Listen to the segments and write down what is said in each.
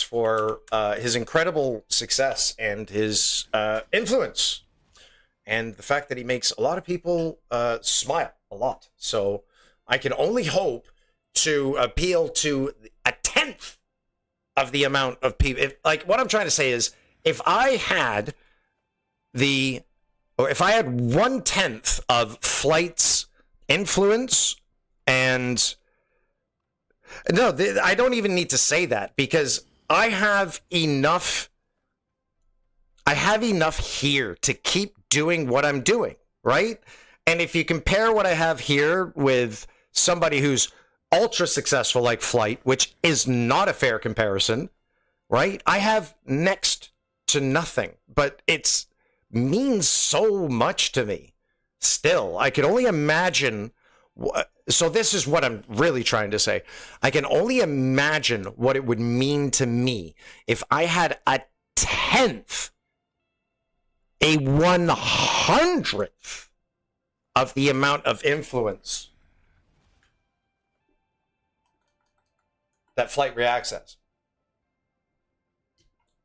for his incredible success and his influence, and the fact that he makes a lot of people smile a lot. So I can only hope to appeal to a tenth of the amount of people. Like, what I'm trying to say is, if I had 1/10 of Flight's influence, and no, I don't even need to say that, because I have enough here to keep doing what I'm doing, right? And if you compare what I have here with somebody who's ultra successful like Flight, which is not a fair comparison, right? I have next to nothing, but it's means so much to me. Still, I can only imagine. So this is what I'm really trying to say. I can only imagine what it would mean to me if I had a 10th, a 100th of the amount of influence that Flight Reacts has.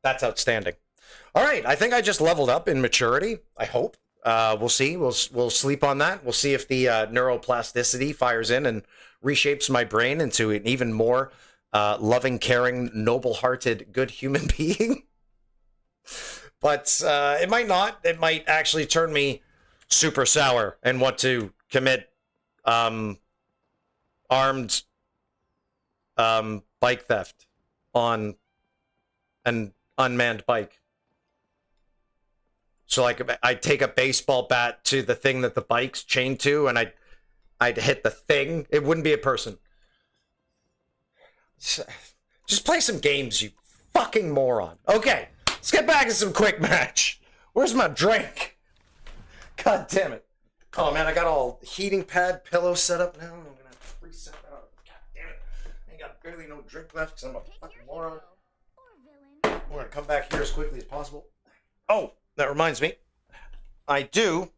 That's outstanding. All right, I think I just leveled up in maturity, I hope. We'll see. We'll sleep on that. We'll see if the neuroplasticity fires in and reshapes my brain into an even more loving, caring, noble-hearted, good human being. But it might not. It might actually turn me super sour and want to commit armed bike theft on an unmanned bike. So, like, I'd take a baseball bat to the thing that the bike's chained to, and I'd hit the thing. It wouldn't be a person. Just play some games, you fucking moron. Okay, let's get back to some quick match. Where's my drink? God damn it. Oh, man, I got all heating pad pillow set up now. I'm going to have to reset that up. God damn it. I ain't got barely no drink left because I'm a fucking moron. We're going to come back here as quickly as possible. Oh! That reminds me, I do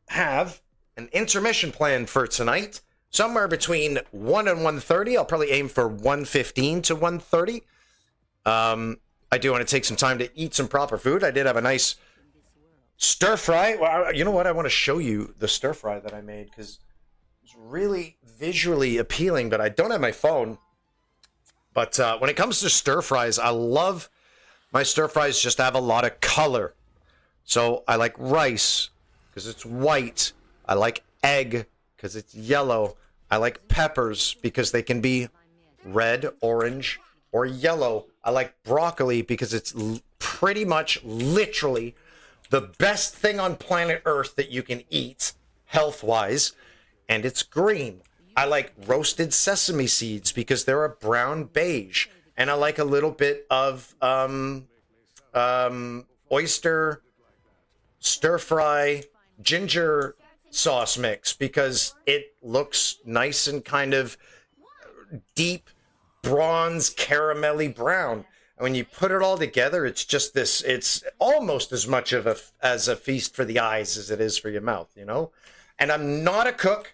have an intermission plan for tonight, somewhere between 1 and 1:30. I'll probably aim for 1:15 to 1:30. I do want to take some time to eat some proper food. I did have a nice stir fry. Well, you know what? I want to show you the stir fry that I made because it's really visually appealing, but I don't have my phone. But when it comes to stir fries, I love my stir fries just have a lot of color. So I like rice because it's white. I like egg because it's yellow. I like peppers because they can be red, orange, or yellow. I like broccoli because it's pretty much literally the best thing on planet Earth that you can eat health-wise, and it's green. I like roasted sesame seeds because they're a brown beige. And I like a little bit of oyster stir-fry ginger sauce mix because it looks nice and kind of deep bronze caramelly brown. And when you put it all together, it's just this, it's almost as much of as a feast for the eyes as it is for your mouth, you know? And I'm not a cook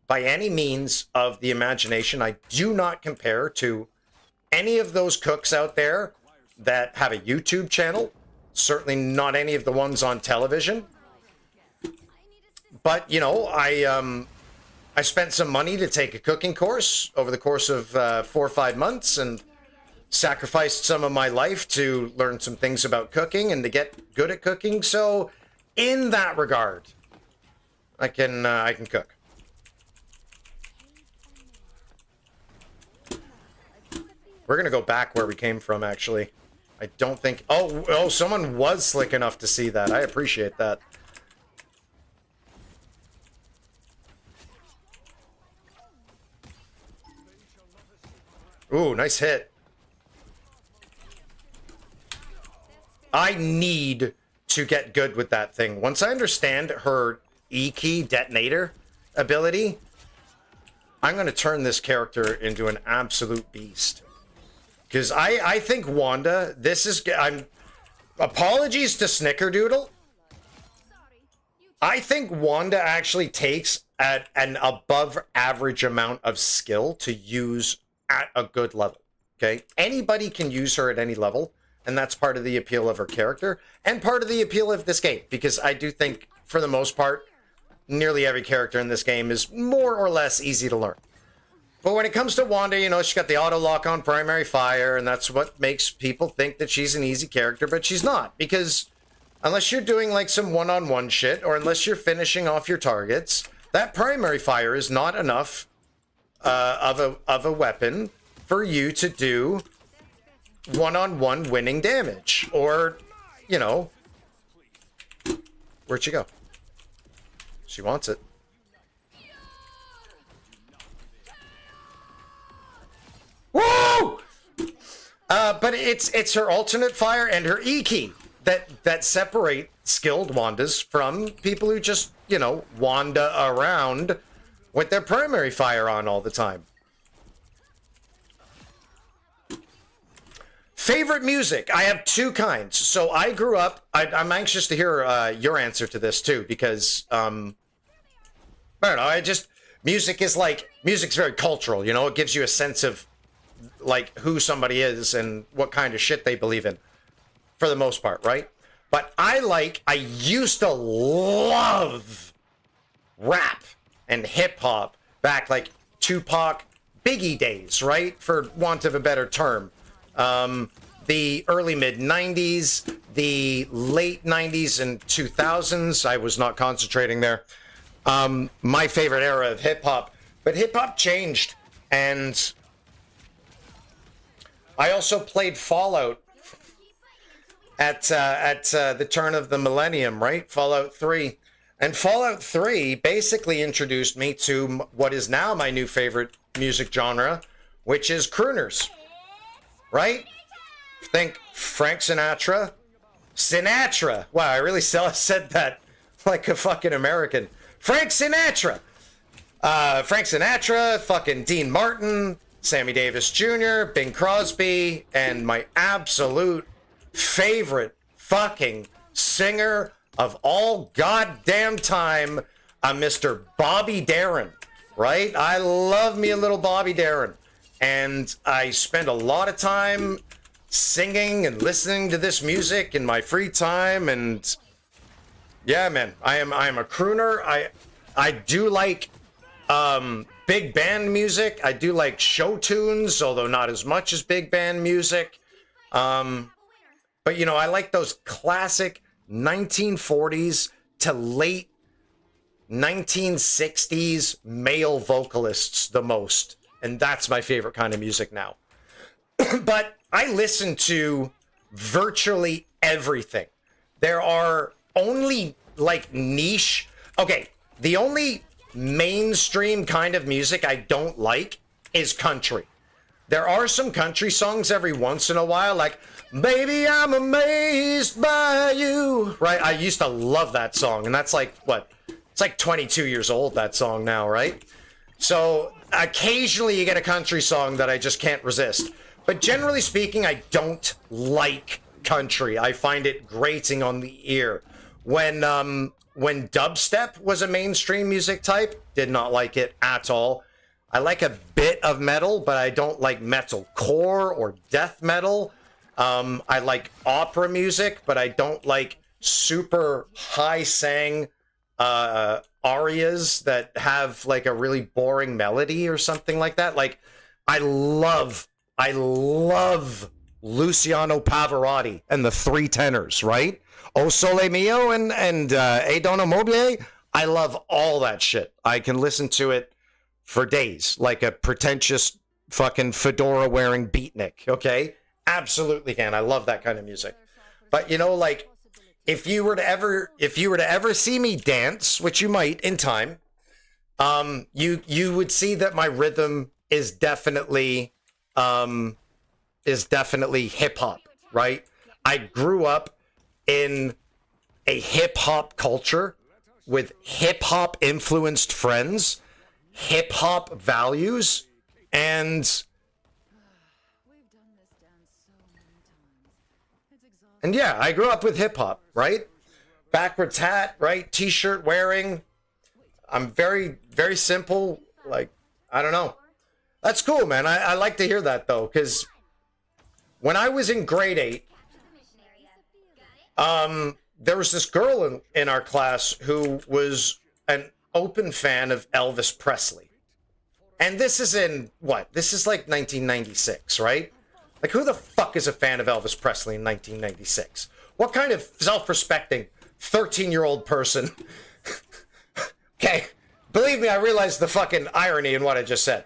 by any means of the imagination. I do not compare to any of those cooks out there that have a YouTube channel, certainly not any of the ones on television. But, you know, I spent some money to take a cooking course over the course of 4 or 5 months and sacrificed some of my life to learn some things about cooking and to get good at cooking. So in that regard, I can cook. We're going to go back where we came from, actually. I don't think... Oh, someone was slick enough to see that. I appreciate that. Ooh, nice hit. I need to get good with that thing. Once I understand her E-key detonator ability, I'm going to turn this character into an absolute beast. Because I think Wanda, apologies to Snickerdoodle. I think Wanda actually takes an above average amount of skill to use at a good level. Okay? Anybody can use her at any level, and that's part of the appeal of her character, and part of the appeal of this game, because I do think, for the most part, nearly every character in this game is more or less easy to learn. But when it comes to Wanda, you know, she's got the auto lock on primary fire, and that's what makes people think that she's an easy character, but she's not, because unless you're doing like some one-on-one shit, or unless you're finishing off your targets, that primary fire is not enough of a weapon for you to do one-on-one winning damage. Or, you know, where'd she go? She wants it. Woo! But it's her alternate fire and her E key that separate skilled Wandas from people who just, you know, Wanda around with their primary fire on all the time. Favorite music? I have two kinds. So I grew up, I'm anxious to hear your answer to this too, because, I don't know, music's very cultural, you know, it gives you a sense of, like, who somebody is and what kind of shit they believe in, for the most part, right? But I used to love rap and hip-hop back, like, Tupac, Biggie days, right? For want of a better term. The early mid-90s, the late 90s and 2000s, I was not concentrating there. My favorite era of hip-hop. But hip-hop changed, and I also played Fallout at the turn of the millennium, right? Fallout 3. And Fallout 3 basically introduced me to what is now my new favorite music genre, which is crooners, right? Think Frank Sinatra. Sinatra. Wow, I really said that like a fucking American. Frank Sinatra. Frank Sinatra, fucking Dean Martin, Sammy Davis Jr., Bing Crosby, and my absolute favorite fucking singer of all goddamn time, Mr. Bobby Darin, right? I love me a little Bobby Darin. And I spend a lot of time singing and listening to this music in my free time. And yeah, man, I am a crooner. I do like big band music. I do like show tunes, although not as much as big band music. But, you know, I like those classic 1940s to late 1960s male vocalists the most. And that's my favorite kind of music now. But I listen to virtually everything. There are only, like, niche... Okay, the only mainstream kind of music I don't like is country. There are some country songs every once in a while, like, Baby, I'm amazed by you. Right? I used to love that song, and that's like, what? It's like 22 years old, that song now, right? So occasionally you get a country song that I just can't resist. But generally speaking, I don't like country. I find it grating on the ear. When dubstep was a mainstream music type, did not like it at all. I like a bit of metal, but I don't like metalcore or death metal. I like opera music, but I don't like super high sang arias that have like a really boring melody or something like that. Like, I love Luciano Pavarotti and the Three Tenors, right? O Sole Mio and E Donna Mobile. I love all that shit. I can listen to it for days, like a pretentious fucking fedora wearing beatnik, okay? Absolutely can. I love that kind of music. But, you know, like, if you were to ever see me dance, which you might in time, you would see that my rhythm is definitely hip hop, right? I grew up in a hip hop culture with hip hop influenced friends, hip hop values, and yeah, I grew up with hip hop, right? Backwards hat, right? T-shirt wearing. I'm very, very simple. Like, I don't know. That's cool, man. I like to hear that though, because When I was in grade 8, there was this girl in our class who was an open fan of Elvis Presley. And this is in, what? This is like 1996, right? Like, who the fuck is a fan of Elvis Presley in 1996? What kind of self-respecting 13-year-old person? Okay, believe me, I realize the fucking irony in what I just said.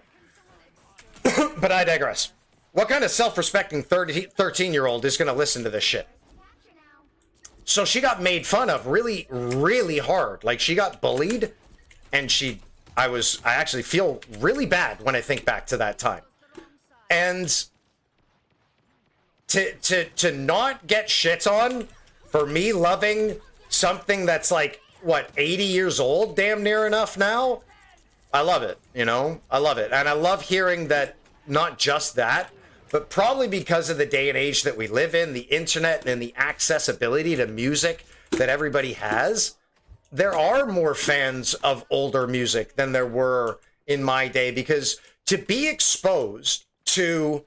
But I digress. What kind of self-respecting 13-year-old is going to listen to this shit? So she got made fun of really, really hard. Like, she got bullied, and I actually feel really bad when I think back to that time. And to not get shit on for me loving something that's like, what, 80 years old, damn near enough now? I love it, you know? I love it. And I love hearing that, not just that, but probably because of the day and age that we live in, the internet and the accessibility to music that everybody has, there are more fans of older music than there were in my day, because to be exposed to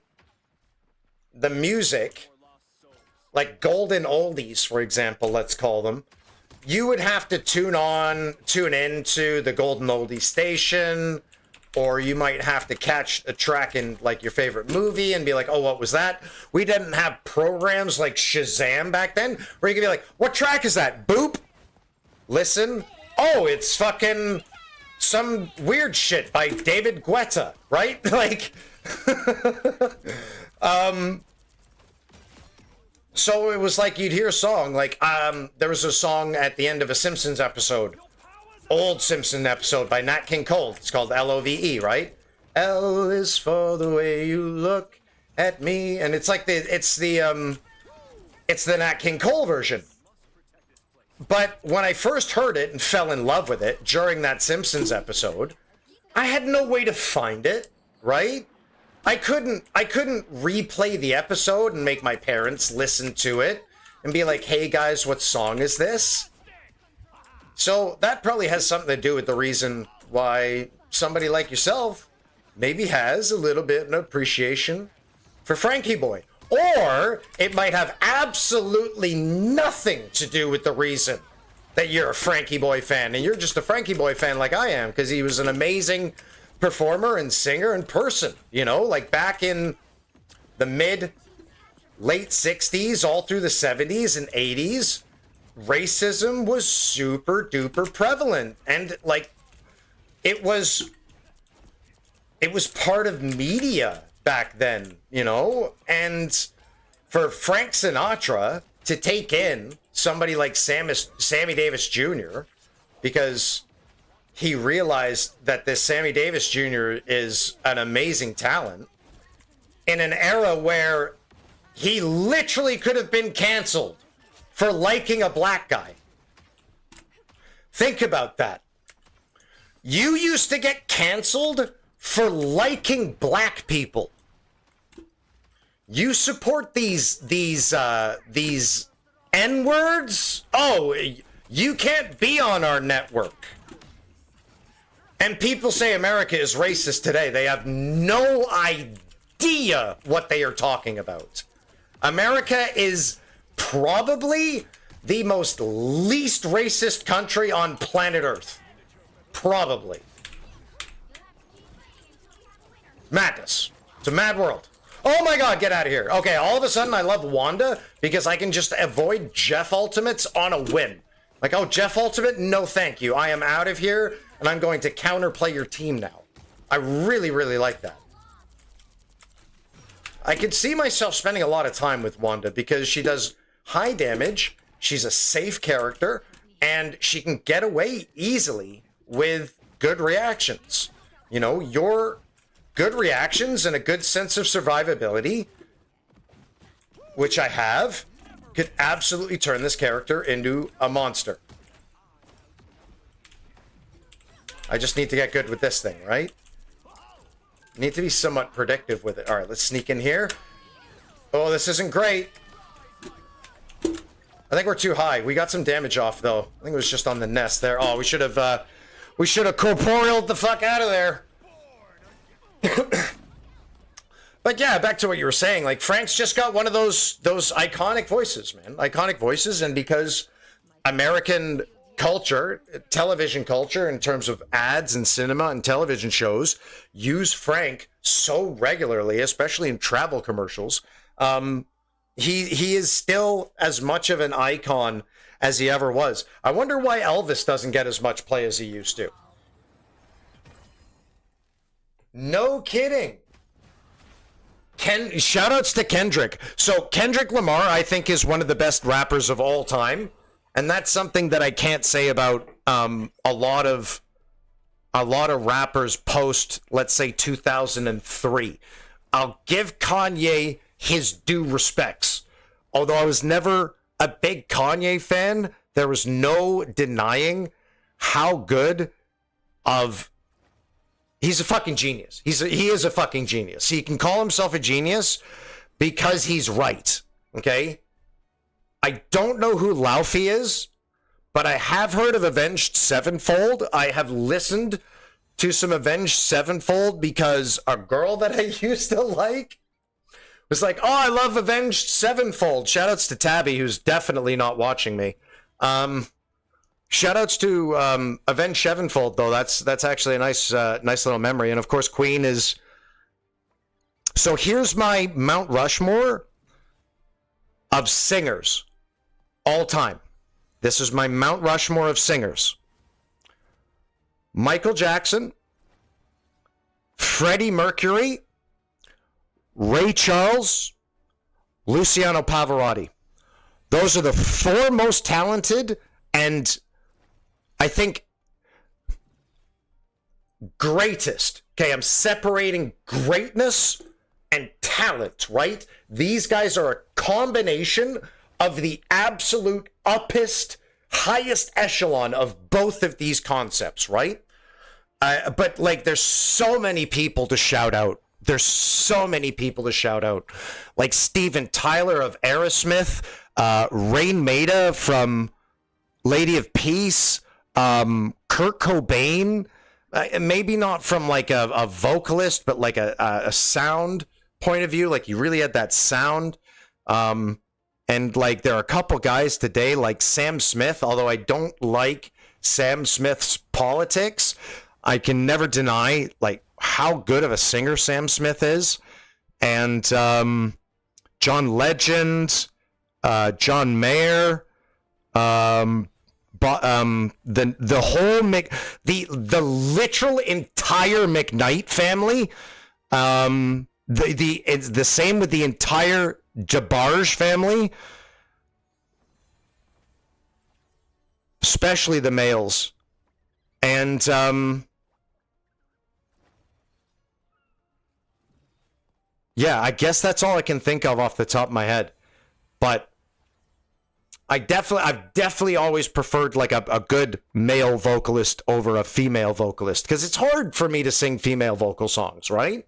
the music, like golden oldies, for example, let's call them, you would have to tune in to the golden oldie station, or you might have to catch a track in like your favorite movie and be like, oh, what was that? We didn't have programs like Shazam back then where you could be like, what track is that? Boop. Listen. Oh, it's fucking some weird shit by David Guetta, right? Like, so it was like you'd hear a song, like, there was a song at the end of a Simpsons episode, old Simpson episode by Nat King Cole. It's called L-O-V-E, right? L is for the way you look at me. And it's like it's the Nat King Cole version. But when I first heard it and fell in love with it during that Simpsons episode, I had no way to find it, right? I couldn't replay the episode and make my parents listen to it and be like, hey guys, what song is this? So that probably has something to do with the reason why somebody like yourself maybe has a little bit of appreciation for Frankie Boy. Or it might have absolutely nothing to do with the reason that you're a Frankie Boy fan. And you're just a Frankie Boy fan like I am, because he was an amazing performer and singer and person. You know, like back in the late 60s, all through the 70s and 80s, racism was super duper prevalent, and like it was part of media back then, you know. And for Frank Sinatra to take in somebody like Sammy Davis Jr., because he realized that this Sammy Davis Jr. is an amazing talent in an era where he literally could have been canceled for liking a black guy. Think about that. You used to get canceled for liking black people. You support these N-words? Oh, you can't be on our network. And people say America is racist today. They have no idea what they are talking about. America is probably the most least racist country on planet Earth. Probably. Madness. It's a mad world. Oh my god, get out of here. Okay, all of a sudden I love Wanda because I can just avoid Jeff Ultimates on a whim. Like, oh, Jeff Ultimate? No thank you. I am out of here, and I'm going to counterplay your team now. I really, really like that. I could see myself spending a lot of time with Wanda because she does high damage, she's a safe character, and she can get away easily with good reactions. You know, your good reactions and a good sense of survivability, which I have, could absolutely turn this character into a monster. I just need to get good with this thing, right? Need to be somewhat predictive with it. All right, let's sneak in here. Oh, this isn't great. I think we're too high. We got some damage off, though. I think it was just on the nest there. Oh, we should have corporealed the fuck out of there. But yeah, back to what you were saying. Like Frank's just got one of those iconic voices, man. Iconic voices, and because American culture, television culture, in terms of ads and cinema and television shows, use Frank so regularly, especially in travel commercials. He is still as much of an icon as he ever was. I wonder why Elvis doesn't get as much play as he used to. No kidding. Shoutouts to Kendrick. So Kendrick Lamar, I think, is one of the best rappers of all time, and that's something that I can't say about a lot of rappers post, let's say, 2003. I'll give Kanye his due respects. Although I was never a big Kanye fan, there was no denying how good of... He's a fucking genius. He is a fucking genius. He can call himself a genius because he's right, okay? I don't know who Laufey is, but I have heard of Avenged Sevenfold. I have listened to some Avenged Sevenfold because a girl that I used to like was like, oh, I love Avenged Sevenfold. Shoutouts to Tabby, who's definitely not watching me. Shoutouts to Avenged Sevenfold, though. That's actually a nice little memory. And of course, Queen is... So here's my Mount Rushmore of singers all time. This is my Mount Rushmore of singers. Michael Jackson, Freddie Mercury, Ray Charles, Luciano Pavarotti. Those are the four most talented and, I think, greatest. Okay, I'm separating greatness and talent, right? These guys are a combination of the absolute uppest, highest echelon of both of these concepts, right? But, like, there's so many people to shout out. There's so many people to shout out. Like Steven Tyler of Aerosmith, Rain Maida from Lady of Peace, Kurt Cobain, maybe not from like a vocalist, but like a sound point of view. Like you really had that sound. And like there are a couple guys today like Sam Smith, although I don't like Sam Smith's politics, I can never deny like how good of a singer Sam Smith is. And John Legend, John Mayer, the whole the literal entire McKnight family. It's the same with the entire DeBarge family, especially the males. And yeah, I guess that's all I can think of off the top of my head. But I've definitely always preferred like a good male vocalist over a female vocalist, because it's hard for me to sing female vocal songs, right?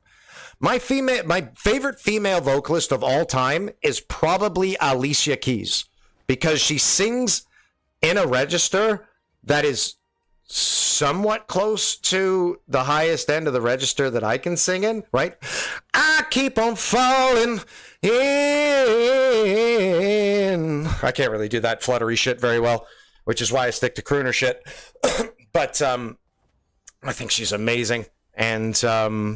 My favorite female vocalist of all time is probably Alicia Keys, because she sings in a register that is somewhat close to the highest end of the register that I can sing in, right? I keep on falling in. I can't really do that fluttery shit very well, which is why I stick to crooner shit. But I think she's amazing. And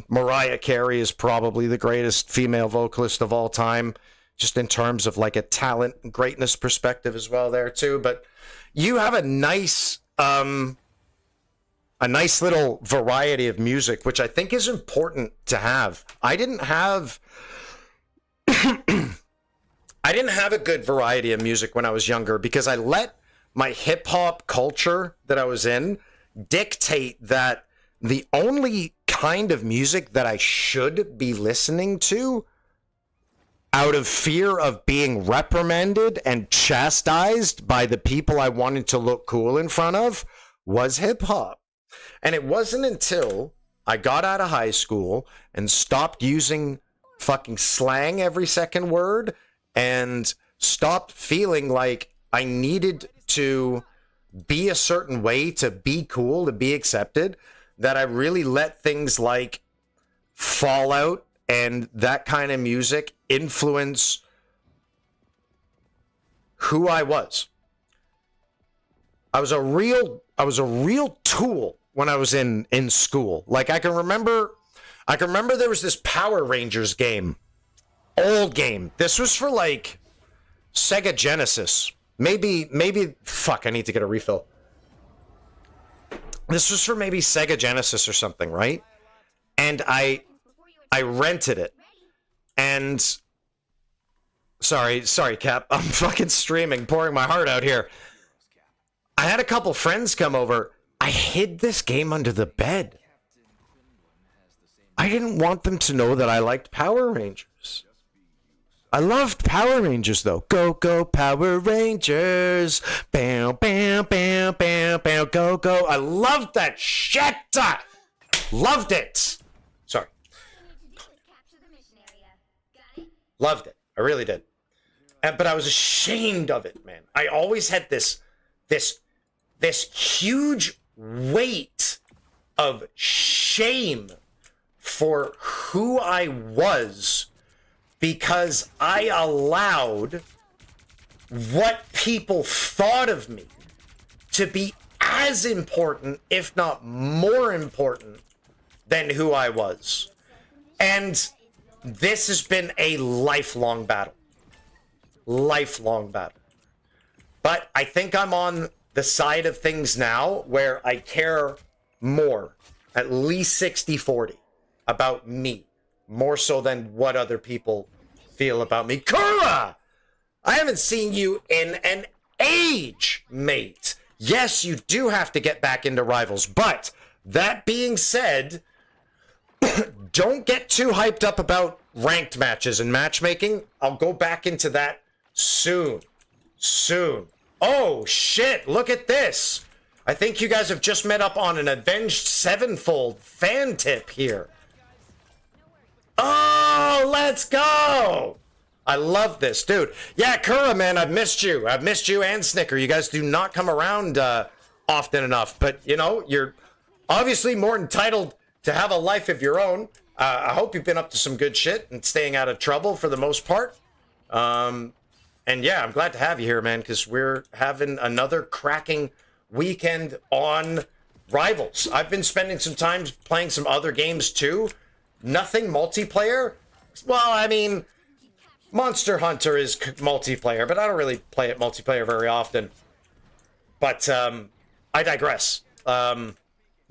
Mariah Carey is probably the greatest female vocalist of all time, just in terms of like a talent and greatness perspective as well there too. But you have a nice little variety of music, which I think is important to have. I didn't have a good variety of music when I was younger, because I let my hip hop culture that I was in dictate that the only kind of music that I should be listening to, out of fear of being reprimanded and chastised by the people I wanted to look cool in front of, was hip hop. And it wasn't until I got out of high school and stopped using fucking slang every second word and stopped feeling like I needed to be a certain way to be cool, to be accepted, that I really let things like Fallout and that kind of music influence who I was. I was a real tool when I was in school. Like I can remember there was this Power Rangers game. Old game. This was for like Sega Genesis. Maybe fuck, I need to get a refill. This was for maybe Sega Genesis or something, right? And I rented it. And sorry, Cap. I'm fucking streaming, pouring my heart out here. I had a couple friends come over. I hid this game under the bed. I didn't want them to know that I liked Power Rangers. I loved Power Rangers, though. Go, go, Power Rangers. Bam, bam, bam, bam, bam, go, go. I loved that shit. Loved it. Sorry. Loved it. I really did. But I was ashamed of it, man. I always had this huge weight of shame for who I was because I allowed what people thought of me to be as important, if not more important, than who I was. And this has been a lifelong battle. Lifelong battle. But I think I'm on the side of things now where I care more, at least 60-40, about me, more so than what other people feel about me. Kura! I haven't seen you in an age, mate. Yes, you do have to get back into Rivals, but that being said, don't get too hyped up about ranked matches and matchmaking. I'll go back into that soon. Soon. Oh, shit, look at this. I think you guys have just met up on an Avenged Sevenfold fan tip here. Oh, let's go. I love this, dude. Yeah, Kura, man, I've missed you. I've missed you and Snicker. You guys do not come around often enough. But, you know, you're obviously more entitled to have a life of your own. I hope you've been up to some good shit and staying out of trouble for the most part. And yeah, I'm glad to have you here, man, because we're having another cracking weekend on Rivals. I've been spending some time playing some other games too. Nothing multiplayer. Well, I mean, Monster Hunter is multiplayer, but I don't really play it multiplayer very often. But I digress. Yeah,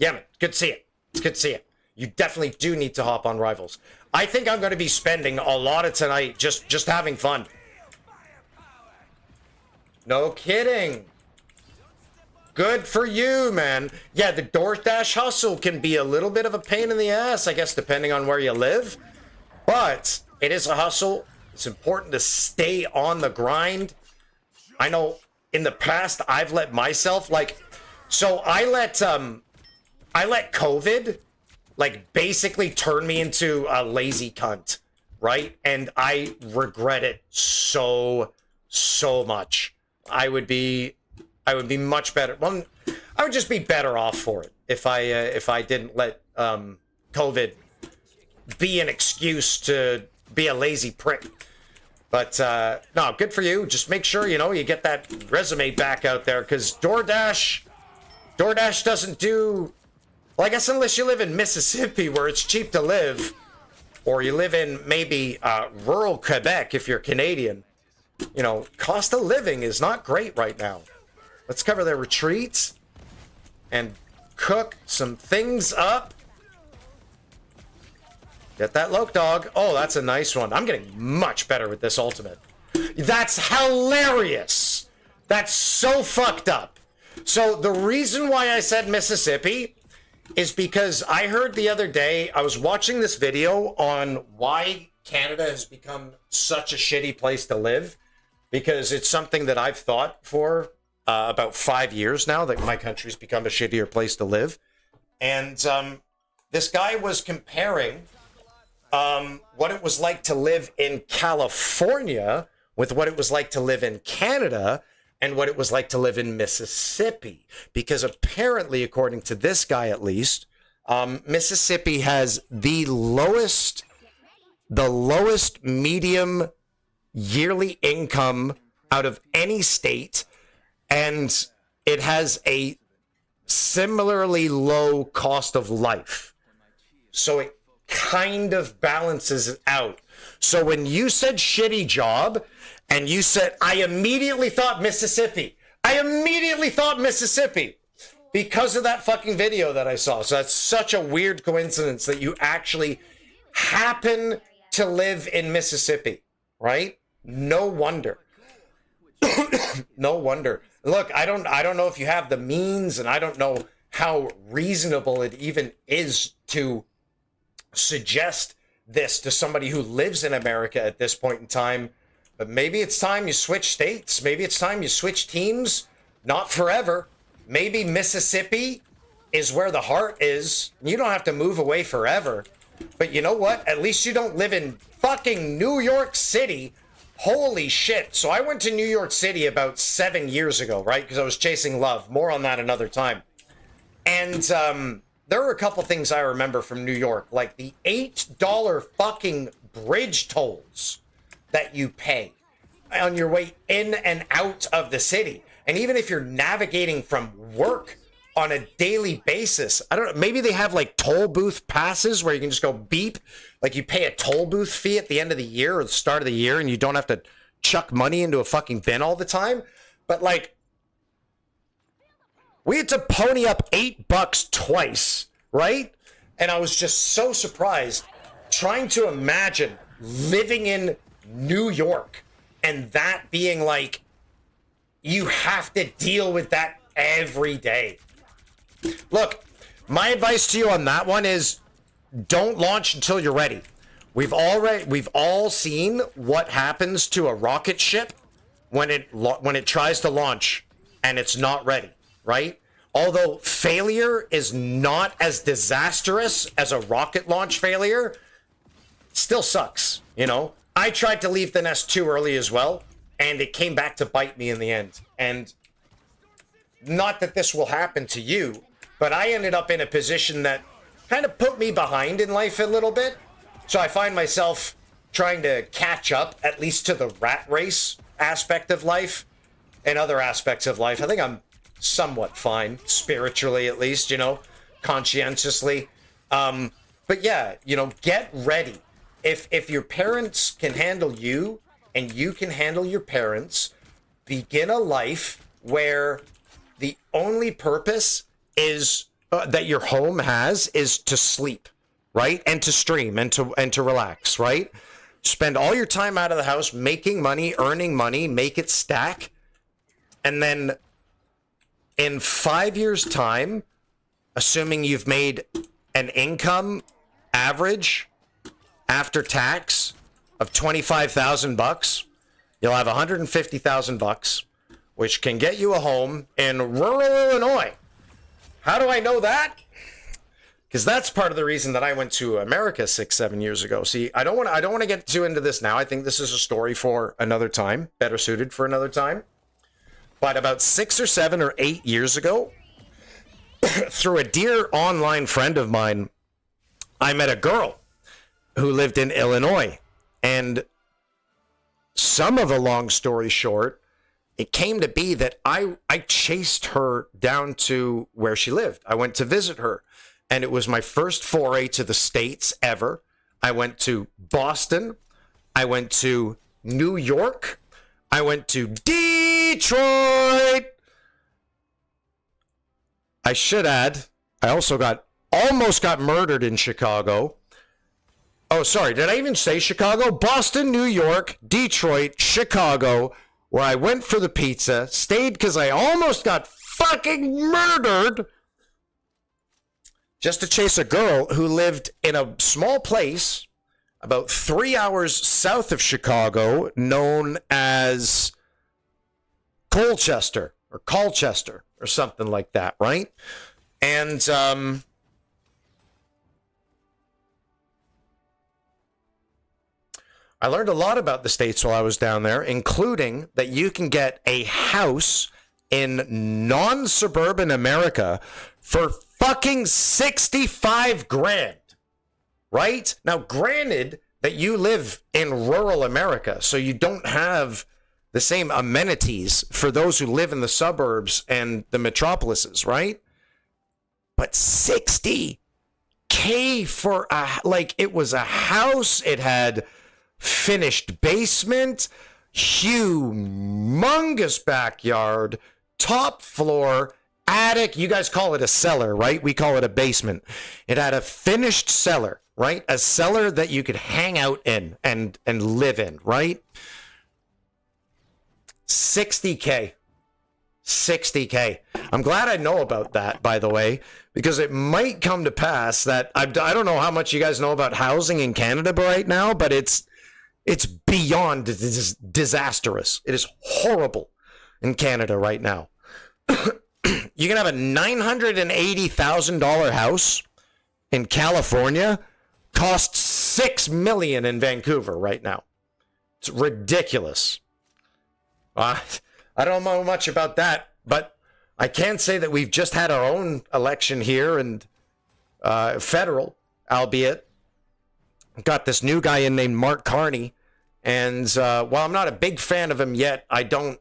man, good to see it. It's good to see it. You definitely do need to hop on Rivals. I think I'm going to be spending a lot of tonight just having fun. No kidding. Good for you, man. Yeah, the DoorDash hustle can be a little bit of a pain in the ass, I guess, depending on where you live. But it is a hustle. It's important to stay on the grind. I know in the past I've let myself so I let COVID basically turn me into a lazy cunt, right? And I regret it so much. I would be much better. Well, I would just be better off for it if I didn't let COVID be an excuse to be a lazy prick. But no, good for you. Just make sure you get that resume back out there, because DoorDash doesn't do. Well, I guess unless you live in Mississippi where it's cheap to live, or you live in maybe rural Quebec if you're Canadian. Cost of living is not great right now. Let's cover their retreats and cook some things up. Get that Loke dog. Oh, that's a nice one. I'm getting much better with this ultimate. That's hilarious. That's so fucked up. So the reason why I said Mississippi is because I heard the other day, I was watching this video on why Canada has become such a shitty place to live. Because it's something that I've thought for about 5 years now, that my country's become a shittier place to live. And this guy was comparing what it was like to live in California with what it was like to live in Canada and what it was like to live in Mississippi. Because apparently, according to this guy at least, Mississippi has the lowest the lowest medium yearly income out of any state, and it has a similarly low cost of life. So it kind of balances it out. So when you said shitty job and you said, I immediately thought Mississippi. Because of that fucking video that I saw. So that's such a weird coincidence that you actually happen to live in Mississippi, right? No wonder. No wonder. Look, I don't know if you have the means, and I don't know how reasonable it even is to suggest this to somebody who lives in America at this point in time. But maybe it's time you switch states. Maybe it's time you switch teams. Not forever. Maybe Mississippi is where the heart is. You don't have to move away forever. But you know what? At least you don't live in fucking New York City. Holy shit. So I went to New York City about 7 years ago, right? Because I was chasing love. More on that another time. And there were a couple things I remember from New York. Like the $8 fucking bridge tolls that you pay on your way in and out of the city. And even if you're navigating from work on a daily basis, I don't know, maybe they have like toll booth passes where you can just go beep, like you pay a toll booth fee at the end of the year or the start of the year, and you don't have to chuck money into a fucking bin all the time. But like, we had to pony up $8 twice, right? And I was just so surprised trying to imagine living in New York and that being like, you have to deal with that every day. Look, my advice to you on that one is don't launch until you're ready. We've all seen what happens to a rocket ship when it tries to launch and it's not ready, right? Although failure is not as disastrous as a rocket launch failure, it still sucks, you know? I tried to leave the nest too early as well, and it came back to bite me in the end. And not that this will happen to you, but I ended up in a position that kind of put me behind in life a little bit. So I find myself trying to catch up, at least to the rat race aspect of life and other aspects of life. I think I'm somewhat fine, spiritually at least, you know, conscientiously. But yeah, you know, get ready. If your parents can handle you and you can handle your parents, begin a life where the only purpose is that your home has is to sleep, right? And to stream and to relax, right? Spend all your time out of the house making money, earning money, make it stack. And then in 5 years' time, assuming you've made an income average after tax of $25,000, you'll have $150,000, which can get you a home in rural Illinois. How do I know that? Because that's part of the reason that I went to America 6-7 years ago. See, I don't want to get too into this now. I think this is a story for another time, better suited for another time. But about 6 or 7 or 8 years ago, through a dear online friend of mine, I met a girl who lived in Illinois. And some of a long story short, it came to be that I chased her down to where she lived. I went to visit her, and it was my first foray to the States ever. I went to Boston. I went to New York. I went to Detroit. I should add, I also almost got murdered in Chicago. Oh, sorry, did I even say Chicago? Boston, New York, Detroit, Chicago, where I went for the pizza, stayed because I almost got fucking murdered just to chase a girl who lived in a small place about 3 hours south of Chicago known as Colchester or something like that, right? And I learned a lot about the States while I was down there, including that you can get a house in non-suburban America for fucking $65,000, right? Now, granted, that you live in rural America, so you don't have the same amenities for those who live in the suburbs and the metropolises, right? But 60K for it was a house. It had finished basement, humongous backyard, top floor, attic. You guys call it a cellar, right? We call it a basement. It had a finished cellar, right? A cellar that you could hang out in and live in, right? 60K. 60K. I'm glad I know about that, by the way, because it might come to pass that I don't know how much you guys know about housing in Canada right now, but it's beyond disastrous. It is horrible in Canada right now. You can have a $980,000 house in California cost $6 million in Vancouver right now. It's ridiculous. I don't know much about that, but I can say that we've just had our own election here, and federal, albeit. Got this new guy in named Mark Carney, and while I'm not a big fan of him yet, I don't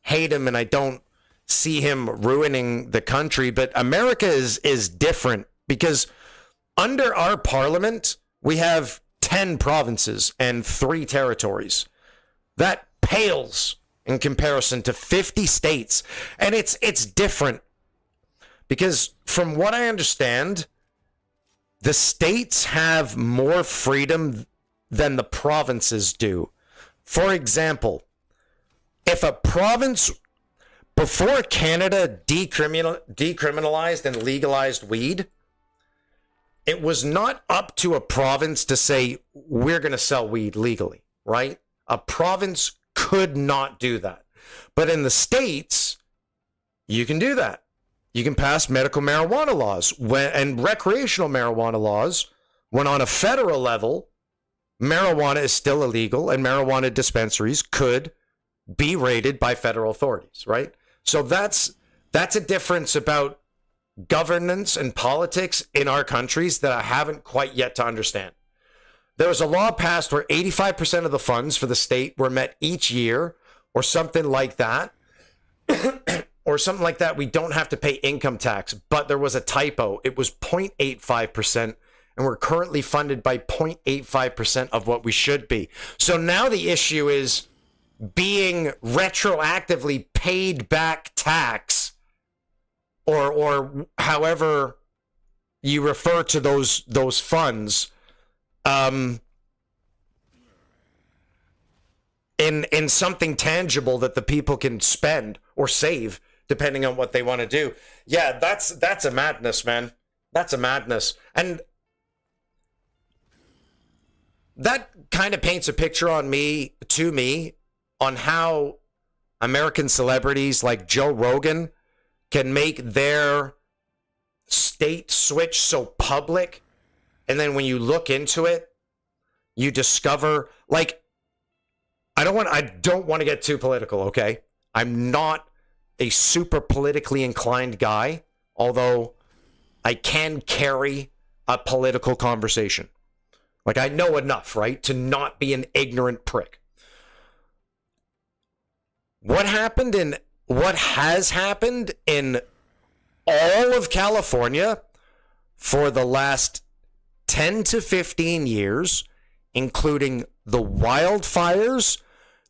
hate him, and I don't see him ruining the country. But America is different, because under our parliament, we have 10 provinces and 3 territories. That pales in comparison to 50 states. And it's different, because from what I understand, the states have more freedom than the provinces do. For example, if a province, before Canada decriminalized and legalized weed, it was not up to a province to say, we're going to sell weed legally, right? A province could not do that. But in the states, you can do that. You can pass medical marijuana laws and recreational marijuana laws when on a federal level, marijuana is still illegal and marijuana dispensaries could be raided by federal authorities, right? So that's a difference about governance and politics in our countries that I haven't quite yet to understand. There was a law passed where 85% of the funds for the state were met each year, or something like that. Or something like that. We don't have to pay income tax, but there was a typo. It was 0.85%, and we're currently funded by 0.85% of what we should be. So now the issue is being retroactively paid back tax, or however you refer to those funds, in something tangible that the people can spend or save, depending on what they want to do. Yeah, that's a madness, man. That's a madness. And that kind of paints a picture to me, on how American celebrities like Joe Rogan can make their state switch so public. And then when you look into it, you discover, like, I don't want to get too political, okay? I'm not a super politically inclined guy, although I can carry a political conversation. Like, I know enough, right, to not be an ignorant prick. What has happened in all of California for the last 10 to 15 years, including the wildfires,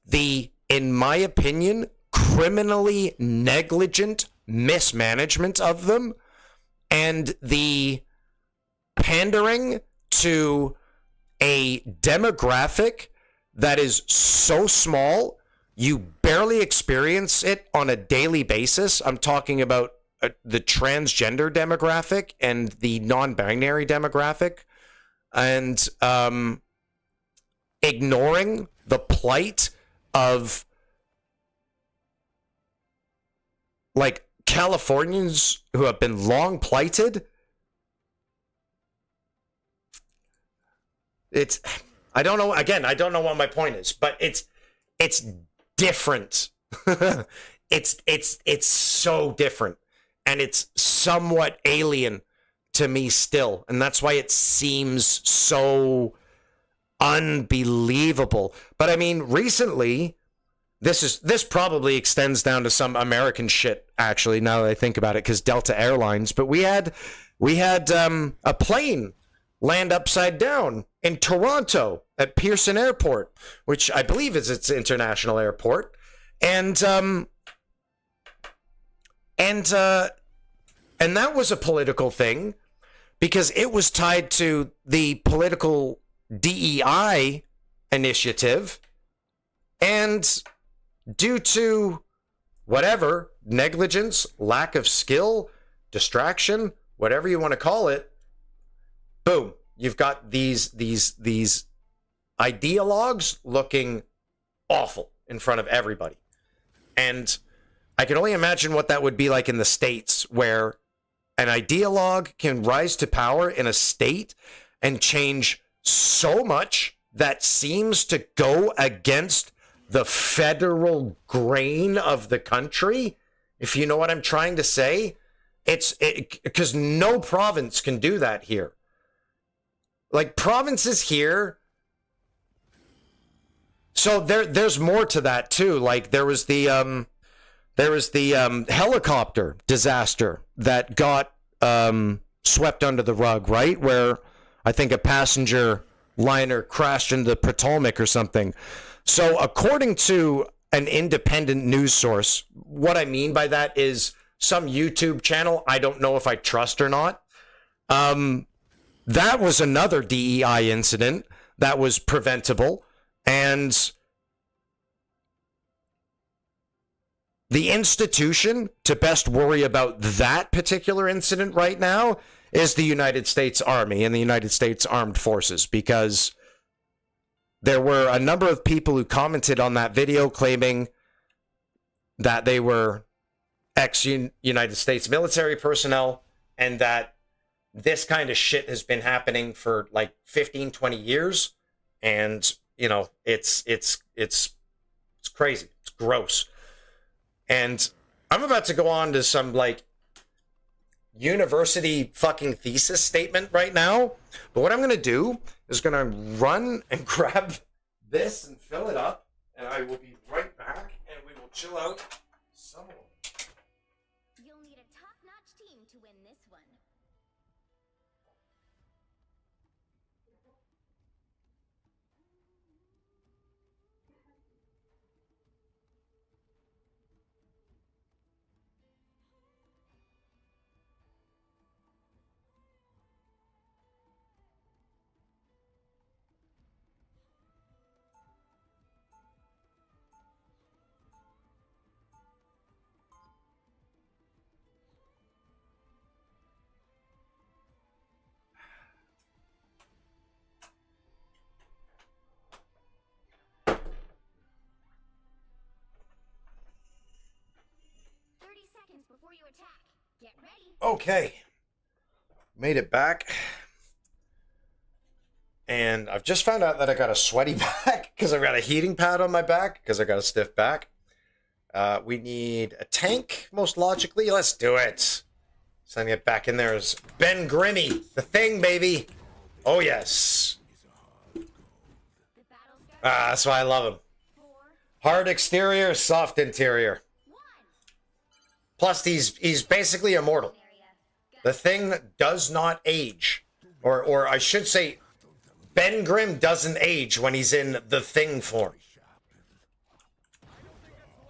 in my opinion, criminally negligent mismanagement of them, and the pandering to a demographic that is so small, you barely experience it on a daily basis. I'm talking about the transgender demographic and the non-binary demographic, and ignoring the plight of, like, Californians who have been long plighted. I don't know what my point is, but it's different. it's so different, and it's somewhat alien to me still, and that's why it seems so unbelievable. But I mean, recently, this probably extends down to some American shit, actually, now that I think about it, because Delta Airlines. But we had a plane land upside down in Toronto at Pearson Airport, which I believe is its international airport. And that was a political thing because it was tied to the political DEI initiative, and due to whatever, negligence, lack of skill, distraction, whatever you want to call it, boom, you've got these ideologues looking awful in front of everybody. And I can only imagine what that would be like in the States, where an ideologue can rise to power in a state and change so much that seems to go against the federal grain of the country, if you know what I'm trying to say. It's because no province can do that here. Like, provinces here. So there's more to that too. Like, there was the helicopter disaster that got swept under the rug, right? Where I think a passenger liner crashed into the Potomac or something. So according to an independent news source, what I mean by that is some YouTube channel I don't know if I trust or not. That was another DEI incident that was preventable. And the institution to best worry about that particular incident right now is the United States Army and the United States Armed Forces, because there were a number of people who commented on that video claiming that they were ex-United States military personnel and that this kind of shit has been happening for like 15, 20 years. And, you know, it's crazy. It's gross. And I'm about to go on to some like university fucking thesis statement right now. But what I'm going to do is going to run and grab this and fill it up. And I will be right back and we will chill out some more. You'll need a top-notch team to win this one. Before you attack, get ready. Okay. Made it back. And I've just found out that I got a sweaty back because I've got a heating pad on my back because I got a stiff back. We need a tank, most logically. Let's do it. Sending it back in there is Ben Grimmy. The Thing, baby. Oh, yes. That's why I love him. Hard exterior, soft interior. Plus, he's basically immortal. The Thing does not age. Or I should say, Ben Grimm doesn't age when he's in the Thing form.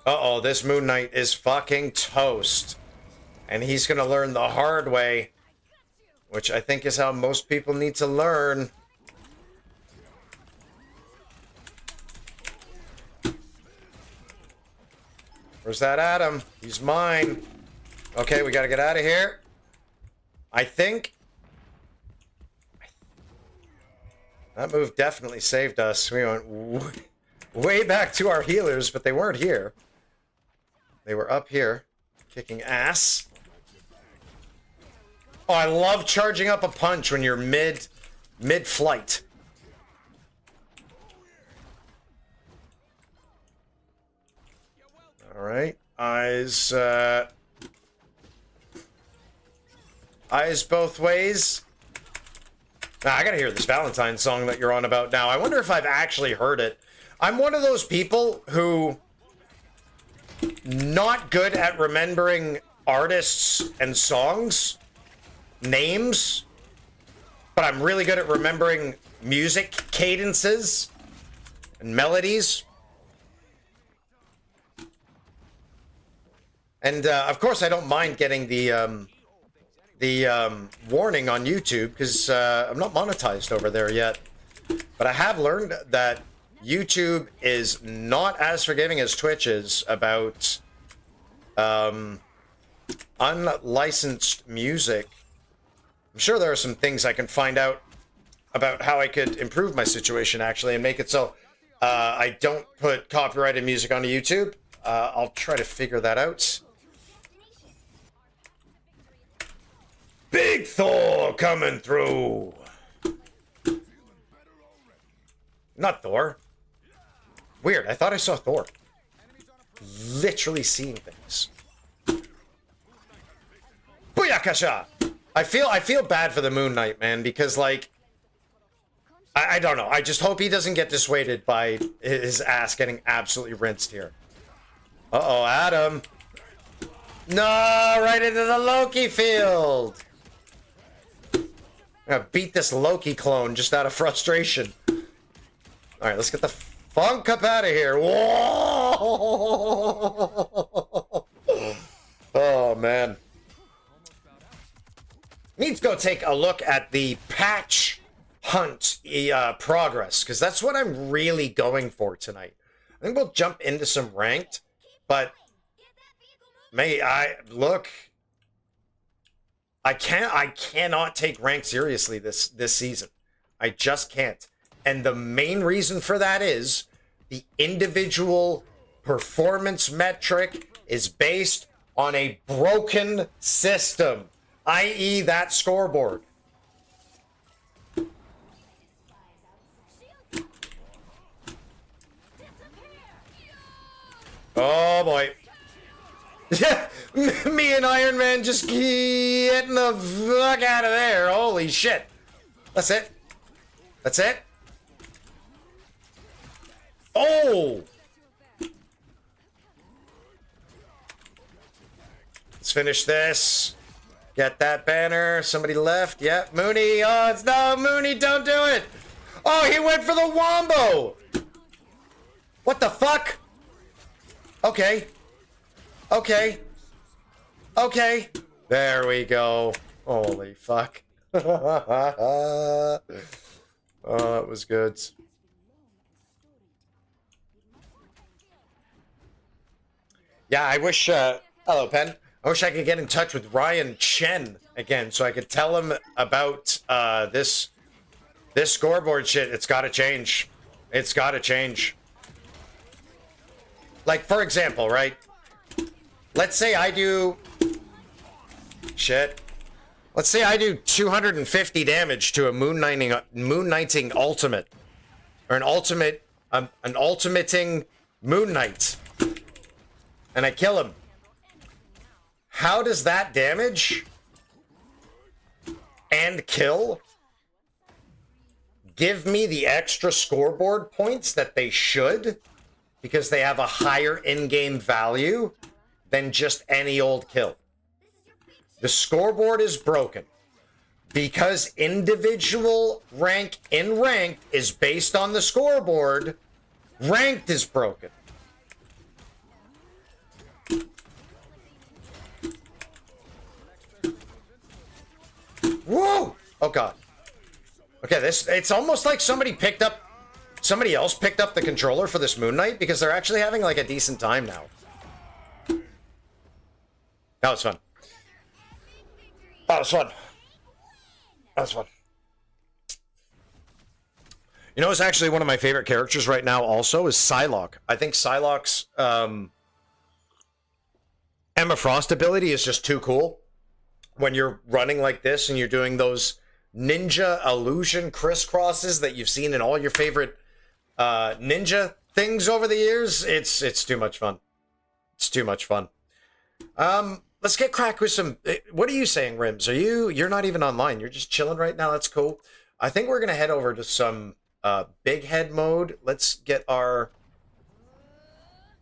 Uh-oh, this Moon Knight is fucking toast. And he's gonna learn the hard way. Which I think is how most people need to learn. Where's that Adam? He's mine. Okay, we gotta get out of here. I think that move definitely saved us. We went way back to our healers, but they weren't here. They were up here, kicking ass. Oh, I love charging up a punch when you're mid-flight. All right, eyes both ways. Nah, I gotta hear this Valentine song that you're on about now. I wonder if I've actually heard it. I'm one of those people who not good at remembering artists and songs, names, but I'm really good at remembering music cadences and melodies. And of course, I don't mind getting the warning on YouTube because I'm not monetized over there yet. But I have learned that YouTube is not as forgiving as Twitch is about unlicensed music. I'm sure there are some things I can find out about how I could improve my situation actually and make it so I don't put copyrighted music onto YouTube. I'll try to figure that out. Big Thor coming through. Not Thor. Weird. I thought I saw Thor. Literally seeing things. Booyakasha! I feel bad for the Moon Knight, man, because like I don't know. I just hope he doesn't get dissuaded by his ass getting absolutely rinsed here. Uh-oh, Adam. No, right into the Loki field. I'm gonna beat this Loki clone just out of frustration. All right, let's get the funk up out of here. Whoa! Oh, man. Need to go take a look at the patch hunt progress, because that's what I'm really going for tonight. I think we'll jump into some ranked, but I cannot take ranked seriously this season. I just can't. And the main reason for that is the individual performance metric is based on a broken system, i.e. that scoreboard. Oh boy. Yeah, me and Iron Man just getting the fuck out of there. Holy shit. That's it. That's it. Oh! Let's finish this. Get that banner. Somebody left. Yep, Mooney. Oh, it's no Mooney. Don't do it. Oh, he went for the wombo. What the fuck? Okay. Okay. Okay. There we go. Holy fuck. Oh, that was good. Yeah, I wish, hello, Pen. I wish I could get in touch with Ryan Chen again so I could tell him about this scoreboard shit. It's got to change. It's got to change. Like, for example, right? Let's say I do... Shit. Let's say I do 250 damage to a moon-knighting ultimate. Or an ultimating Moon Knight. And I kill him. How does that damage and kill give me the extra scoreboard points that they should? Because they have a higher in-game value than just any old kill. The scoreboard is broken. Because individual rank in ranked is based on the scoreboard, ranked is broken. Whoa! Oh god. Okay, it's almost like somebody else picked up the controller for this Moon Knight because they're actually having like a decent time now. That was fun. That was fun. That was fun. You know, it's actually one of my favorite characters right now also is Psylocke. I think Psylocke's Emma Frost ability is just too cool. When you're running like this and you're doing those ninja illusion crisscrosses that you've seen in all your favorite ninja things over the years, it's too much fun. It's too much fun. Let's get cracked with some... What are you saying, Rims? You're not even online. You're just chilling right now. That's cool. I think we're going to head over to some big head mode. Let's get our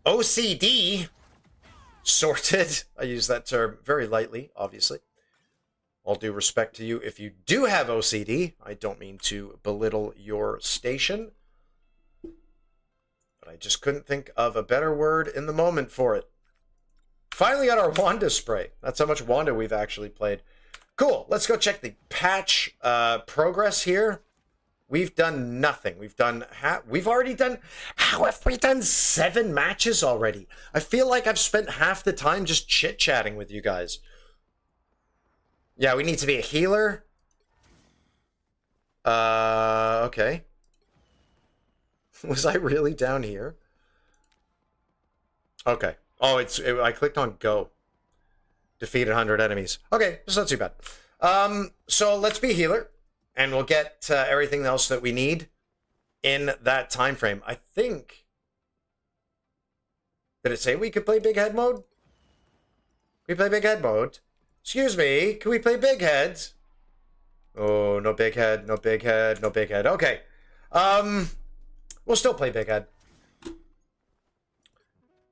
OCD sorted. I use that term very lightly, obviously. All due respect to you if you do have OCD. I don't mean to belittle your station. But I just couldn't think of a better word in the moment for it. Finally got our Wanda spray. That's how much Wanda we've actually played. Cool. Let's go check the patch progress here. We've done nothing. We've already done... How have we done 7 matches already? I feel like I've spent half the time just chit-chatting with you guys. Yeah, we need to be a healer. Okay. Was I really down here? Okay. Oh, I clicked on go. Defeat 100 enemies. Okay, that's not too bad. So let's be a healer, and we'll get everything else that we need in that time frame. I think... Did it say we could play big head mode? Can we play big head mode? Excuse me, can we play big heads? Oh, no big head, no big head, no big head. Okay. We'll still play big head.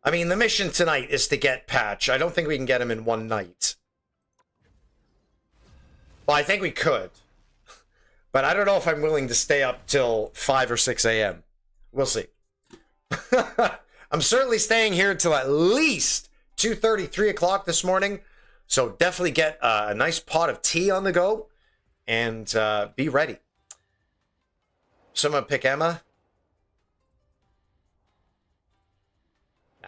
I mean, the mission tonight is to get Patch. I don't think we can get him in one night. Well, I think we could. But I don't know if I'm willing to stay up till 5 or 6 a.m. We'll see. I'm certainly staying here till at least 2:30, 3 o'clock this morning. So definitely get a nice pot of tea on the go and be ready. So I'm going to pick Emma. Nah.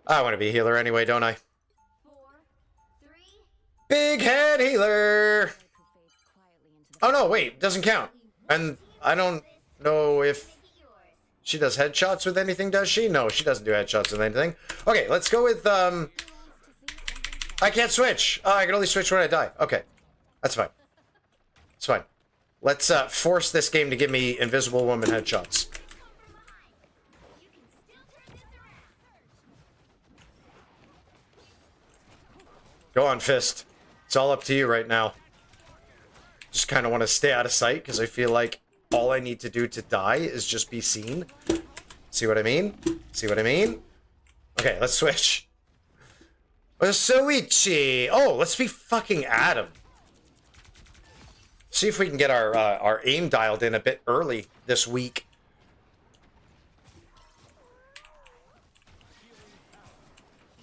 I want to be a healer anyway, don't I? 4, 3. Big head healer. Oh, no, wait. Doesn't count. And I don't know if she does headshots with anything, does she? No, she doesn't do headshots with anything. Okay, let's go with... I can't switch. Oh, I can only switch when I die. Okay. That's fine. It's fine. Let's force this game to give me Invisible Woman headshots. Go on, Fist. It's all up to you right now. Just kind of want to stay out of sight because I feel like all I need to do to die is just be seen. See what I mean? See what I mean? Okay, let's switch. Soichi! Oh, let's be fucking Adam. See if we can get our aim dialed in a bit early this week.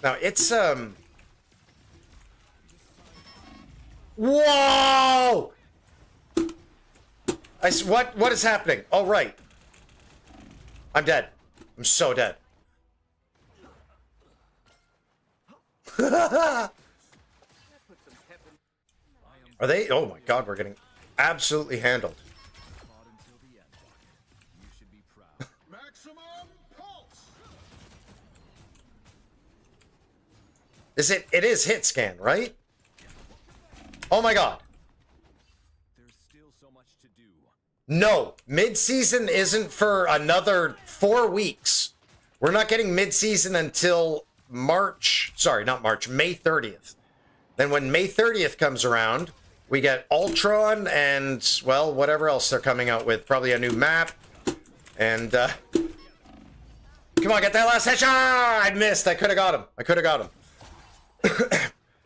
Now, it's, Whoa! What is happening? Oh, right. I'm dead. I'm so dead. Are they? Oh my god, we're getting absolutely handled. Is it? It is hit scan, right? Oh my god. There's still so much to do. No, mid-season isn't for another 4 weeks. We're not getting mid-season until March. Sorry, not March. May 30th. Then when May 30th comes around, we get Ultron and, well, whatever else they're coming out with. Probably a new map. And, come on, get that last headshot! I missed. I could have got him. I could have got him.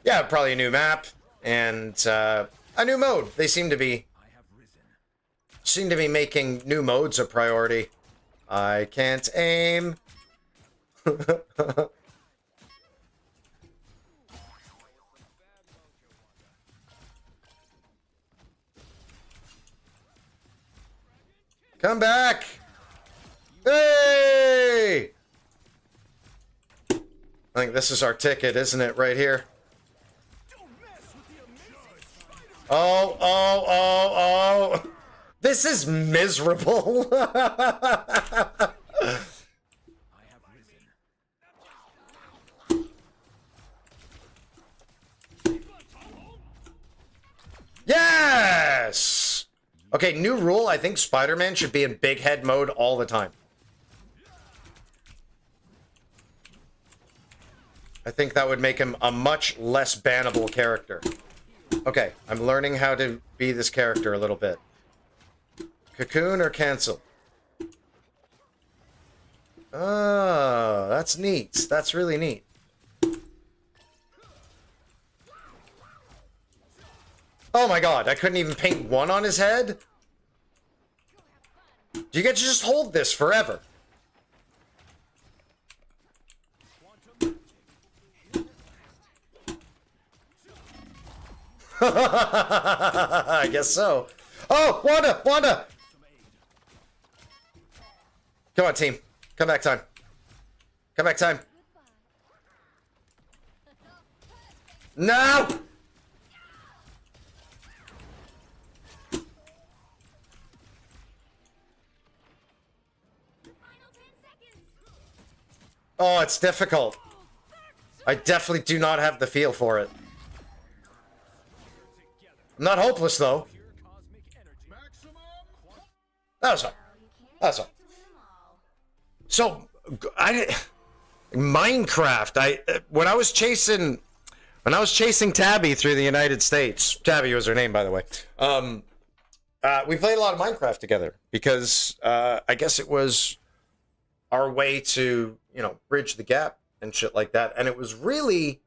Yeah, probably a new map. And, a new mode. They seem to be making new modes a priority. I can't aim. Come back! Hey! I think this is our ticket, isn't it? Right here. Oh, oh, oh, oh. This is miserable. Yes! Okay, new rule. I think Spider-Man should be in big head mode all the time. I think that would make him a much less bannable character. Okay, I'm learning how to be this character a little bit. Cocoon or cancel? Oh, that's neat. That's really neat. Oh my god, I couldn't even paint one on his head? Do you get to just hold this forever? I guess so. Oh, Wanda! Wanda! Come on, team. Come back time. Come back time. No! Oh, it's difficult. I definitely do not have the feel for it. I'm not hopeless, though. That was fine. That was fine. So, Minecraft. When I was chasing Tabby through the United States. Tabby was her name, by the way. We played a lot of Minecraft together because I guess it was our way to, you know, bridge the gap and shit like that. And it was really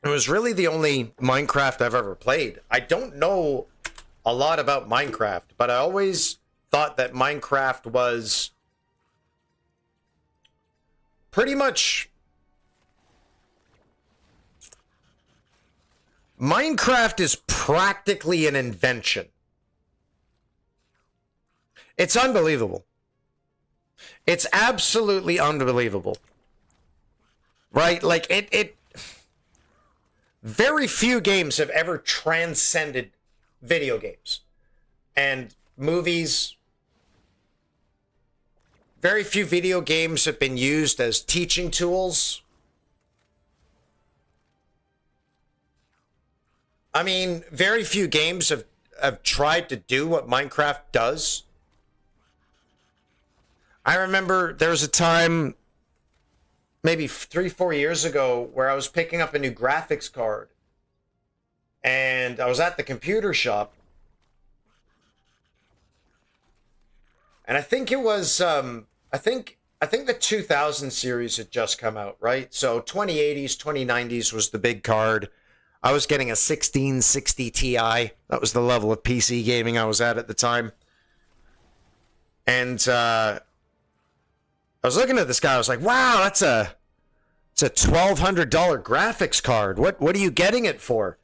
the only Minecraft I've ever played. I don't know a lot about Minecraft, but I always thought that Minecraft was pretty much... Minecraft is practically an invention. It's unbelievable. It's absolutely unbelievable. Right? Like, it very few games have ever transcended video games and movies. Very few video games have been used as teaching tools. I mean, very few games have tried to do what Minecraft does. I remember there was a time, maybe 3-4 years ago, where I was picking up a new graphics card. And I was at the computer shop. And I think it was, I think the 2000 series had just come out, right? So 2080s, 2090s was the big card. I was getting a 1660 Ti. That was the level of PC gaming I was at the time. And I was looking at this guy. I was like, wow, it's a $1,200 graphics card. What are you getting it for?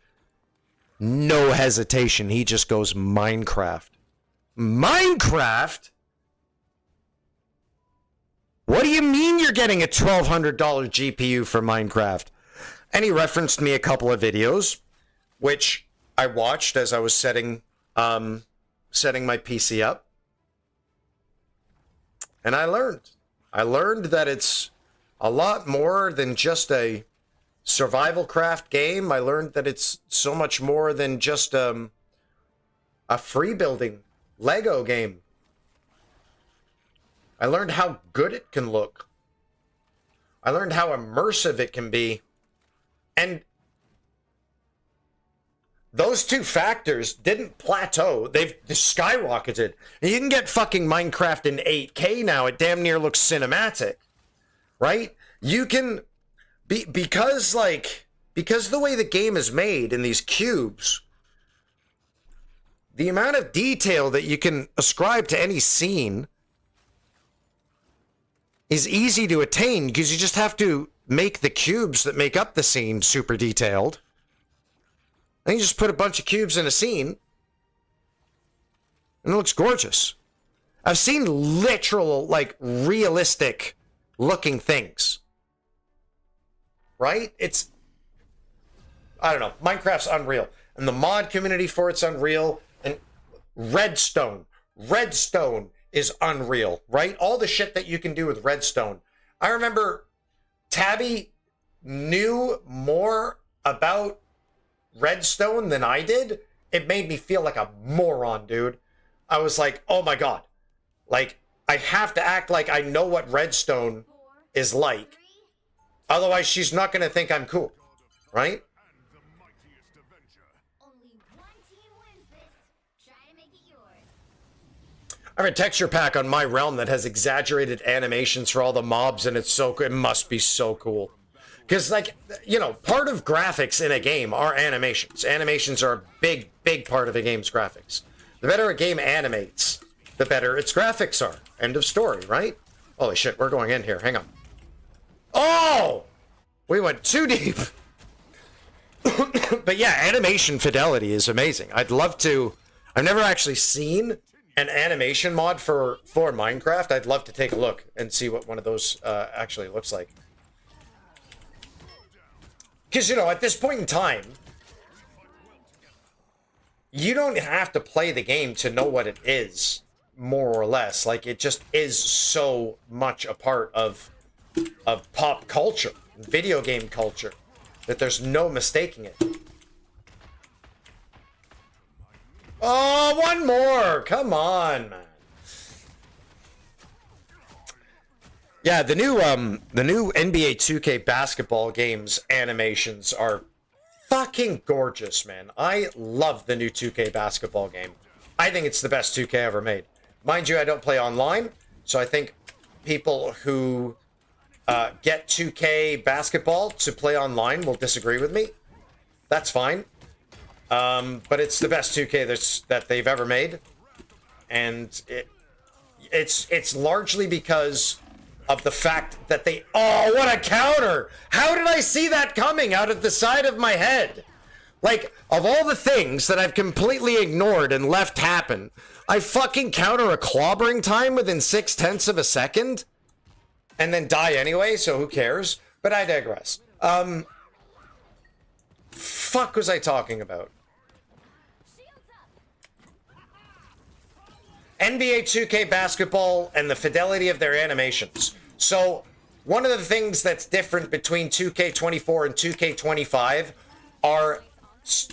No hesitation. He just goes, Minecraft. Minecraft? What do you mean you're getting a $1,200 GPU for Minecraft? And he referenced me a couple of videos, which I watched as I was setting my PC up. And I learned. That it's a lot more than just a survival craft game. I learned that it's so much more than just a free building Lego game. I learned how good it can look. I learned how immersive it can be. And those two factors didn't plateau. They've skyrocketed. And you can get fucking Minecraft in 8K now. It damn near looks cinematic. Right? You can... Because the way the game is made in these cubes, the amount of detail that you can ascribe to any scene is easy to attain because you just have to make the cubes that make up the scene super detailed. And you just put a bunch of cubes in a scene and it looks gorgeous. I've seen literal, like, realistic looking things. Right? It's, I don't know. Minecraft's unreal. And the mod community for it's unreal. And Redstone is unreal, right? All the shit that you can do with Redstone. I remember Tabby knew more about Redstone than I did. It made me feel like a moron, dude. I was like, oh my god. Like, I have to act like I know what Redstone is like. Otherwise, she's not going to think I'm cool, right? Only one team wins this. Try to make it yours. I have a texture pack on my realm that has exaggerated animations for all the mobs, and it's so it must be so cool. Because, like, you know, part of graphics in a game are animations. Animations are a big, big part of a game's graphics. The better a game animates, the better its graphics are. End of story, right? Holy shit, we're going in here. Hang on. Oh! We went too deep. But yeah, animation fidelity is amazing. I'd love to... I've never actually seen an animation mod for Minecraft. I'd love to take a look and see what one of those actually looks like. Because, you know, at this point in time, you don't have to play the game to know what it is, more or less. Like, it just is so much a part of pop culture, video game culture, that there's no mistaking it. Oh, one more! Come on, man. Yeah, the new NBA 2K basketball games animations are fucking gorgeous, man. I love the new 2K basketball game. I think it's the best 2K ever made. Mind you, I don't play online, so I think people who get 2K basketball to play online will disagree with me. That's fine. But it's the best 2K that they've ever made, and it's largely because of the fact that they... Oh, what a counter! How did I see that coming out of the side of my head? Like, of all the things that I've completely ignored and left happen, I fucking counter a clobbering time within 0.6 of a second, and then die anyway, so who cares? But I digress. Fuck was I talking about? NBA 2K basketball and the fidelity of their animations. So, one of the things that's different between 2K24 and 2K25 are,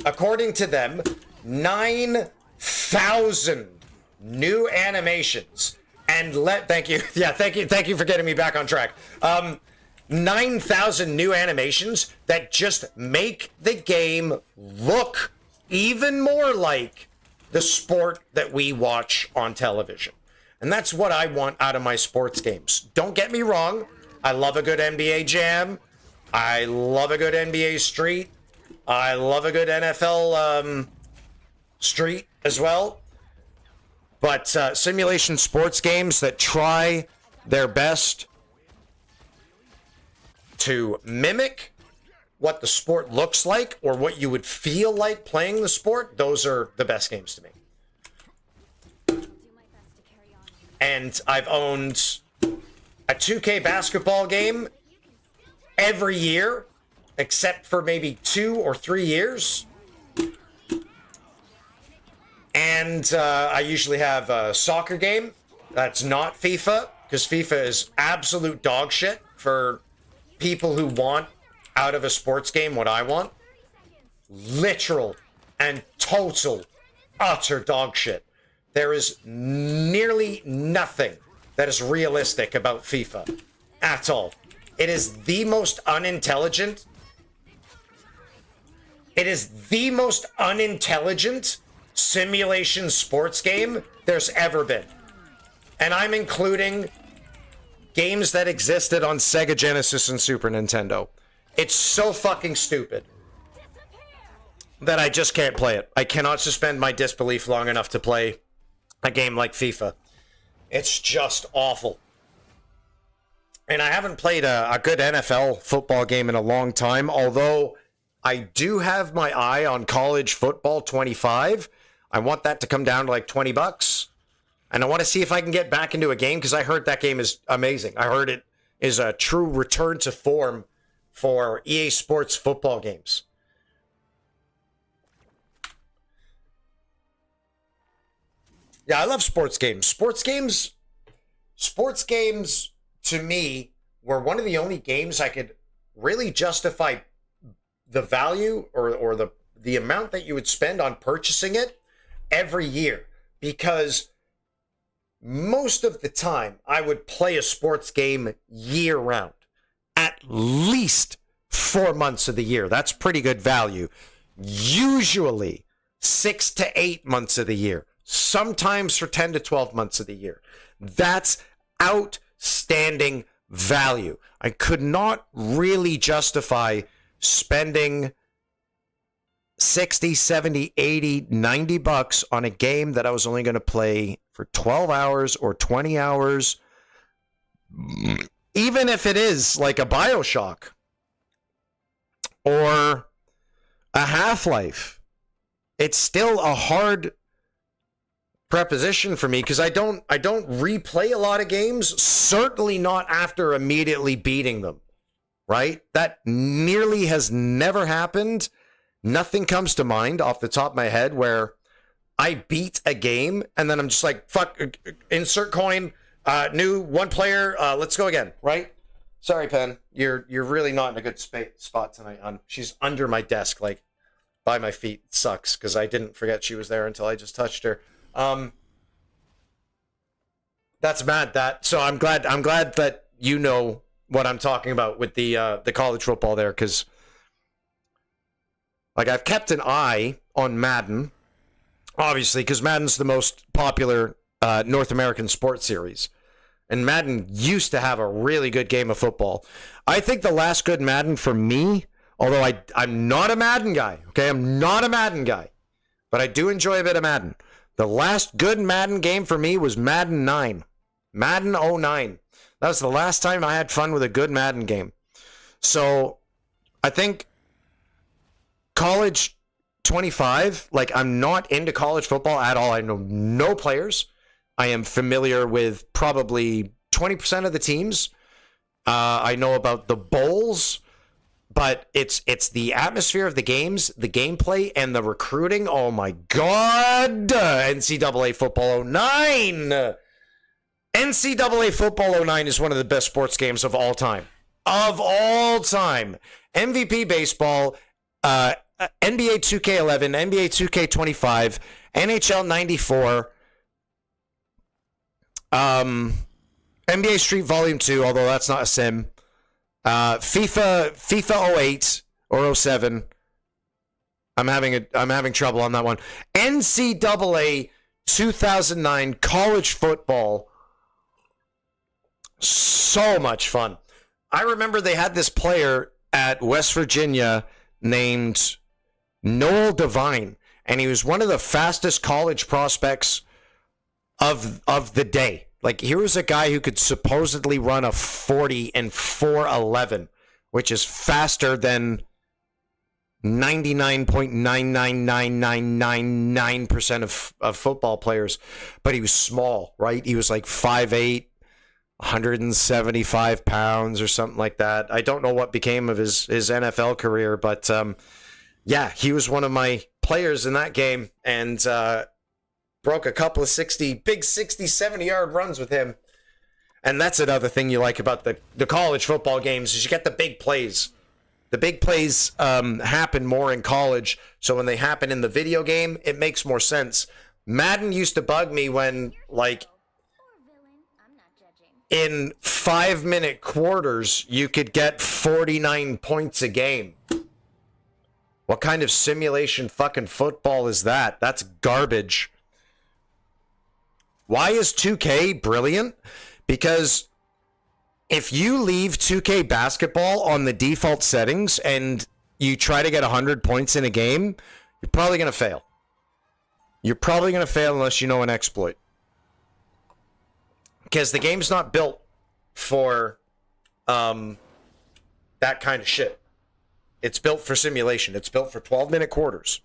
according to them, 9,000 new animations. And thank you for getting me back on track. 9,000 new animations that just make the game look even more like the sport that we watch on television. And that's what I want out of my sports games. Don't get me wrong. I love a good NBA Jam. I love a good NBA Street. I love a good NFL Street as well. But simulation sports games that try their best to mimic what the sport looks like or what you would feel like playing the sport, those are the best games to me. And I've owned a 2K basketball game every year, except for maybe 2 or 3 years. And I usually have a soccer game that's not FIFA, because FIFA is absolute dog shit for people who want out of a sports game what I want. Literal and total utter dog shit. There is nearly nothing that is realistic about FIFA at all. It is the most unintelligent. It is the most unintelligent simulation sports game there's ever been. And I'm including games that existed on Sega Genesis and Super Nintendo. It's so fucking stupid that I just can't play it. I cannot suspend my disbelief long enough to play a game like FIFA. It's just awful. And I haven't played a good NFL football game in a long time, although I do have my eye on college football 25. I want that to come down to like $20. And I want to see if I can get back into a game, because I heard that game is amazing. I heard it is a true return to form for EA Sports football games. Yeah, I love sports games. Sports games to me were one of the only games I could really justify the value or the amount that you would spend on purchasing it every year, because most of the time I would play a sports game year round, at least 4 months of the year. That's pretty good value. Usually 6 to 8 months of the year. sometimes for 10 to 12 months of the year. That's outstanding value. I could not really justify spending 60, 70, 80, 90 bucks on a game that I was only going to play for 12 hours or 20 hours. Even if it is like a BioShock or a Half-Life, it's still a hard preposition for me because I don't replay a lot of games, certainly not after immediately beating them, right? That nearly has never happened. Nothing comes to mind off the top of my head where I beat a game and then I'm just like, fuck, insert coin, new one player, let's go again, right? Sorry, Pen, you're really not in a good spot tonight, hon. She's under my desk, like by my feet. It sucks because I didn't forget she was there until I just touched her. That's mad. So I'm glad that you know what I'm talking about with the college football there, because like I've kept an eye on Madden, obviously, because Madden's the most popular North American sports series. And Madden used to have a really good game of football. I think the last good Madden for me, although I'm not a Madden guy, okay? I'm not a Madden guy, but I do enjoy a bit of Madden. The last good Madden game for me was Madden 9. Madden 09. That was the last time I had fun with a good Madden game. So I think college 25, like I'm not into college football at all. I know no players. I am familiar with probably 20% of the teams. I know about the bowls, but it's the atmosphere of the games, the gameplay, and the recruiting. Oh my God. NCAA Football 09. NCAA Football 09 is one of the best sports games of all time. Of all time. MVP Baseball, NBA 2K11, NBA 2K25, NHL 94, NBA Street Volume 2, although that's not a sim, FIFA 08 or 07. I'm having trouble on that one. NCAA 2009 college football. So much fun. I remember they had this player at West Virginia named Noel Devine, and he was one of the fastest college prospects of the day. Like, here was a guy who could supposedly run a 40 and 4.11, which is faster than 99.99999% of football players. But he was small, right? He was like 5'8", 175 pounds or something like that. I don't know what became of his NFL career, but yeah, he was one of my players in that game, and broke a couple of 70-yard runs with him. And that's another thing you like about the college football games is you get the big plays. The big plays happen more in college, so when they happen in the video game, it makes more sense. Madden used to bug me when, like, in 5-minute quarters, you could get 49 points a game. What kind of simulation fucking football is that? That's garbage. Why is 2K brilliant? Because if you leave 2K basketball on the default settings and you try to get 100 points in a game, you're probably going to fail. You're probably going to fail unless you know an exploit. Because the game's not built for that kind of shit. It's built for simulation. It's built for 12-minute quarters.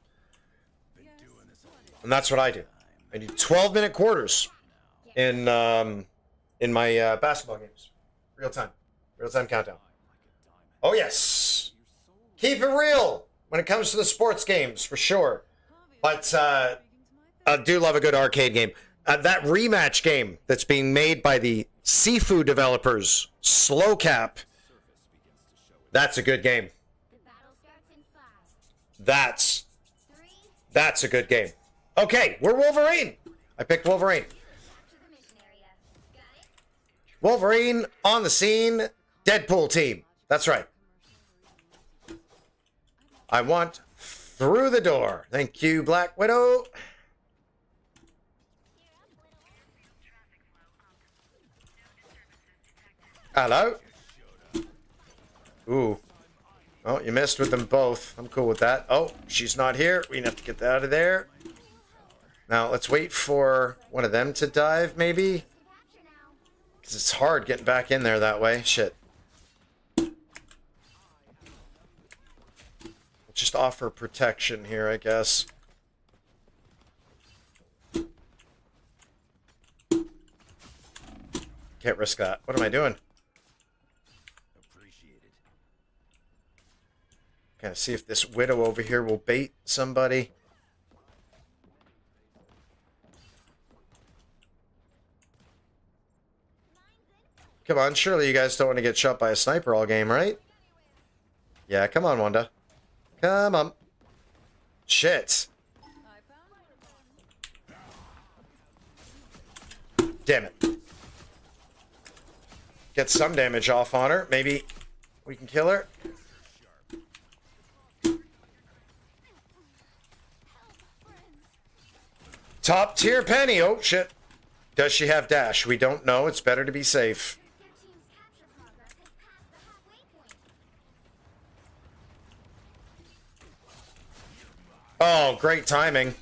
And that's what I do. I do 12-minute quarters in my basketball games. Real time countdown. Oh, yes. Keep it real when it comes to the sports games, for sure. But I do love a good arcade game. That rematch game that's being made by the Sifu developers, Slow Cap, that's a good game. That's a good game. Okay, we're Wolverine. I picked Wolverine. Wolverine on the scene. Deadpool team. That's right. I want through the door. Thank you, Black Widow. Hello? Ooh. Oh, you missed with them both. I'm cool with that. Oh, she's not here. We have to get out of there. Now, let's wait for one of them to dive, maybe? Because it's hard getting back in there that way. Shit. Just offer protection here, I guess. Can't risk that. What am I doing? Kind of see if this widow over here will bait somebody. Come on, surely you guys don't want to get shot by a sniper all game, right? Yeah, come on, Wanda. Come on. Shit. Damn it. Get some damage off on her. Maybe we can kill her. Top tier Penny. Oh, shit. Does she have dash? We don't know. It's better to be safe. Oh, great timing.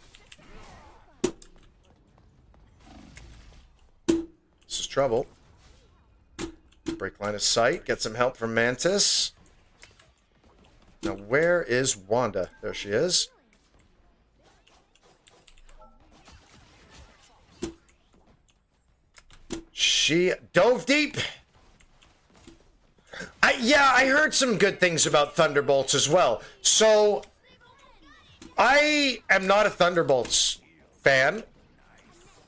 This is trouble. Break line of sight. Get some help from Mantis. Now, where is Wanda? There she is. She dove deep. I heard some good things about Thunderbolts as well. So, I am not a Thunderbolts fan.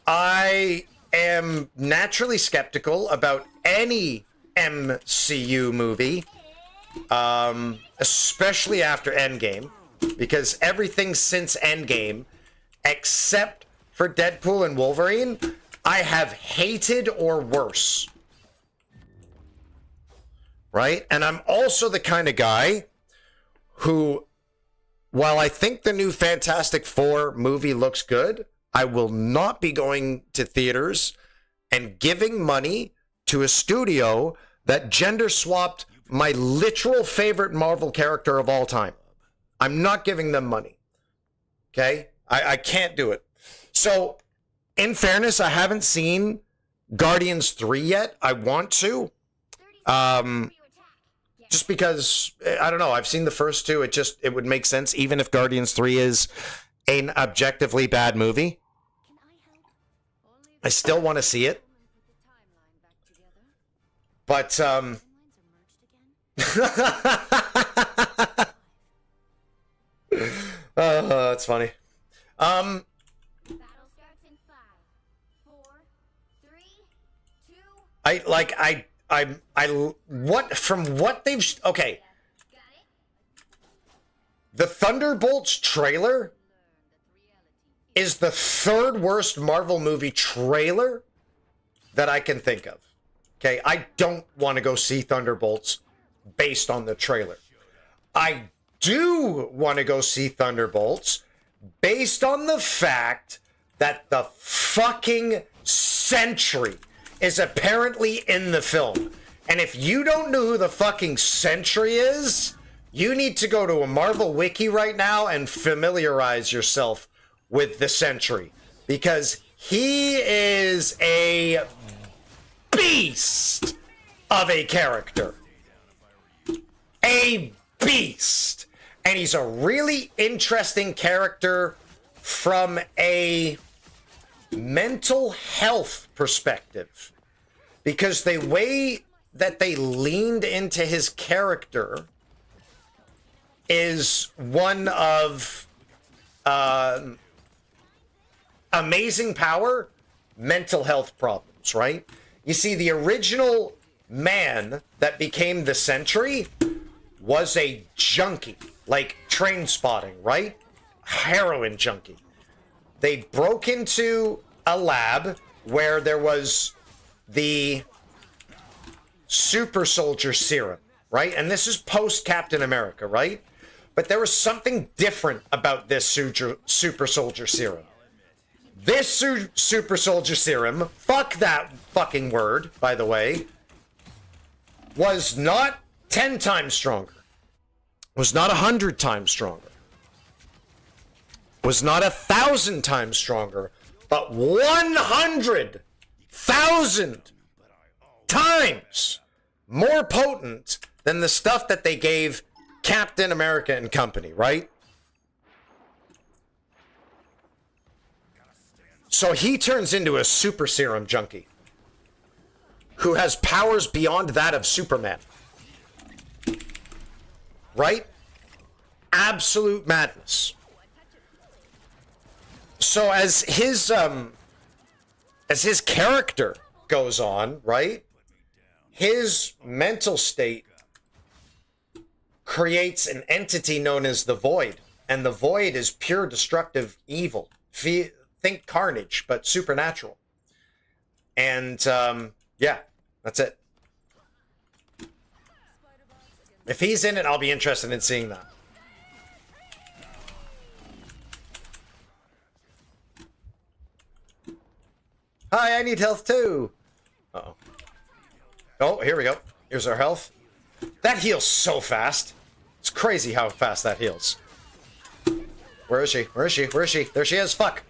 I am naturally skeptical about any MCU movie, especially after Endgame, because everything since Endgame, except for Deadpool and Wolverine, I have hated or worse. Right? And I'm also the kind of guy who, while I think the new Fantastic Four movie looks good, I will not be going to theaters and giving money to a studio that gender swapped my literal favorite Marvel character of all time. I'm not giving them money. Okay? I can't do it. So, in fairness, I haven't seen Guardians 3 yet. I want to. Just because, I don't know, I've seen the first two. It would make sense, even if Guardians 3 is an objectively bad movie. I still want to see it. But, that's funny. Okay. The Thunderbolts trailer is the third worst Marvel movie trailer that I can think of. Okay, I don't want to go see Thunderbolts based on the trailer. I do want to go see Thunderbolts based on the fact that the fucking Sentry is apparently in the film. And if you don't know who the fucking Sentry is, you need to go to a Marvel wiki right now and familiarize yourself with the Sentry. Because he is a beast of a character. A beast. And he's a really interesting character from a mental health perspective. Because the way that they leaned into his character is one of amazing power, mental health problems, right? You see, the original man that became the Sentry was a junkie, like Train Spotting, right? Heroin junkie. They broke into a lab where there was the super soldier serum, right? And this is post Captain America, right? But there was something different about this super soldier serum. This super soldier serum, fuck that fucking word, by the way, was not 10 times stronger, was not 100 times stronger, was not 1,000 times stronger, but 100,000 times more potent than the stuff that they gave Captain America and company, right? So he turns into a super serum junkie who has powers beyond that of Superman. Right? Absolute madness. So as his character goes on, right? His mental state creates an entity known as the Void, and the Void is pure destructive evil. Think Carnage, but supernatural. And yeah, that's it. If he's in it, I'll be interested in seeing that. Hi, I need health too. Uh-oh. Oh, here we go. Here's our health. That heals so fast. It's crazy how fast that heals. Where is she? Where is she? Where is she? There she is. Fuck.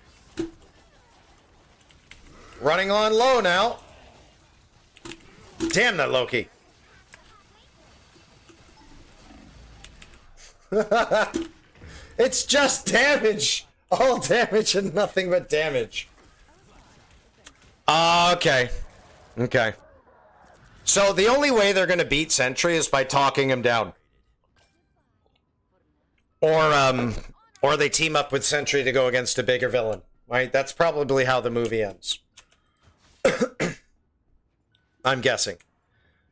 Running on low now. Damn that Loki. It's just damage. All damage and nothing but damage. Okay. Okay. So the only way they're going to beat Sentry is by talking him down. Or they team up with Sentry to go against a bigger villain. Right? That's probably how the movie ends. I'm guessing.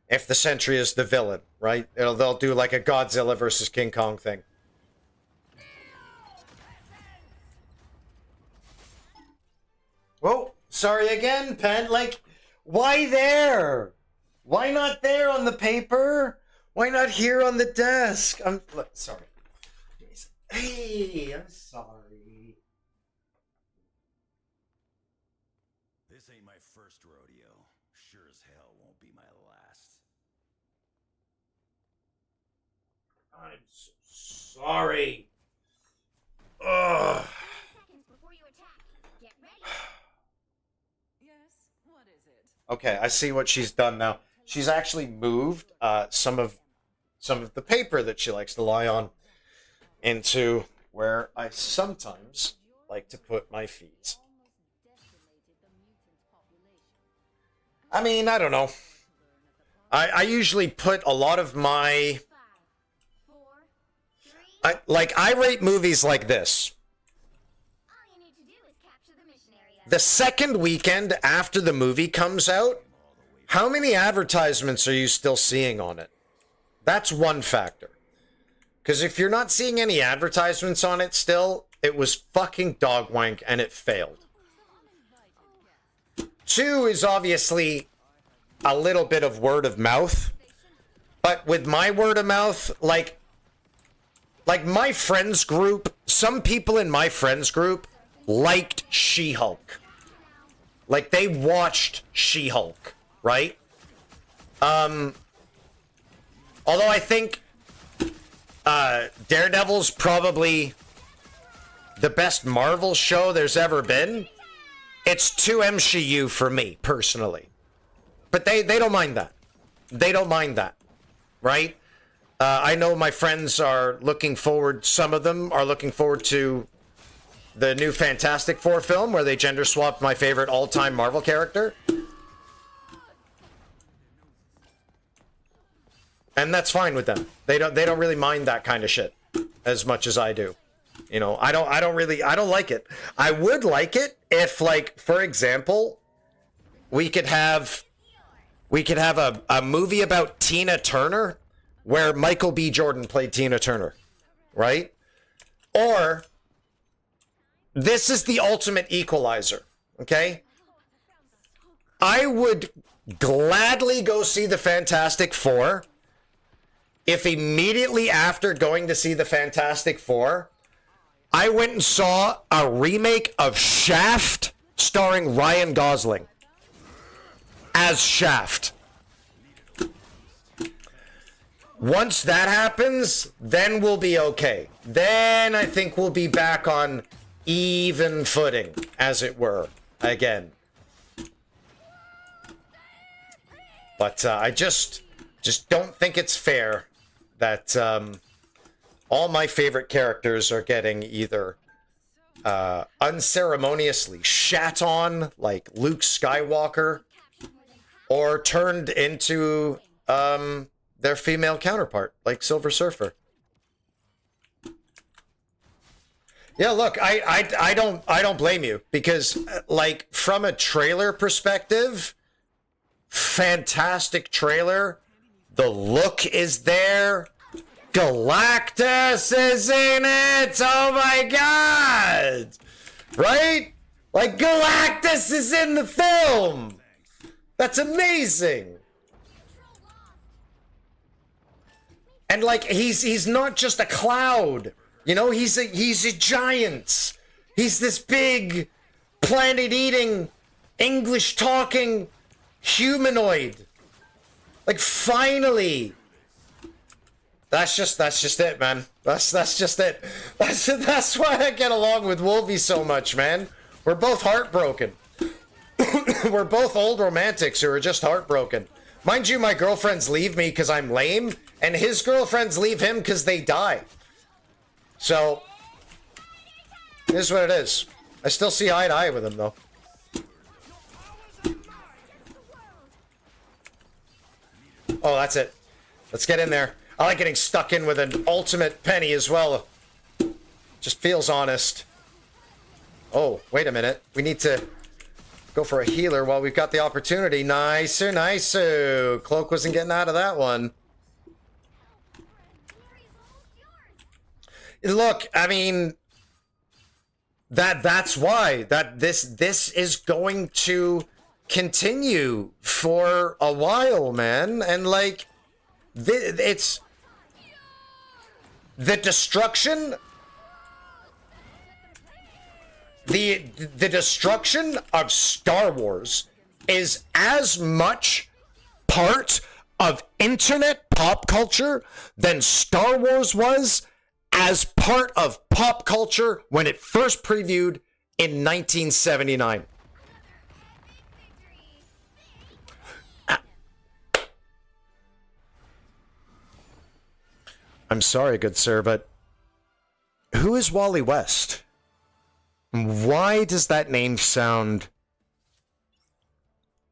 If the Sentry is the villain, right? They'll do like a Godzilla versus King Kong thing. Whoa, sorry again, Pen. Like, why there? Why not there on the paper? Why not here on the desk? I'm sorry. Hey, I'm sorry. This ain't my first rodeo. Sure as hell won't be my last. I'm so sorry. Ugh. Seconds before you attack. Get ready. Yes, what is it? Okay, I see what she's done now. She's actually moved some of the paper that she likes to lie on into where I sometimes like to put my feet. I mean, I don't know. I usually put a lot of my... 5, 4, 3. I rate movies like this. All you need to do is capture the mission area. The second weekend after the movie comes out, how many advertisements are you still seeing on it? That's one factor. Because if you're not seeing any advertisements on it still, it was fucking dog wank and it failed. 2 is obviously a little bit of word of mouth. But with my word of mouth, like my friends group, some people in my friends group liked She-Hulk. Like they watched She-Hulk, right? Although I think Daredevil's probably the best Marvel show there's ever been. It's too MCU for me, personally. But they don't mind that. They don't mind that, right? I know my friends are looking forward, some of them are looking forward to the new Fantastic Four film where they gender swapped my favorite all-time Marvel character. And that's fine with them. They don't really mind that kind of shit as much as I do. You know, I don't like it. I would like it if, like, for example, we could have a movie about Tina Turner where Michael B. Jordan played Tina Turner, right? Or this is the ultimate equalizer, okay? I would gladly go see the Fantastic Four if immediately after going to see the Fantastic Four, I went and saw a remake of Shaft starring Ryan Gosling as Shaft. Once that happens, then we'll be okay. Then I think we'll be back on even footing, as it were, again. But I just don't think it's fair that all my favorite characters are getting either unceremoniously shat on, like Luke Skywalker, or turned into their female counterpart, like Silver Surfer. Yeah, look, I don't blame you, because like from a trailer perspective, fantastic trailer. The look is there. Galactus is in it. Oh my god. Right? Like Galactus is in the film. That's amazing. And like he's not just a cloud. You know, he's a giant. He's this big planet-eating, English-talking humanoid. Like finally. That's just it, man. That's just it. That's why I get along with Wolvie so much, man. We're both heartbroken. We're both old romantics who are just heartbroken. Mind you, my girlfriends leave me because I'm lame, and his girlfriends leave him because they die. So, here's what it is. I still see eye to eye with him, though. Oh, that's it. Let's get in there. I like getting stuck in with an ultimate penny as well. Just feels honest. Oh, wait a minute. We need to go for a healer while we've got the opportunity. Nicer, nicer. Cloak wasn't getting out of that one. Look, I mean, that's why that this is going to continue for a while, man. And like, it's the destruction. The destruction of Star Wars is as much part of internet pop culture than Star Wars was as part of pop culture when it first previewed in 1979. I'm sorry, good sir, but who is Wally West? Why does that name sound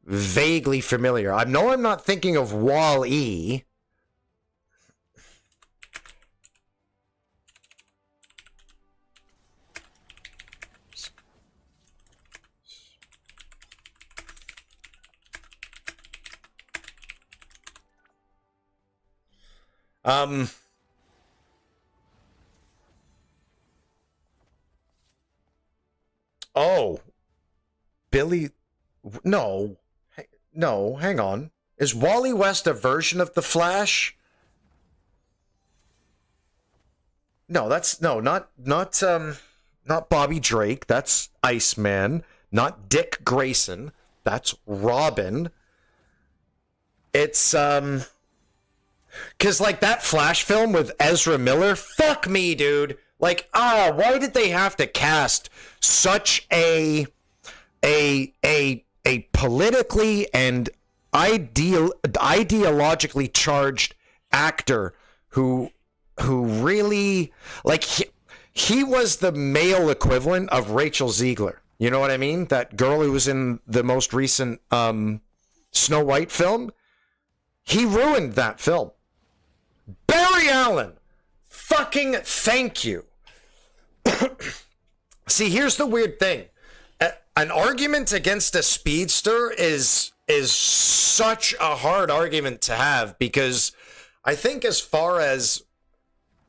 vaguely familiar? I know I'm not thinking of Wall-E. Oh, Billy, no, hang on. Is Wally West a version of the Flash? No, not Bobby Drake. That's Iceman. Not Dick Grayson. That's Robin. It's, cause like that Flash film with Ezra Miller, fuck me, dude. Like, why did they have to cast such a politically and ideologically charged actor who really, like, he was the male equivalent of Rachel Ziegler. You know what I mean? That girl who was in the most recent Snow White film. He ruined that film. Barry Allen, fucking thank you. See, here's the weird thing. An argument against a speedster is such a hard argument to have, because I think as far as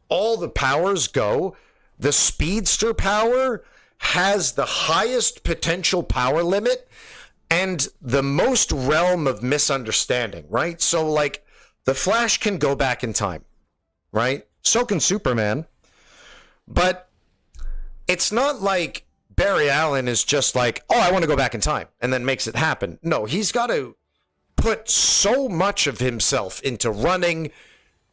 all the powers go, the speedster power has the highest potential power limit and the most realm of misunderstanding, right? So like the Flash can go back in time, right? So can Superman. But it's not like Barry Allen is just like, oh, I want to go back in time, and then makes it happen. No, he's got to put so much of himself into running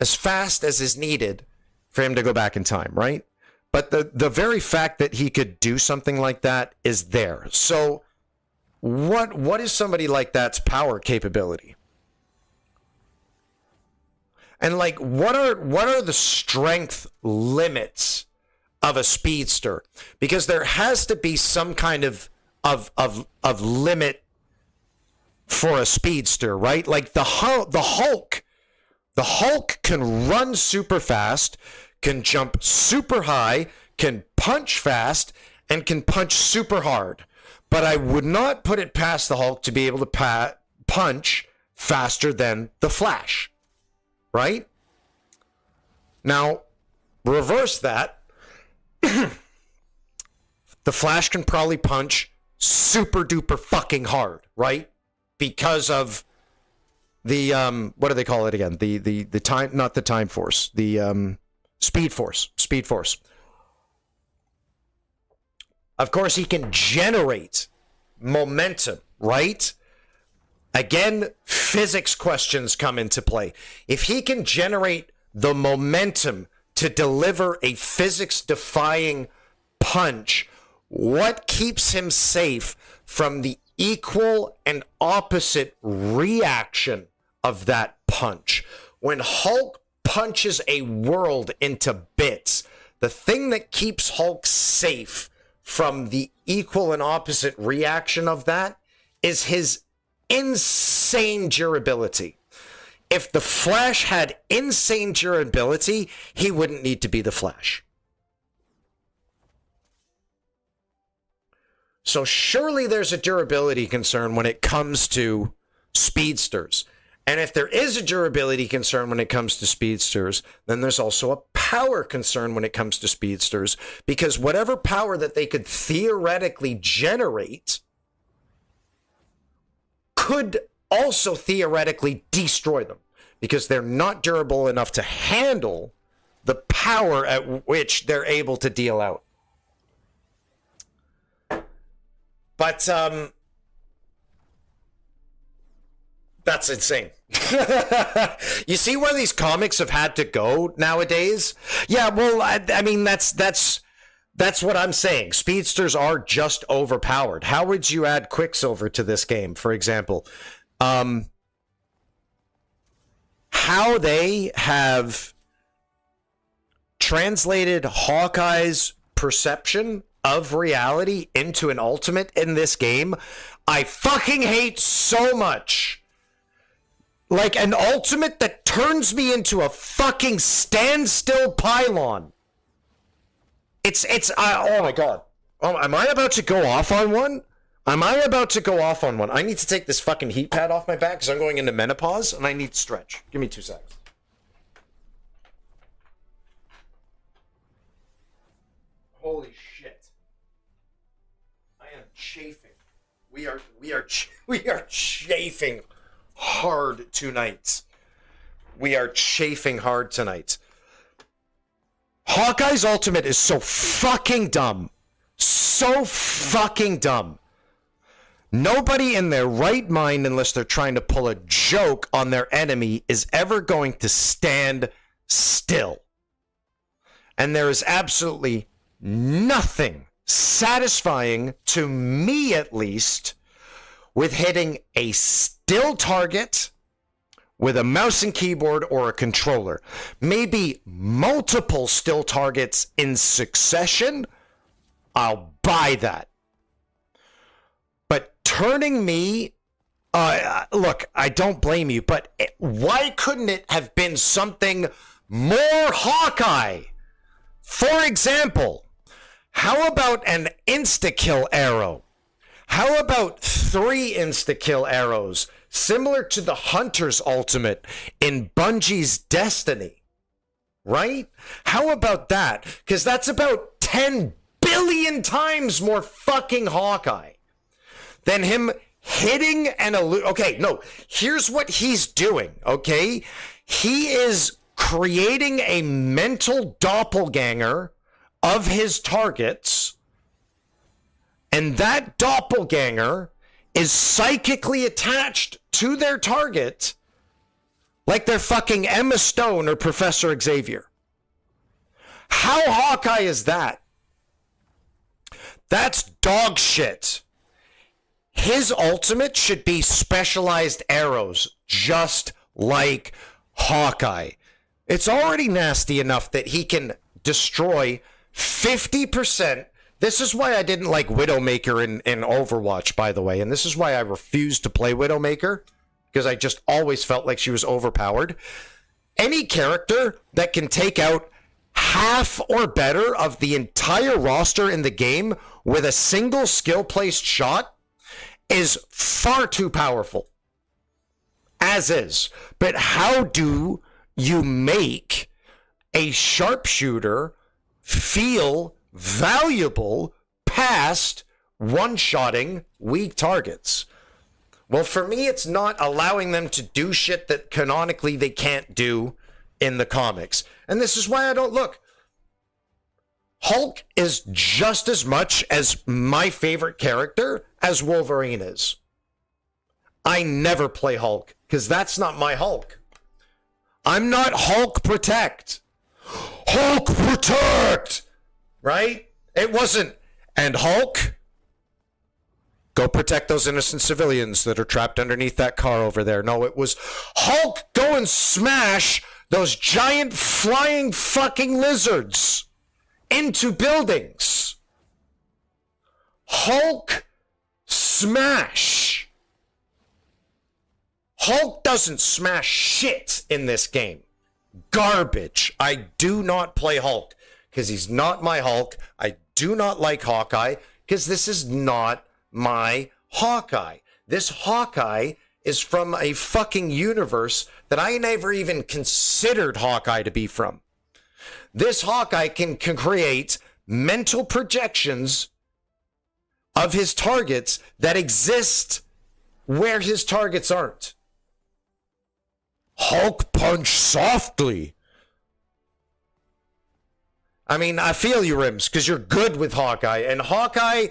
as fast as is needed for him to go back in time, right? But the very fact that he could do something like that is there. So what is somebody like that's power capability? And like what are the strength limits of a speedster? Because there has to be some kind of limit for a speedster, right? Like the Hulk can run super fast, can jump super high, can punch fast, and can punch super hard. But I would not put it past the Hulk to be able to punch faster than the Flash, right? Now, reverse that. The Flash can probably punch super duper fucking hard, right? Because of the what do they call it again? The time, not the time force, the speed force. Of course, he can generate momentum, right? Again, physics questions come into play. If he can generate the momentum to deliver a physics-defying punch, what keeps him safe from the equal and opposite reaction of that punch? When Hulk punches a world into bits, the thing that keeps Hulk safe from the equal and opposite reaction of that is his insane durability. If the Flash had insane durability, he wouldn't need to be the Flash. So surely there's a durability concern when it comes to speedsters. And if there is a durability concern when it comes to speedsters, then there's also a power concern when it comes to speedsters, because whatever power that they could theoretically generate could also theoretically destroy them, because they're not durable enough to handle the power at which they're able to deal out. But that's insane. You see where these comics have had to go nowadays? Yeah, well, I mean, that's what I'm saying. Speedsters are just overpowered. How would you add Quicksilver to this game, for example? How they have translated Hawkeye's perception of reality into an ultimate in this game, I fucking hate so much. Like an ultimate that turns me into a fucking standstill pylon. Oh my god. Oh, am I about to go off on one? I need to take this fucking heat pad off my back because I'm going into menopause and I need to stretch. Give me 2 seconds. Holy shit. I am chafing. We are chafing hard tonight. Hawkeye's ultimate is so fucking dumb. Nobody in their right mind, unless they're trying to pull a joke on their enemy, is ever going to stand still. And there is absolutely nothing satisfying, to me at least, with hitting a still target with a mouse and keyboard or a controller. Maybe multiple still targets in succession, I'll buy that. But turning me, look, I don't blame you, but why couldn't it have been something more Hawkeye? For example, how about an insta-kill arrow? How about 3 insta-kill arrows, similar to the Hunter's ultimate in Bungie's Destiny? Right? How about that? Because that's about 10 billion times more fucking Hawkeye than him hitting an Okay, no, here's what he's doing, okay? He is creating a mental doppelganger of his targets, and that doppelganger is psychically attached to their target Like they're fucking Emma Stone or Professor Xavier. How Hawkeye is that? That's dog shit. His ultimate should be specialized arrows, just like Hawkeye. It's already nasty enough that he can destroy 50%. This is why I didn't like Widowmaker in Overwatch, by the way. And this is why I refused to play Widowmaker, because I just always felt like she was overpowered. Any character that can take out half or better of the entire roster in the game with a single skill-placed shot is far too powerful. As is. But how do you make a sharpshooter feel valuable past one-shotting weak targets? Well, for me, it's not allowing them to do shit that canonically they can't do in the comics. And this is why I don't look. Hulk is just as much as my favorite character as Wolverine is. I never play Hulk because that's not my Hulk. I'm not Hulk Protect. Hulk Protect! Right? It wasn't. And Hulk, go protect those innocent civilians that are trapped underneath that car over there. No, it was Hulk, go and smash those giant flying fucking lizards into buildings. Hulk smash. Hulk doesn't smash shit in this game. Garbage. I do not play Hulk because he's not my Hulk. I do not like Hawkeye because this is not my Hawkeye. This Hawkeye is from a fucking universe that I never even considered Hawkeye to be from. This Hawkeye can create mental projections of his targets that exist where his targets aren't. Hulk punch softly. I mean, I feel you, Rims, because you're good with Hawkeye. And Hawkeye,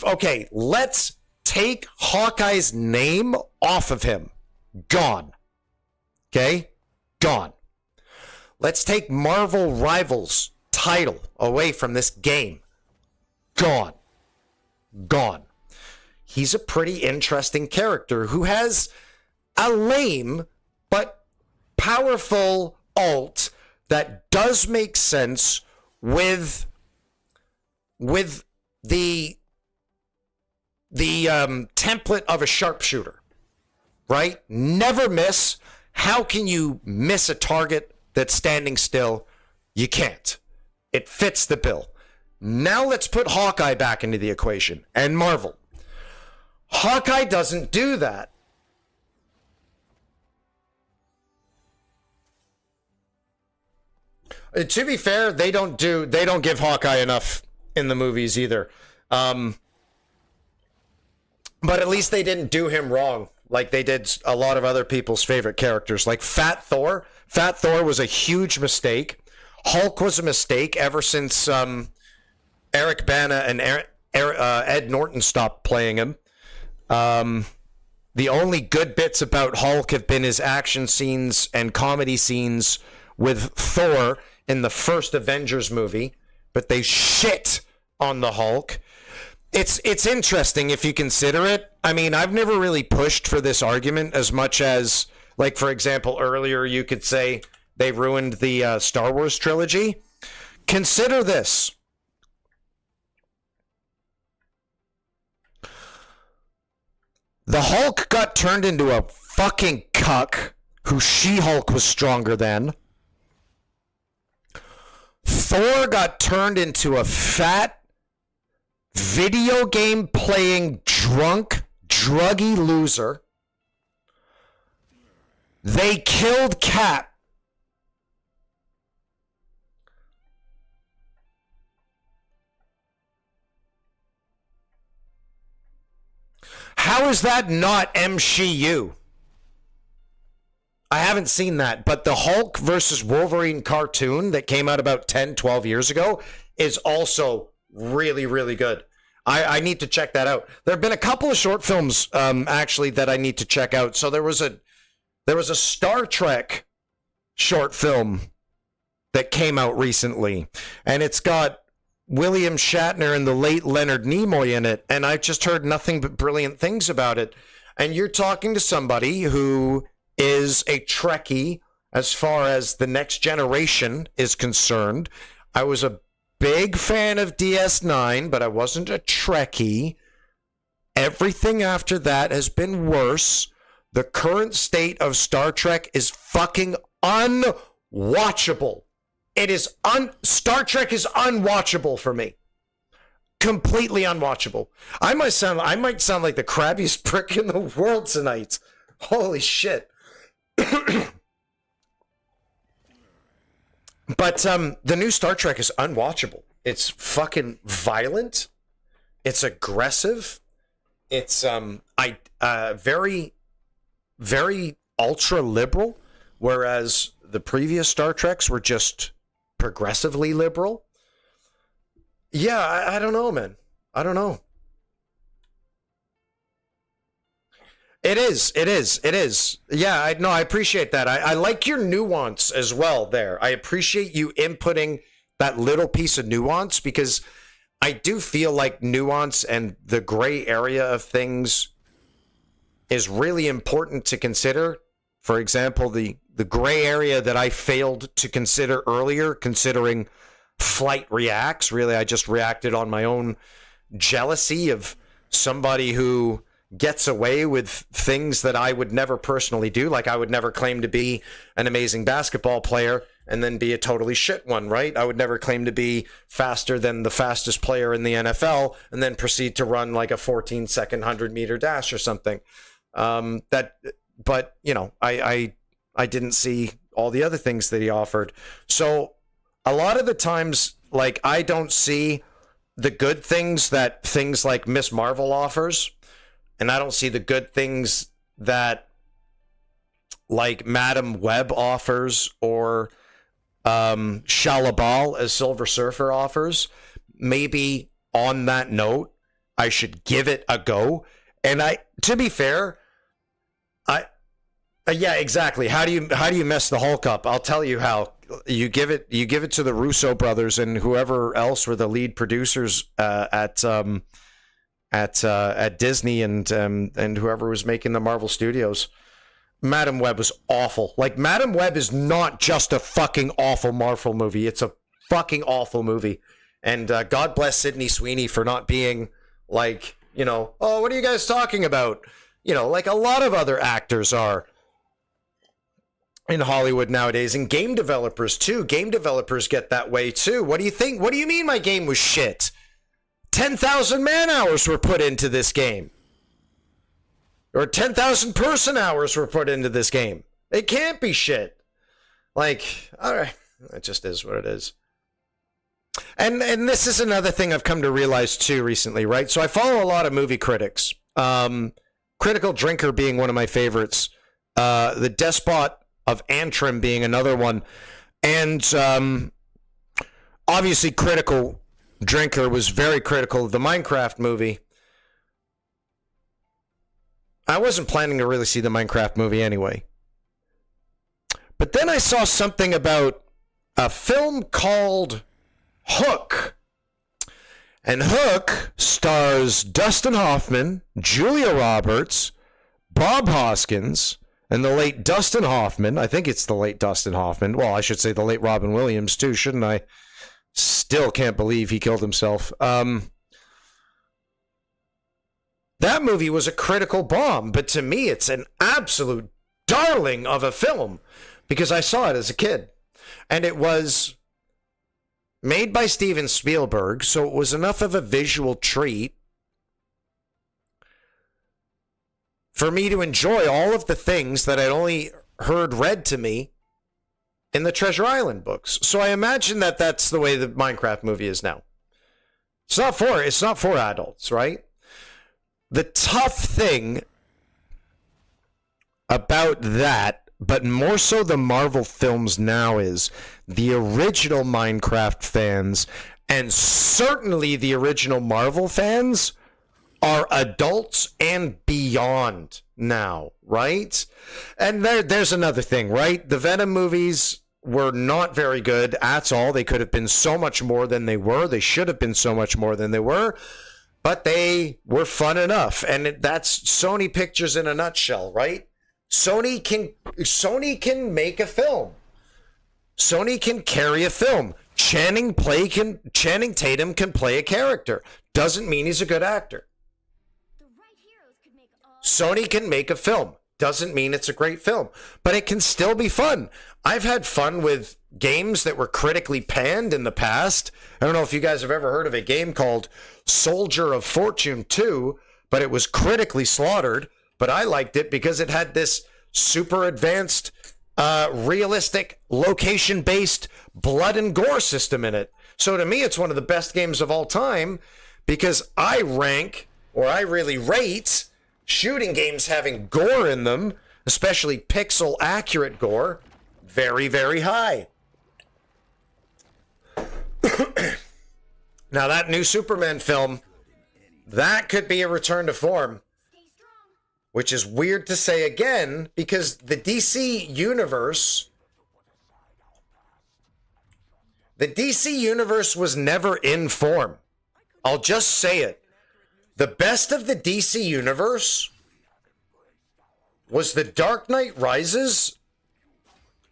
okay, let's take Hawkeye's name off of him. Gone. Okay? Gone. Let's take Marvel Rivals title away from this game. Gone. Gone. He's a pretty interesting character who has a lame but powerful ult that does make sense with the template of a sharpshooter, right? Never miss. How can you miss a target that's standing still? You can't. It fits the bill. Now let's put Hawkeye back into the equation and Marvel. Hawkeye doesn't do that. To be fair, they don't give Hawkeye enough in the movies either. But at least they didn't do him wrong like they did a lot of other people's favorite characters. Like Fat Thor. Fat Thor was a huge mistake. Hulk was a mistake ever since Eric Bana and Ed Norton stopped playing him. The only good bits about Hulk have been his action scenes and comedy scenes with Thor in the first Avengers movie, but they shit on the Hulk. It's interesting if you consider it. I mean, I've never really pushed for this argument as much as, like, for example, earlier you could say they ruined the Star Wars trilogy. Consider this. The Hulk got turned into a fucking cuck who She-Hulk was stronger than. Thor got turned into a fat, video game playing, drunk, druggy loser. They killed Cap. How is that not MCU? I haven't seen that, but the Hulk versus Wolverine cartoon that came out about 10, 12 years ago is also really, really good. I need to check that out. There have been a couple of short films, actually, that I need to check out. So there was There was a Star Trek short film that came out recently, and it's got William Shatner and the late Leonard Nimoy in it, and I've just heard nothing but brilliant things about it. And you're talking to somebody who is a Trekkie as far as the next generation is concerned. I was a big fan of DS9, but I wasn't a Trekkie. Everything after that has been worse. The current state of Star Trek is fucking unwatchable. It is Star Trek is unwatchable for me. Completely unwatchable. I might sound like the crabbiest prick in the world tonight. Holy shit. But the new Star Trek is unwatchable. It's fucking violent. It's aggressive. It's very, very ultra liberal, whereas the previous Star Treks were just progressively liberal. Yeah, I don't know, man. I don't know. It is. Yeah, I appreciate that. I like your nuance as well there. I appreciate you inputting that little piece of nuance, because I do feel like nuance and the gray area of things is really important to consider. For example, the gray area that I failed to consider earlier, considering Flight reacts. Really, I just reacted on my own jealousy of somebody who gets away with things that I would never personally do. Like, I would never claim to be an amazing basketball player and then be a totally shit one, right? I would never claim to be faster than the fastest player in the NFL and then proceed to run like a 14-second 100-meter dash or something. But you know, I didn't see all the other things that he offered. So a lot of the times, like, I don't see the good things that things like Miss Marvel offers, and I don't see the good things that like Madam Web offers, or Shalabal as Silver Surfer offers. Maybe on that note, I should give it a go. And to be fair, yeah, exactly. How do you mess the Hulk up? I'll tell you how. You give it to the Russo brothers and whoever else were the lead producers at Disney and whoever was making the Marvel Studios. Madam Web was awful. Like, Madam Web is not just a fucking awful Marvel movie. It's a fucking awful movie. And God bless Sydney Sweeney for not being like, you know, oh, what are you guys talking about? You know, like a lot of other actors are in Hollywood nowadays, and game developers too. Game developers get that way too. What do you think? What do you mean my game was shit? 10,000 man hours were put into this game. Or 10,000 person hours were put into this game. It can't be shit. Like, all right, it just is what it is. And this is another thing I've come to realize too recently, right? So I follow a lot of movie critics. Critical Drinker being one of my favorites. The Despot of Antrim being another one. And obviously Critical Drinker was very critical of the Minecraft movie. I wasn't planning to really see the Minecraft movie anyway. But then I saw something about a film called Hook. And Hook stars Dustin Hoffman, Julia Roberts, Bob Hoskins, and the late Dustin Hoffman. I think it's the late Dustin Hoffman. Well, I should say the late Robin Williams too, shouldn't I? Still can't believe he killed himself. That movie was a critical bomb, but to me, it's an absolute darling of a film because I saw it as a kid. And it was made by Steven Spielberg, so it was enough of a visual treat for me to enjoy all of the things that I'd only heard read to me in the Treasure Island books. So I imagine that that's the way the Minecraft movie is now. It's not for adults, right? The tough thing about that, but more so the Marvel films now, is the original Minecraft fans, and certainly the original Marvel fans, are adults and beyond now, right? And there's another thing, right? The Venom movies were not very good at all. They could have been so much more than they were. They should have been so much more than they were, but they were fun enough. And that's Sony Pictures in a nutshell, right? Sony can make a film. Sony can carry a film. Channing Tatum can play a character. Doesn't mean he's a good actor. The right heroes could make all Sony can make a film. Doesn't mean it's a great film, but it can still be fun. I've had fun with games that were critically panned in the past. I don't know if you guys have ever heard of a game called Soldier of Fortune 2, but it was critically slaughtered. But I liked it because it had this super advanced, realistic, location-based blood and gore system in it. So to me, it's one of the best games of all time because I really rate shooting games having gore in them, especially pixel accurate gore, very, very high. Now that new Superman film, that could be a return to form, stay strong. which is weird to say again because the DC universe was never in form. I'll just say it. The best of the DC universe was The Dark Knight Rises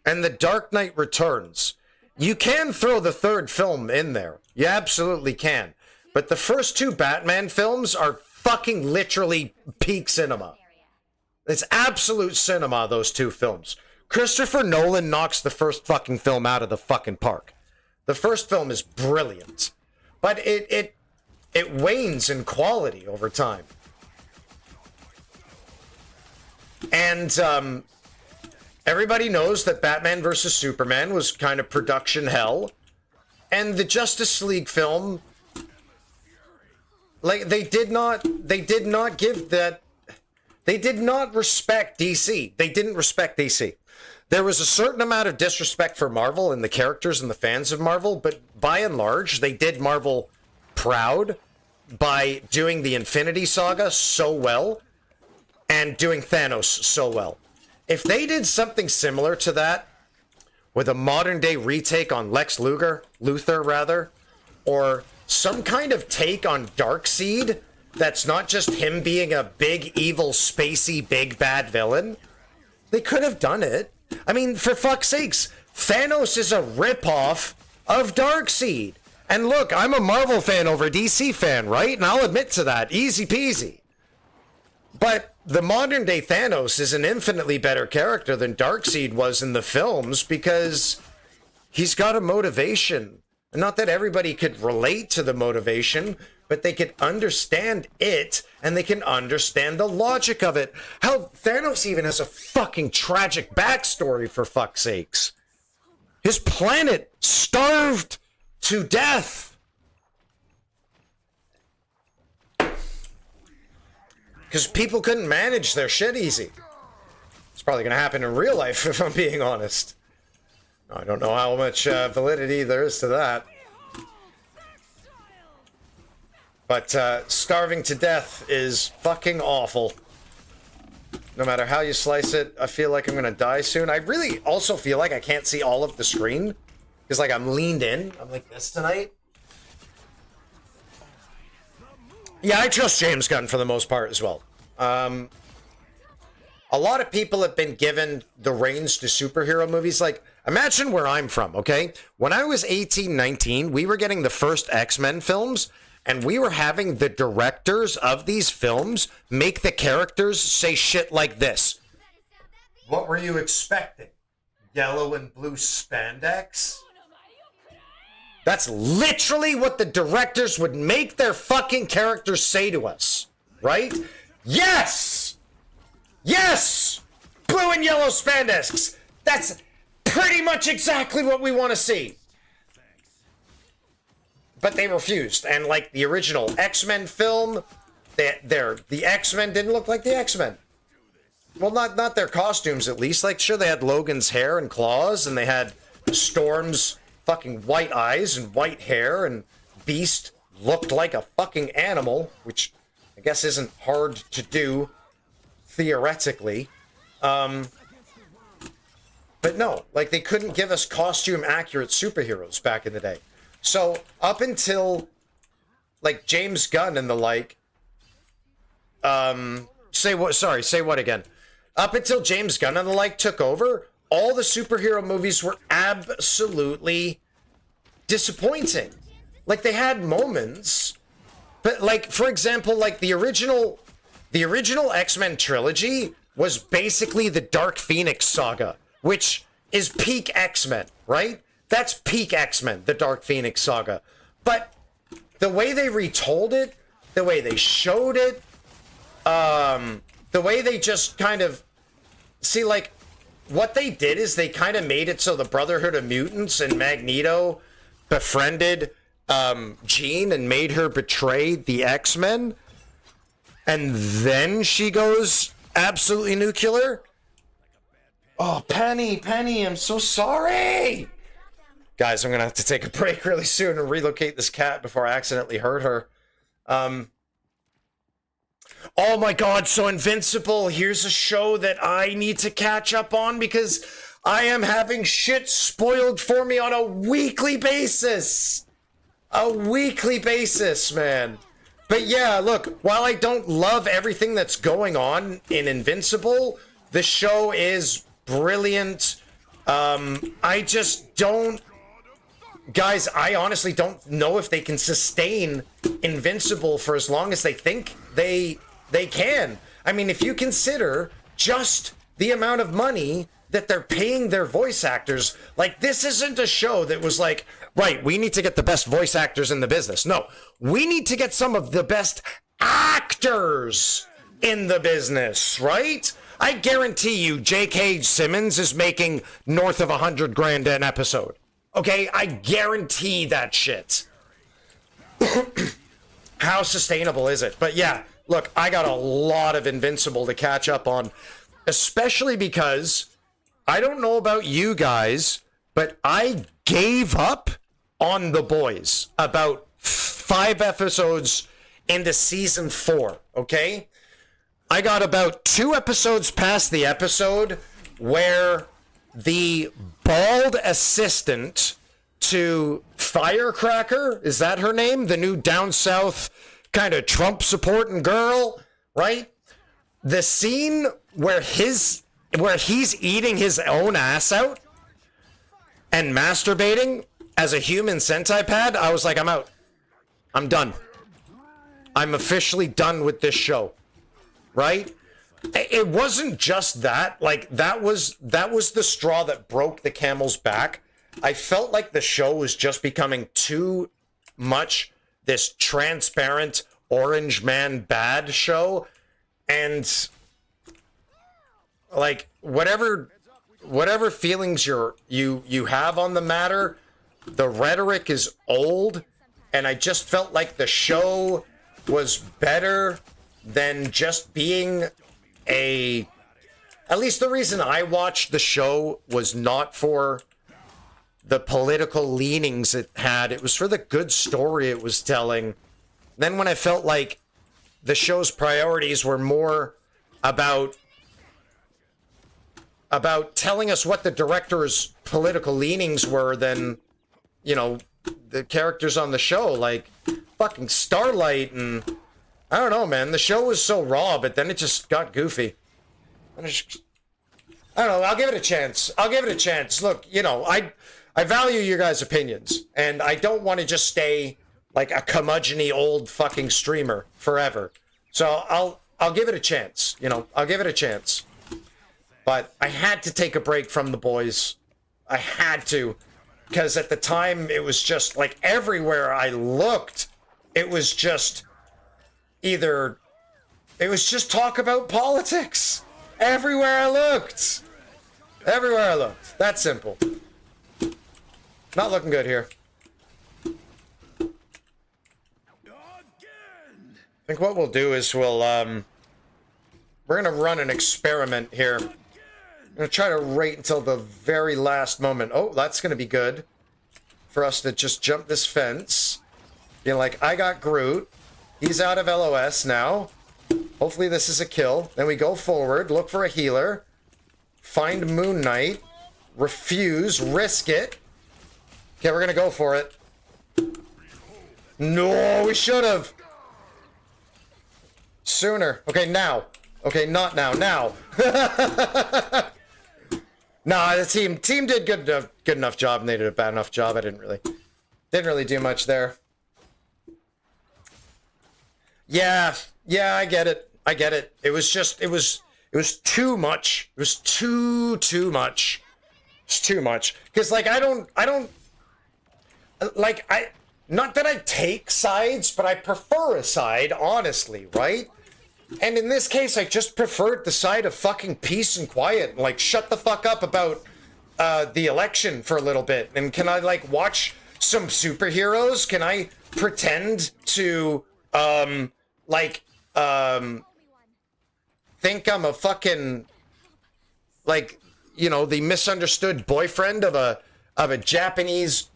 and The Dark Knight Returns. You can throw the third film in there. You absolutely can. But the first two Batman films are fucking literally peak cinema. It's absolute cinema, those two films. Christopher Nolan knocks the first fucking film out of the fucking park. The first film is brilliant. But it wanes in quality over time. And everybody knows that Batman vs. Superman was kind of production hell. And the Justice League film, like, they did not respect DC. They didn't respect DC. There was a certain amount of disrespect for Marvel and the characters and the fans of Marvel, but by and large, they did Marvel proud by doing the Infinity Saga so well and doing Thanos so well. If they did something similar to that with a modern day retake on Lex Luthor, or some kind of take on Darkseid that's not just him being a big evil spacey big bad villain, they could have done it. I mean, for fuck's sakes, Thanos is a ripoff of Darkseid. And look, I'm a Marvel fan over a DC fan, right? And I'll admit to that. Easy peasy. But the modern day Thanos is an infinitely better character than Darkseid was in the films because he's got a motivation. Not that everybody could relate to the motivation, but they could understand it and they can understand the logic of it. Hell, Thanos even has a fucking tragic backstory, for fuck's sakes. His planet starved to death because people couldn't manage their shit easy. It's probably going to happen in real life, if I'm being honest. I don't know how much validity there is to that. But starving to death is fucking awful. No matter how you slice it, I feel like I'm going to die soon. I really also feel like I can't see all of the screen. Because, like, I'm leaned in. I'm like this tonight. Yeah, I trust James Gunn for the most part as well. A lot of people have been given the reins to superhero movies. Like, imagine where I'm from, okay? When I was 18, 19, we were getting the first X-Men films, and we were having the directors of these films make the characters say shit like this. What were you expecting? Yellow and blue spandex? That's literally what the directors would make their fucking characters say to us, right? Yes! Yes! Blue and yellow spandex! That's pretty much exactly what we want to see. But they refused. And like the original X-Men film, the X-Men didn't look like the X-Men. Well, not their costumes, at least. Like, sure, they had Logan's hair and claws, and they had Storm's fucking white eyes and white hair, and Beast looked like a fucking animal, which I guess isn't hard to do theoretically. But no, like they couldn't give us costume accurate superheroes back in the day. So up until like James Gunn and the like, say what again? Up until James Gunn and the like took over, all the superhero movies were absolutely disappointing. Like they had moments, but like for example, like the original X-Men trilogy was basically the Dark Phoenix saga, which is peak X-Men, right? That's peak X-Men, the Dark Phoenix saga. But the way they retold it, the way they showed it, the way they just kind of see, like, what they did is they kind of made it so the Brotherhood of Mutants and Magneto befriended Jean and made her betray the X-Men, and then she goes absolutely nuclear. Oh, Penny, I'm so sorry. Guys, I'm gonna have to take a break really soon and relocate this cat before I accidentally hurt her. Oh my god, so Invincible, here's a show that I need to catch up on because I am having shit spoiled for me on a weekly basis. A weekly basis, man. But yeah, look, while I don't love everything that's going on in Invincible, the show is brilliant. I just don't... Guys, I honestly don't know if they can sustain Invincible for as long as they think they can. I mean, if you consider just the amount of money that they're paying their voice actors, like, this isn't a show that was like, right, we need to get the best voice actors in the business. No, we need to get some of the best actors in the business, right? I guarantee you J.K. Simmons is making north of $100,000 an episode. Okay, I guarantee that shit. How sustainable is it? But yeah, look, I got a lot of Invincible to catch up on, especially because I don't know about you guys, but I gave up on The Boys about 5 episodes into season 4, okay? I got about 2 episodes past the episode where the bald assistant to Firecracker, is that her name? The new down south kind of Trump supporting girl, right? The scene where he's eating his own ass out and masturbating as a human centipede, I was like, I'm out. I'm done. I'm officially done with this show, right? It wasn't just that. Like, that was the straw that broke the camel's back. I felt like the show was just becoming too much this transparent orange man bad show, and like whatever feelings you have on the matter, the rhetoric is old, and I just felt like the show was better than just being at least the reason I watched the show was not for the political leanings it had. It was for the good story it was telling. Then when I felt like the show's priorities were more about telling us what the director's political leanings were than, you know, the characters on the show, like fucking Starlight, and I don't know, man. The show was so raw, but then it just got goofy. I don't know. I'll give it a chance. Look, you know, I value your guys' opinions, and I don't want to just stay like a curmudgeon-y old fucking streamer forever. So I'll give it a chance. You know, I'll give it a chance. But I had to take a break from The Boys. I had to, because at the time it was just like everywhere I looked, it was just talk about politics. Everywhere I looked. That simple. Not looking good here. I think what we'll do is we're gonna run an experiment here. I'm gonna try to wait until the very last moment. Oh, that's gonna be good for us to just jump this fence. Being like, I got Groot. He's out of LOS now. Hopefully this is a kill. Then we go forward, look for a healer. Find Moon Knight. Refuse, risk it. Okay, we're gonna go for it. No, we should have. Sooner. Okay, now. Okay, not now. Now. Nah, the team did good enough job, and they did a bad enough job. I didn't really do much there. Yeah, I get it. It was too much. It was too much. It's too much. Because like I don't like not that I take sides, but I prefer a side, honestly, right? And in this case, I just preferred the side of fucking peace and quiet. Like, shut the fuck up about the election for a little bit. And can I, like, watch some superheroes? Can I pretend to, think I'm a fucking, like, you know, the misunderstood boyfriend of a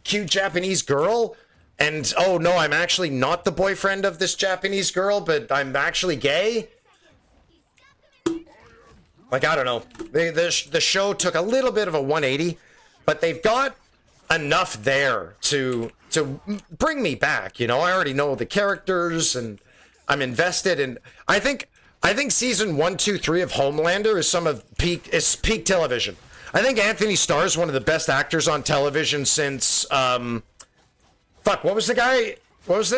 cute Japanese girl? And, oh, no, I'm actually not the boyfriend of this Japanese girl, but I'm actually gay? Like, I don't know. The show took a little bit of a 180, but they've got enough there to bring me back, you know? I already know the characters, and I'm invested, and I think season 1, 2, 3 of Homelander is peak television. I think Anthony Starr is one of the best actors on television since, fuck, what was the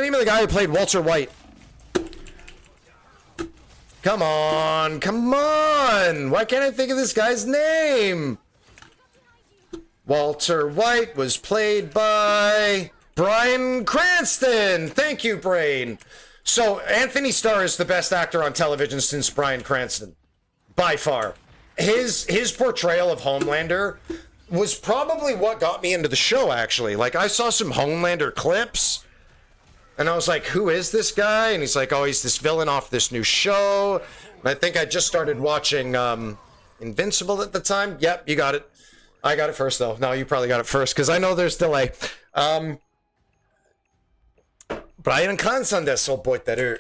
name of the guy who played Walter White? Come on. Why can't I think of this guy's name? Walter White was played by Bryan Cranston. Thank you, Brain. So Anthony Starr is the best actor on television since Bryan Cranston. By far. His portrayal of Homelander was probably what got me into the show, actually. Like, I saw some Homelander clips, and I was like, who is this guy? And he's like, oh, he's this villain off this new show. And I think I just started watching Invincible at the time. Yep, you got it. I got it first, though. No, you probably got it first, because I know there's delay. Brian Kansan desu, oboiteru.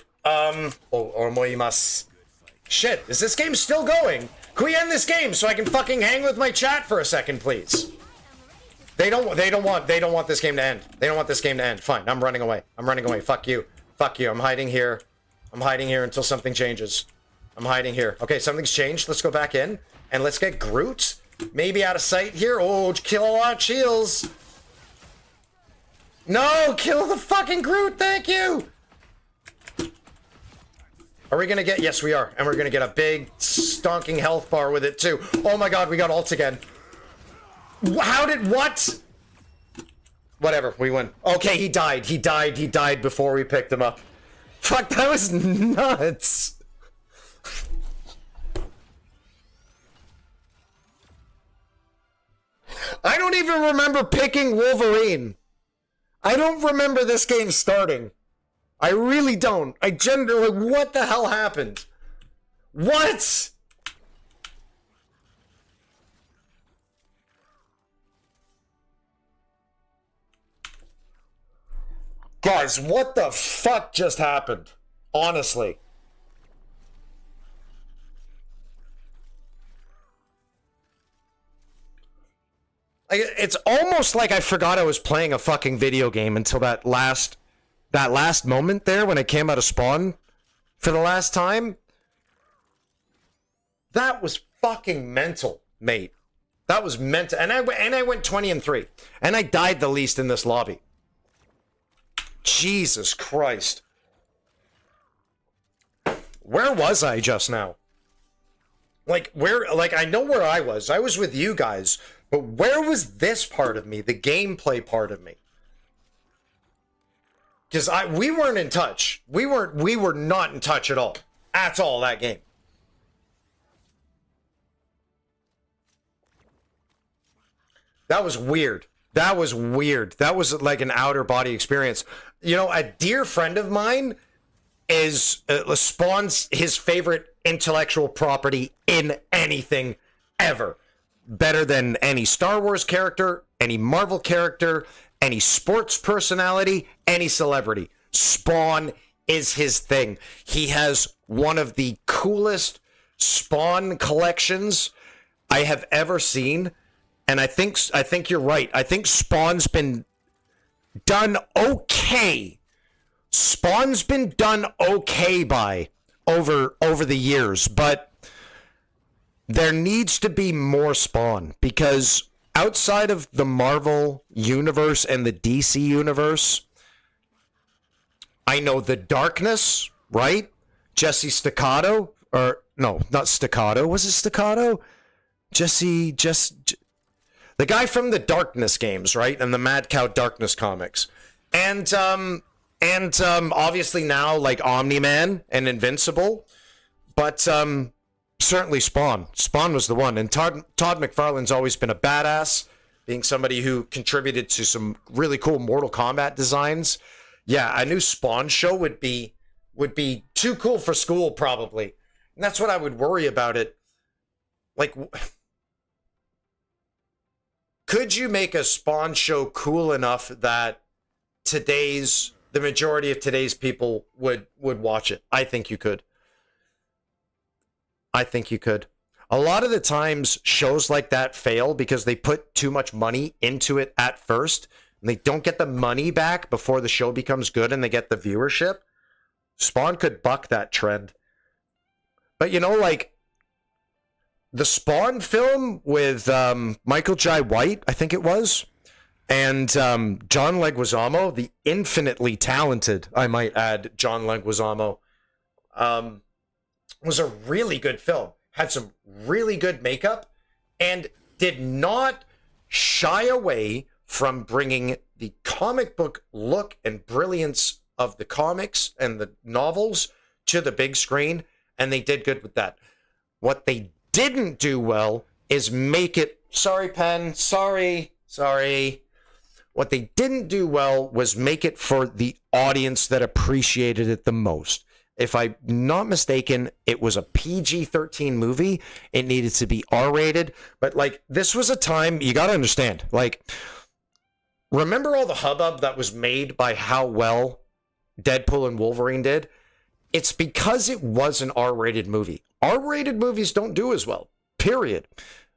Omoimasu. Shit, is this game still going? Can we end this game so I can fucking hang with my chat for a second, please? They don't want this game to end. They don't want this game to end. Fine, I'm running away. Fuck you. I'm hiding here. Until something changes. I'm hiding here. Okay, something's changed. Let's go back in and let's get Groot. Maybe out of sight here. Oh, kilowatt shields. No, kill the fucking Groot. Thank you. Are we gonna get? Yes, we are. And we're gonna get a big stonking health bar with it too. Oh my god, we got ults again. What? Whatever, we win. Okay, he died before we picked him up. Fuck, that was nuts. I don't even remember picking Wolverine. I don't remember this game starting. I really don't. I genuinely, what the hell happened? What? Guys, what the fuck just happened? Honestly. It's almost like I forgot I was playing a fucking video game until that last moment there when I came out of spawn for the last time. That was fucking mental, mate. That was mental. And I went 20-3. And I died the least in this lobby. Jesus Christ. Where was I just now? Like, I know where I was. I was with you guys. But where was this part of me? The gameplay part of me? Because we weren't in touch. We were not in touch at all. At all, that game. That was weird. That was like an outer body experience. You know, a dear friend of mine is spawns his favorite intellectual property in anything ever. Better than any Star Wars character, any Marvel character, any sports personality, any celebrity. Spawn is his thing. He has one of the coolest Spawn collections I have ever seen. And I think you're right. I think Spawn's been done okay. Spawn's been done okay by over the years, but there needs to be more Spawn, because outside of the Marvel universe and the DC universe, I know the Darkness, right? Jesse Staccato, or no, not Staccato. Was it Staccato? The guy from the Darkness games, right? And the Mad Cow Darkness comics. And obviously now, like, Omni-Man and Invincible. But certainly Spawn. Spawn was the one. And Todd McFarlane's always been a badass, being somebody who contributed to some really cool Mortal Kombat designs. Yeah, a new Spawn show would be too cool for school, probably. And that's what I would worry about it. Like, could you make a Spawn show cool enough that the majority of today's people would watch it? I think you could. I think you could. A lot of the times shows like that fail because they put too much money into it at first, and they don't get the money back before the show becomes good and they get the viewership. Spawn could buck that trend. But like the Spawn film with Michael Jai White, I think it was, and John Leguizamo, the infinitely talented, I might add, John Leguizamo, was a really good film. Had some really good makeup and did not shy away from bringing the comic book look and brilliance of the comics and the novels to the big screen, and they did good with that. What they didn't do well is make it... Sorry, pen. Sorry. What they didn't do well was make it for the audience that appreciated it the most. If I'm not mistaken, it was a PG-13 movie. It needed to be R-rated. But, like, this was a time... You got to understand. Like, remember all the hubbub that was made by how well Deadpool and Wolverine did? It's because it was an R-rated movie. R-rated movies don't do as well, period.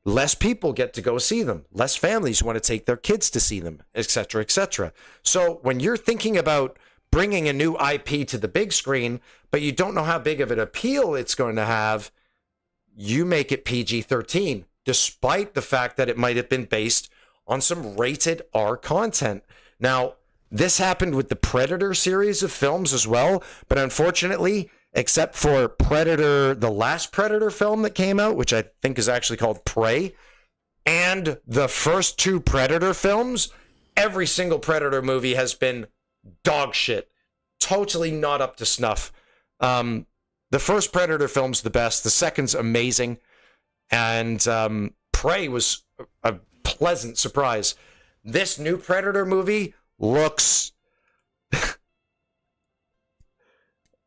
Less people get to go see them. Less families want to take their kids to see them, etc., etc. So when you're thinking about bringing a new IP to the big screen, but you don't know how big of an appeal it's going to have, you make it PG-13, despite the fact that it might have been based on some rated R content. Now, this happened with the Predator series of films as well, but unfortunately, except for Predator, the last Predator film that came out, which I think is actually called Prey, and the first two Predator films, every single Predator movie has been dog shit. Totally not up to snuff. The first Predator film's the best. The second's amazing. And Prey was a pleasant surprise. This new Predator movie looks...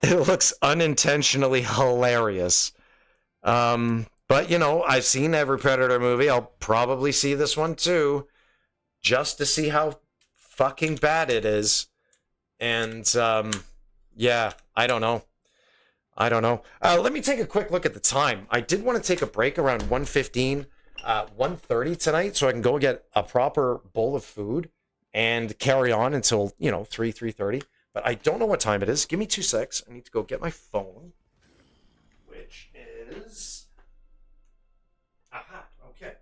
it looks unintentionally hilarious. But, I've seen every Predator movie. I'll probably see this one too, just to see how fucking bad it is. And, yeah, I don't know. Let me take a quick look at the time. I did want to take a break around 1:15, 1:30 tonight, so I can go get a proper bowl of food and carry on until, 3:30. But I don't know what time it is. Give me 2 secs. I need to go get my phone, which is... Aha, okay.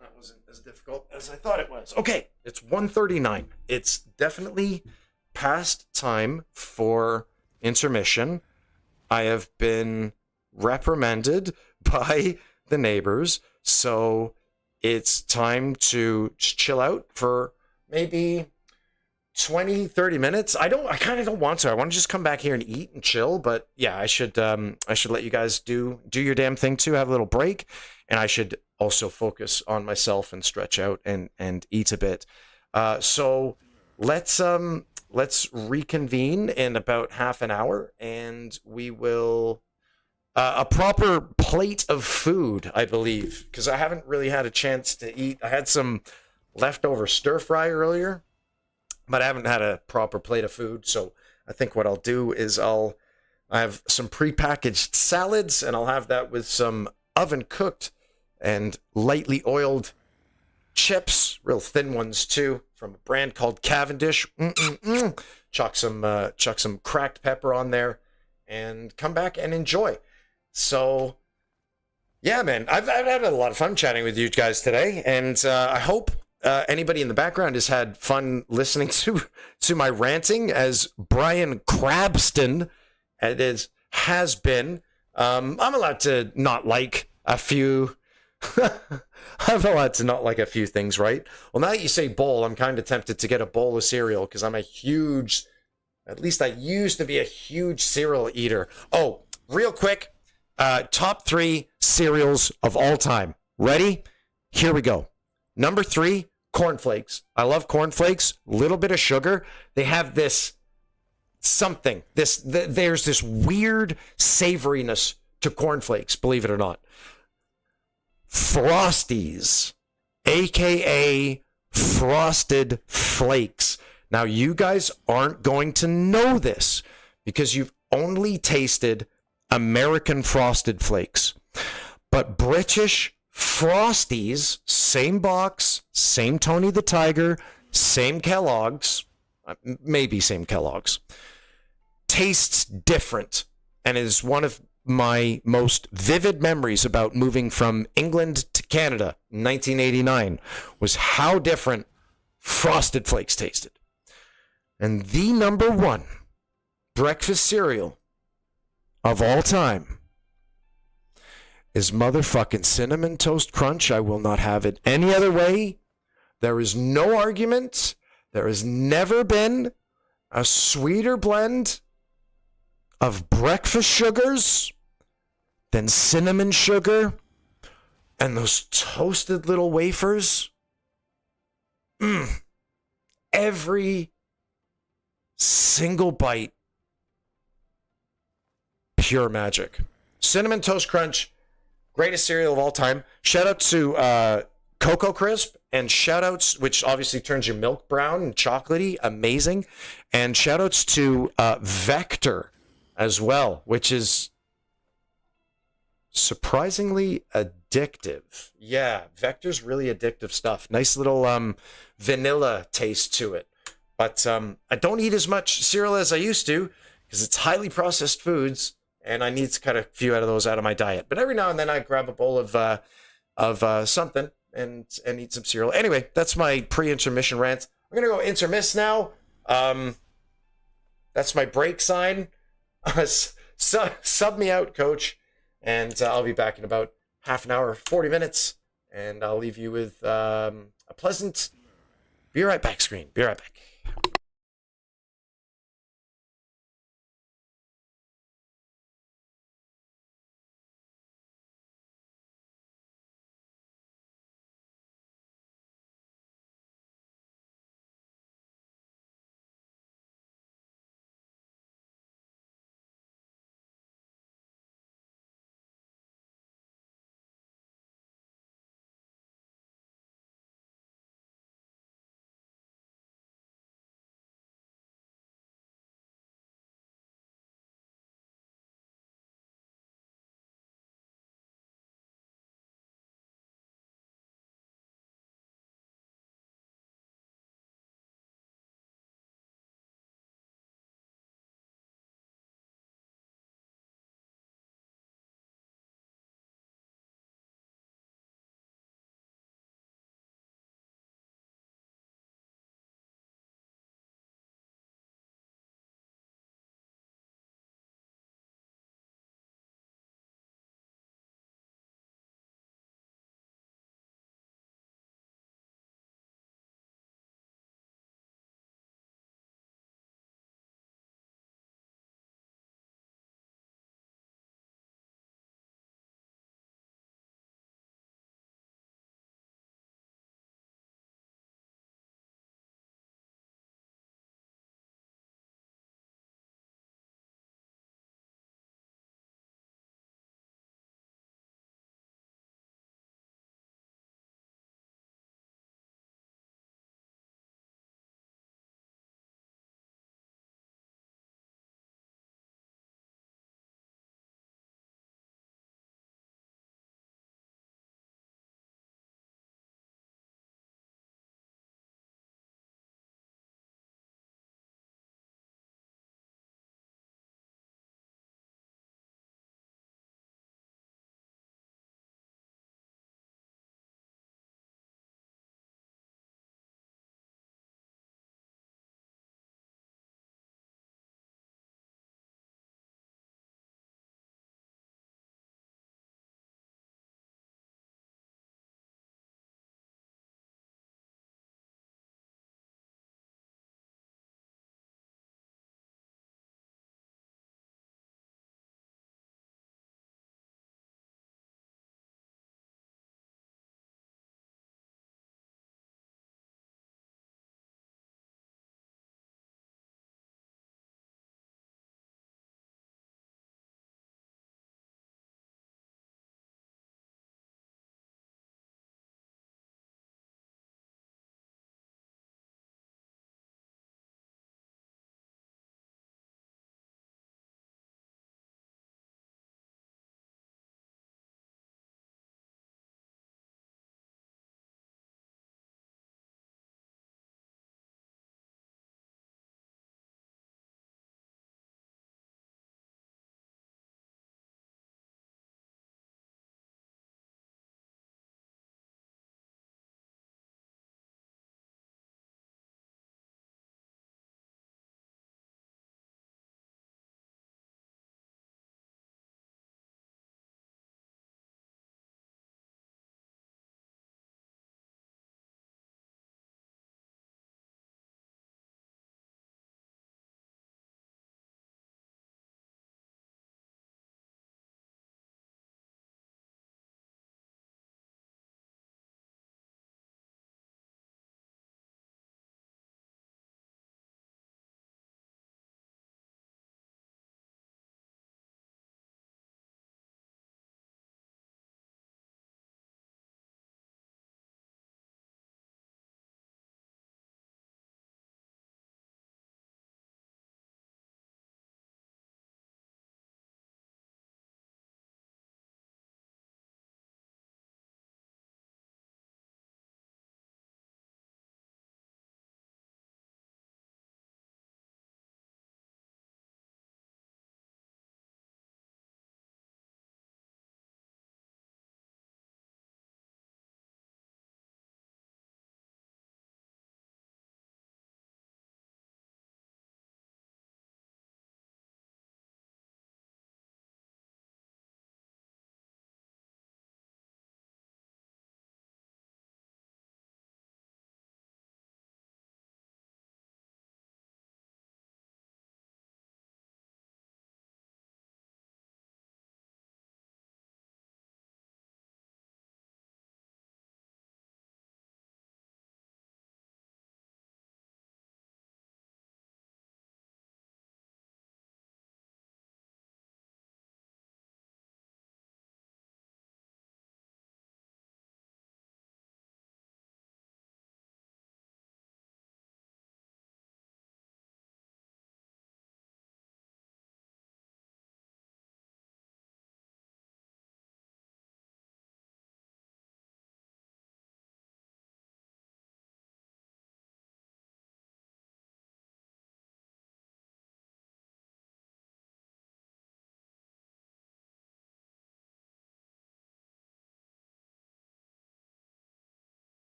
That wasn't as difficult as I thought it was. Okay, it's 1:39. It's definitely past time for intermission. I have been reprimanded by the neighbors, so it's time to chill out for maybe 20, 30 minutes. I kind of don't want to. I want to just come back here and eat and chill, but yeah, I should let you guys do your damn thing too, have a little break, and I should also focus on myself and stretch out and eat a bit. So let's reconvene in about half an hour, and we will a proper plate of food, I believe, because I haven't really had a chance to eat. I had some leftover stir fry earlier, but I haven't had a proper plate of food. So I think what I'll do is I'll I have some prepackaged salads, and I'll have that with some oven cooked and lightly oiled chips, real thin ones too, from a brand called Cavendish. Chuck some cracked pepper on there, and come back and enjoy. So, yeah, man, I've had a lot of fun chatting with you guys today, and I hope anybody in the background has had fun listening to my ranting, as Brian Crabston has been. I'm allowed to not like a few. I'm allowed to not like a few things, right? Well, now that you say bowl, I'm kind of tempted to get a bowl of cereal because I'm a huge, at least I used to be a huge cereal eater. Oh, real quick, top 3 cereals of all time. Ready? Here we go. Number 3, cornflakes. I love cornflakes. Little bit of sugar. They have this something. There's this weird savoriness to cornflakes, believe it or not. Frosties, aka Frosted Flakes. Now, you guys aren't going to know this because you've only tasted American Frosted Flakes. But British Frosties, same box, same Tony the Tiger, same Kellogg's, maybe same Kellogg's, tastes different and is one of my most vivid memories about moving from England to Canada in 1989 was how different Frosted Flakes tasted. And the number 1 breakfast cereal of all time is motherfucking Cinnamon Toast Crunch. I will not have it any other way. There is no argument. There has never been a sweeter blend of breakfast sugars than cinnamon sugar and those toasted little wafers. Every single bite, pure magic. Cinnamon Toast Crunch, greatest cereal of all time. Shout out to Cocoa Crisp, and shout outs, which obviously turns your milk brown and chocolatey, amazing. And shout outs to Vector as well, which is surprisingly addictive. Yeah, Vector's really addictive stuff. Nice little vanilla taste to it. But I don't eat as much cereal as I used to because it's highly processed foods, and I need to cut a few out of those out of my diet. But every now and then I grab a bowl of something and eat some cereal. Anyway, that's my pre-intermission rant. We're gonna go intermiss now. That's my break sign. Sub me out, coach. And I'll be back in about half an hour, 40 minutes. And I'll leave you with a pleasant be right back screen. Be right back.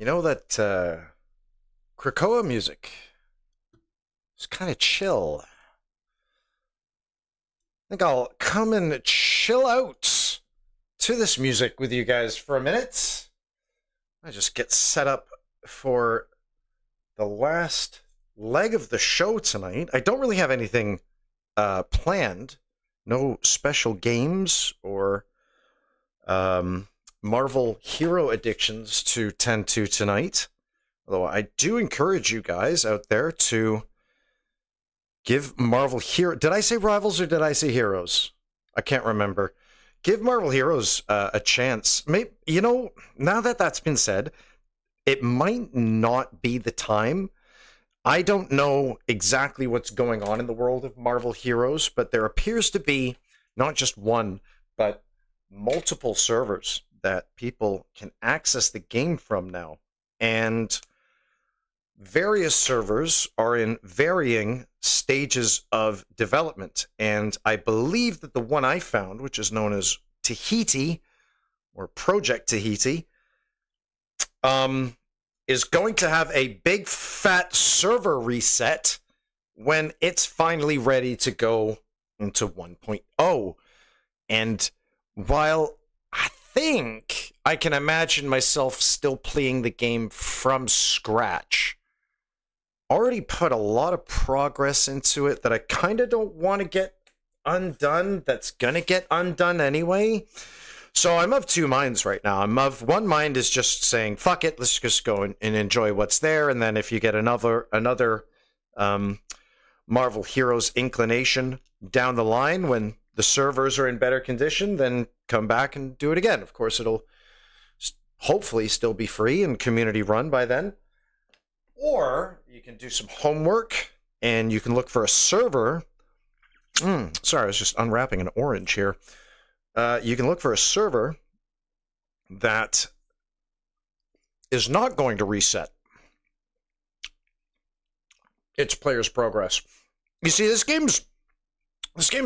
You know that Krakoa music is kind of chill. I think I'll come and chill out to this music with you guys for a minute. I just get set up for the last leg of the show tonight. I don't really have anything planned. No special games or Marvel hero addictions to tend to tonight. Although I do encourage you guys out there to give Marvel Hero... Did I say Rivals or did I say Heroes? I can't remember. Give Marvel Heroes a chance. Maybe, you know, now that that's been said, it might not be the time. I don't know exactly what's going on in the world of Marvel Heroes, but there appears to be not just one, but multiple servers that people can access the game from now. And various servers are in varying stages of development. And I believe that the one I found, which is known as Tahiti, or Project Tahiti, is going to have a big fat server reset when it's finally ready to go into 1.0. And while I think I can imagine myself still playing the game from scratch, already put a lot of progress into it that I kind of don't want to get undone. That's going to get undone anyway. So I'm of two minds right now. I'm of one mind is just saying, fuck it, let's just go and enjoy what's there. And then if you get another Marvel Heroes inclination down the line when the servers are in better condition, then come back and do it again. Of course, it'll hopefully still be free and community run by then. Or you can do some homework and you can look for a server. Sorry, I was just unwrapping an orange here. You can look for a server that is not going to reset its players' progress. You see, this game's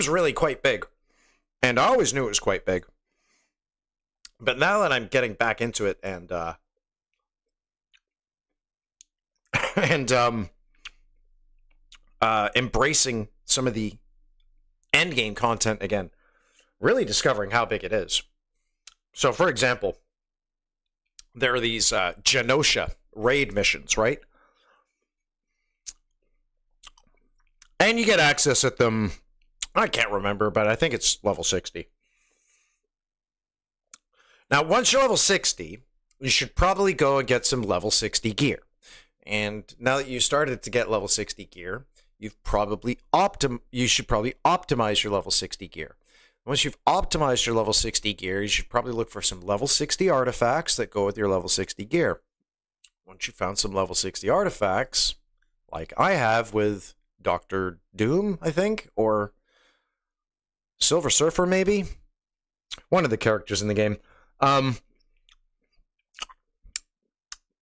really quite big, and I always knew it was quite big. But now that I'm getting back into it and embracing some of the endgame content again, really discovering how big it is. So, for example, there are these Genosha raid missions, right? And you get access at them, I can't remember, but I think it's level 60. Now, once you're level 60, you should probably go and get some level 60 gear. And now that you started to get level 60 gear, you should probably optimize your level 60 gear. Once you've optimized your level 60 gear, you should probably look for some level 60 artifacts that go with your level 60 gear. Once you've found some level 60 artifacts, like I have with Dr. Doom, I think, or Silver Surfer, maybe? One of the characters in the game.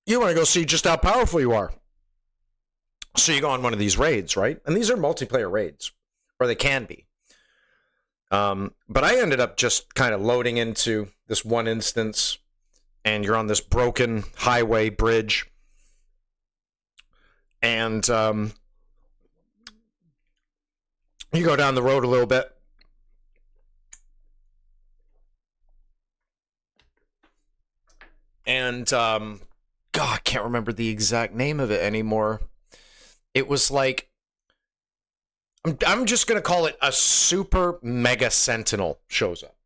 You want to go see just how powerful you are. So you go on one of these raids, right? And these are multiplayer raids, or they can be. But I ended up just kind of loading into this one instance, and you're on this broken highway bridge. And you go down the road a little bit. And, God, I can't remember the exact name of it anymore. It was like, I'm just going to call it a super mega sentinel shows up.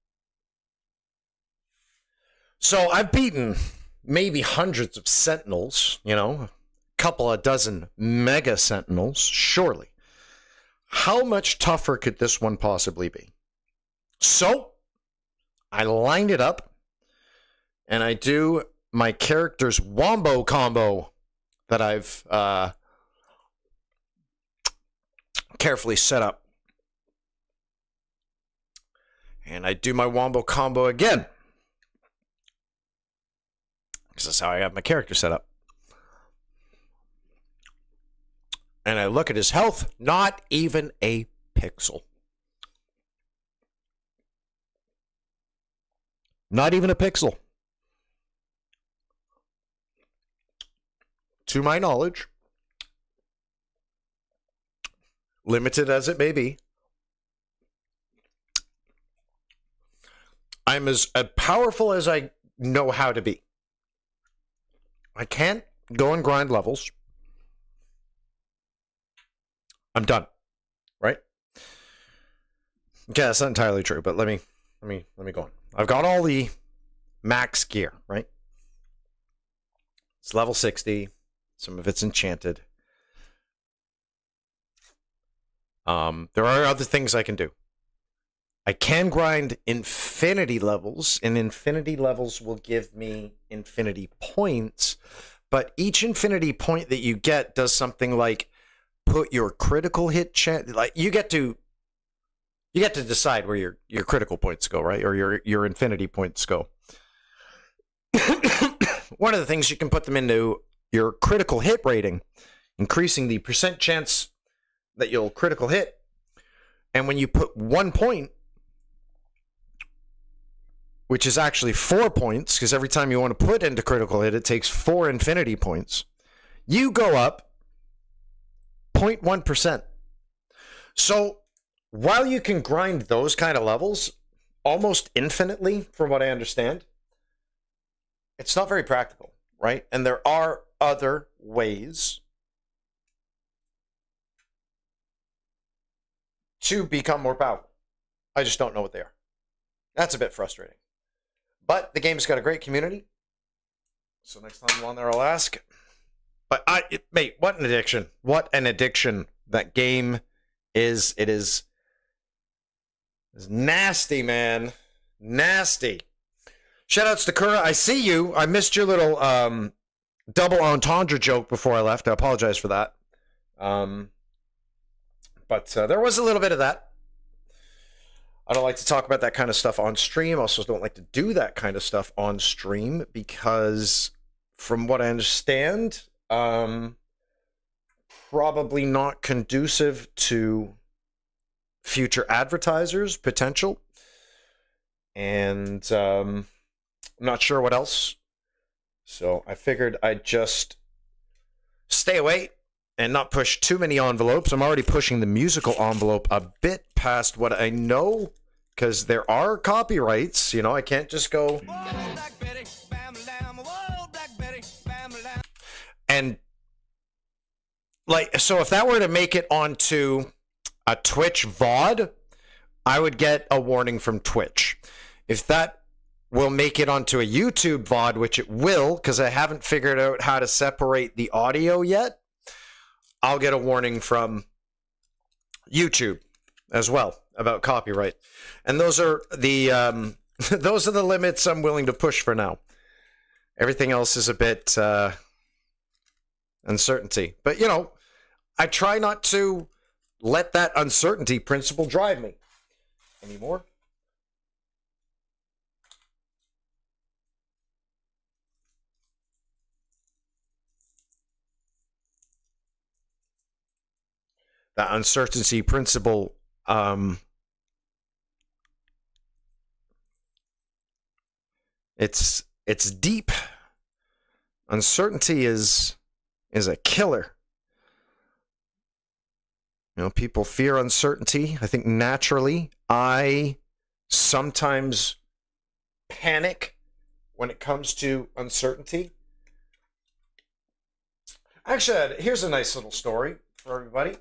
So I've beaten maybe hundreds of sentinels, you know, a couple of dozen mega sentinels, surely. How much tougher could this one possibly be? So I lined it up and I do my character's wombo combo that I've carefully set up. And I do my wombo combo again, because that's how I have my character set up. And I look at his health, not even a pixel. Not even a pixel. to my knowledge, limited as it may be, I'm as powerful as I know how to be. I can't go and grind levels. I'm done. Right? Okay, that's not entirely true, but let me go on. I've got all the max gear, right? It's level 60. Some of it's enchanted. There are other things I can do. I can grind infinity levels, and infinity levels will give me infinity points, but each infinity point that you get does something like put your critical hit chance, like you get to decide where your critical points go, right? Or your infinity points go. One of the things, you can put them into your critical hit rating, increasing the percent chance that you'll critical hit. And when you put 1 point, which is actually 4 points, because every time you want to put into critical hit, it takes 4 infinity points, you go up 0.1%. So while you can grind those kind of levels almost infinitely, from what I understand, it's not very practical, right? And there are other ways to become more powerful. I just don't know what they are. That's a bit frustrating. But the game's got a great community. So next time I'm on there, I'll ask. But mate, what an addiction. What an addiction that game is. It is nasty, man. Nasty. Shoutouts to Kura. I see you. I missed your little double entendre joke before I left. I apologize for that. But there was a little bit of that. I don't like to talk about that kind of stuff on stream. I also don't like to do that kind of stuff on stream because, from what I understand, probably not conducive to future advertisers' potential. And I'm not sure what else. So I figured I'd just stay away and not push too many envelopes. I'm already pushing the musical envelope a bit past what I know, because there are copyrights. You know, I can't just go and like, so if that were to make it onto a Twitch VOD, I would get a warning from Twitch. If that will make it onto a YouTube VOD, which it will, because I haven't figured out how to separate the audio yet, I'll get a warning from YouTube as well about copyright. And those are the those are the limits I'm willing to push for now. Everything else is a bit uncertainty. But, you know, I try not to let that uncertainty principle drive me anymore. That uncertainty principle, it's deep. Uncertainty is a killer. You know, people fear uncertainty. I think naturally, I sometimes panic when it comes to uncertainty. Actually, here's a nice little story for everybody.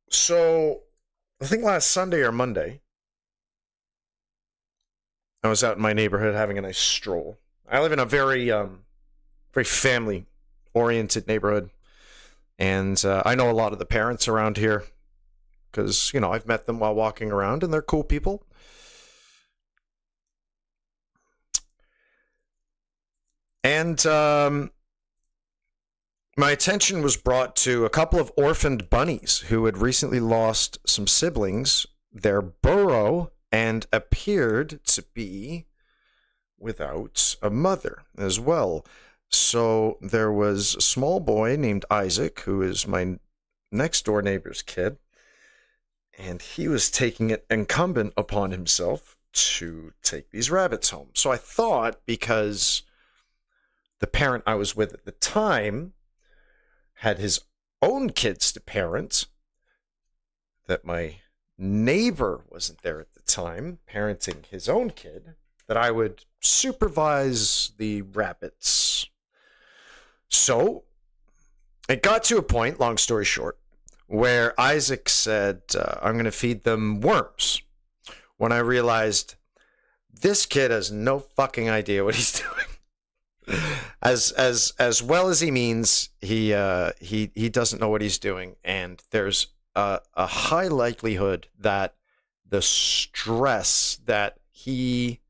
So, I think last Sunday or Monday, I was out in my neighborhood having a nice stroll. I live in a very family-oriented neighborhood. And I know a lot of the parents around here because, you know, I've met them while walking around, and they're cool people. And my attention was brought to a couple of orphaned bunnies who had recently lost some siblings, their burrow, and appeared to be without a mother as well. So there was a small boy named Isaac, who is my next door neighbor's kid, and he was taking it incumbent upon himself to take these rabbits home. So I thought, because the parent I was with at the time had his own kids to parent, that my neighbor wasn't there at the time parenting his own kid, that I would supervise the rabbits. So it got to a point, long story short, where Isaac said, I'm going to feed them worms. When I realized this kid has no fucking idea what he's doing. As well as he means, he doesn't know what he's doing, and there's a high likelihood that the stress that he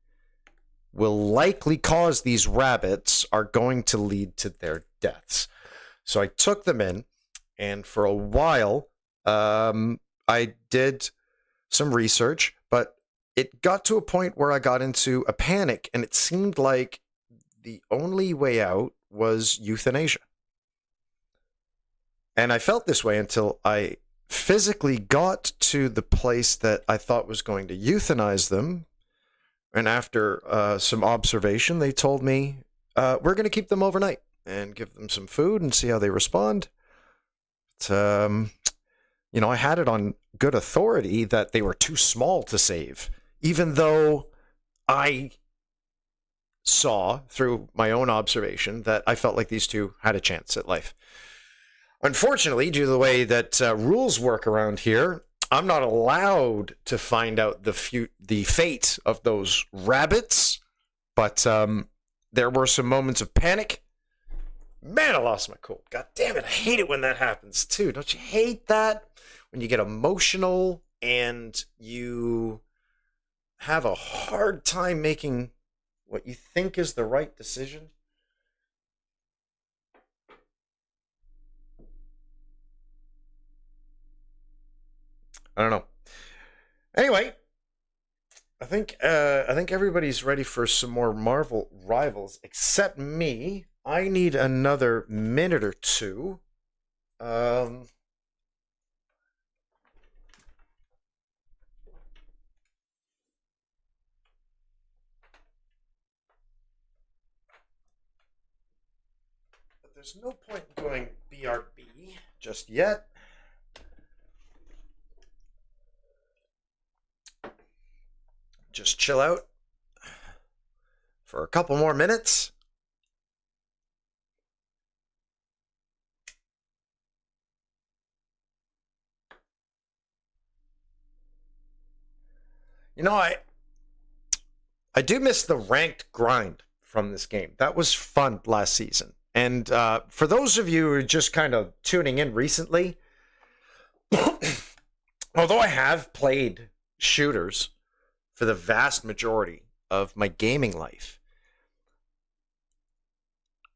will likely cause these rabbits are going to lead to their deaths. So I took them in, and for a while, I did some research, but it got to a point where I got into a panic, and it seemed like the only way out was euthanasia. And I felt this way until I physically got to the place that I thought was going to euthanize them. And after some observation, they told me, we're going to keep them overnight and give them some food and see how they respond. But, I had it on good authority that they were too small to save, even though I saw through my own observation that I felt like these two had a chance at life. Unfortunately, due to the way that rules work around here, I'm not allowed to find out the fate of those rabbits, but there were some moments of panic. Man, I lost my cool. God damn it, I hate it when that happens too. Don't you hate that? When you get emotional and you have a hard time making what you think is the right decision. I don't know. Anyway, I think everybody's ready for some more Marvel Rivals, except me. I need another minute or two. There's no point in going BRB just yet. Just chill out for a couple more minutes. I do miss the ranked grind from this game. That was fun last season. And for those of you who are just kind of tuning in recently, although I have played shooters for the vast majority of my gaming life,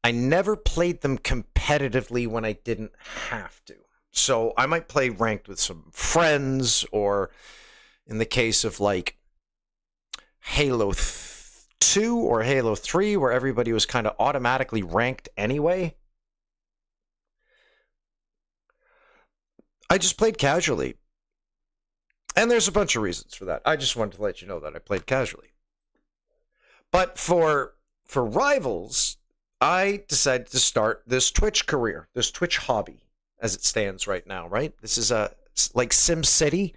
I never played them competitively when I didn't have to. So I might play ranked with some friends, or in the case of like Halo 2 or Halo 3, where everybody was kind of automatically ranked anyway, I just played casually. And there's a bunch of reasons for that. I just wanted to let you know that I played casually. But for Rivals, I decided to start this Twitch career, this Twitch hobby, as it stands right now, right? This is like Sim City,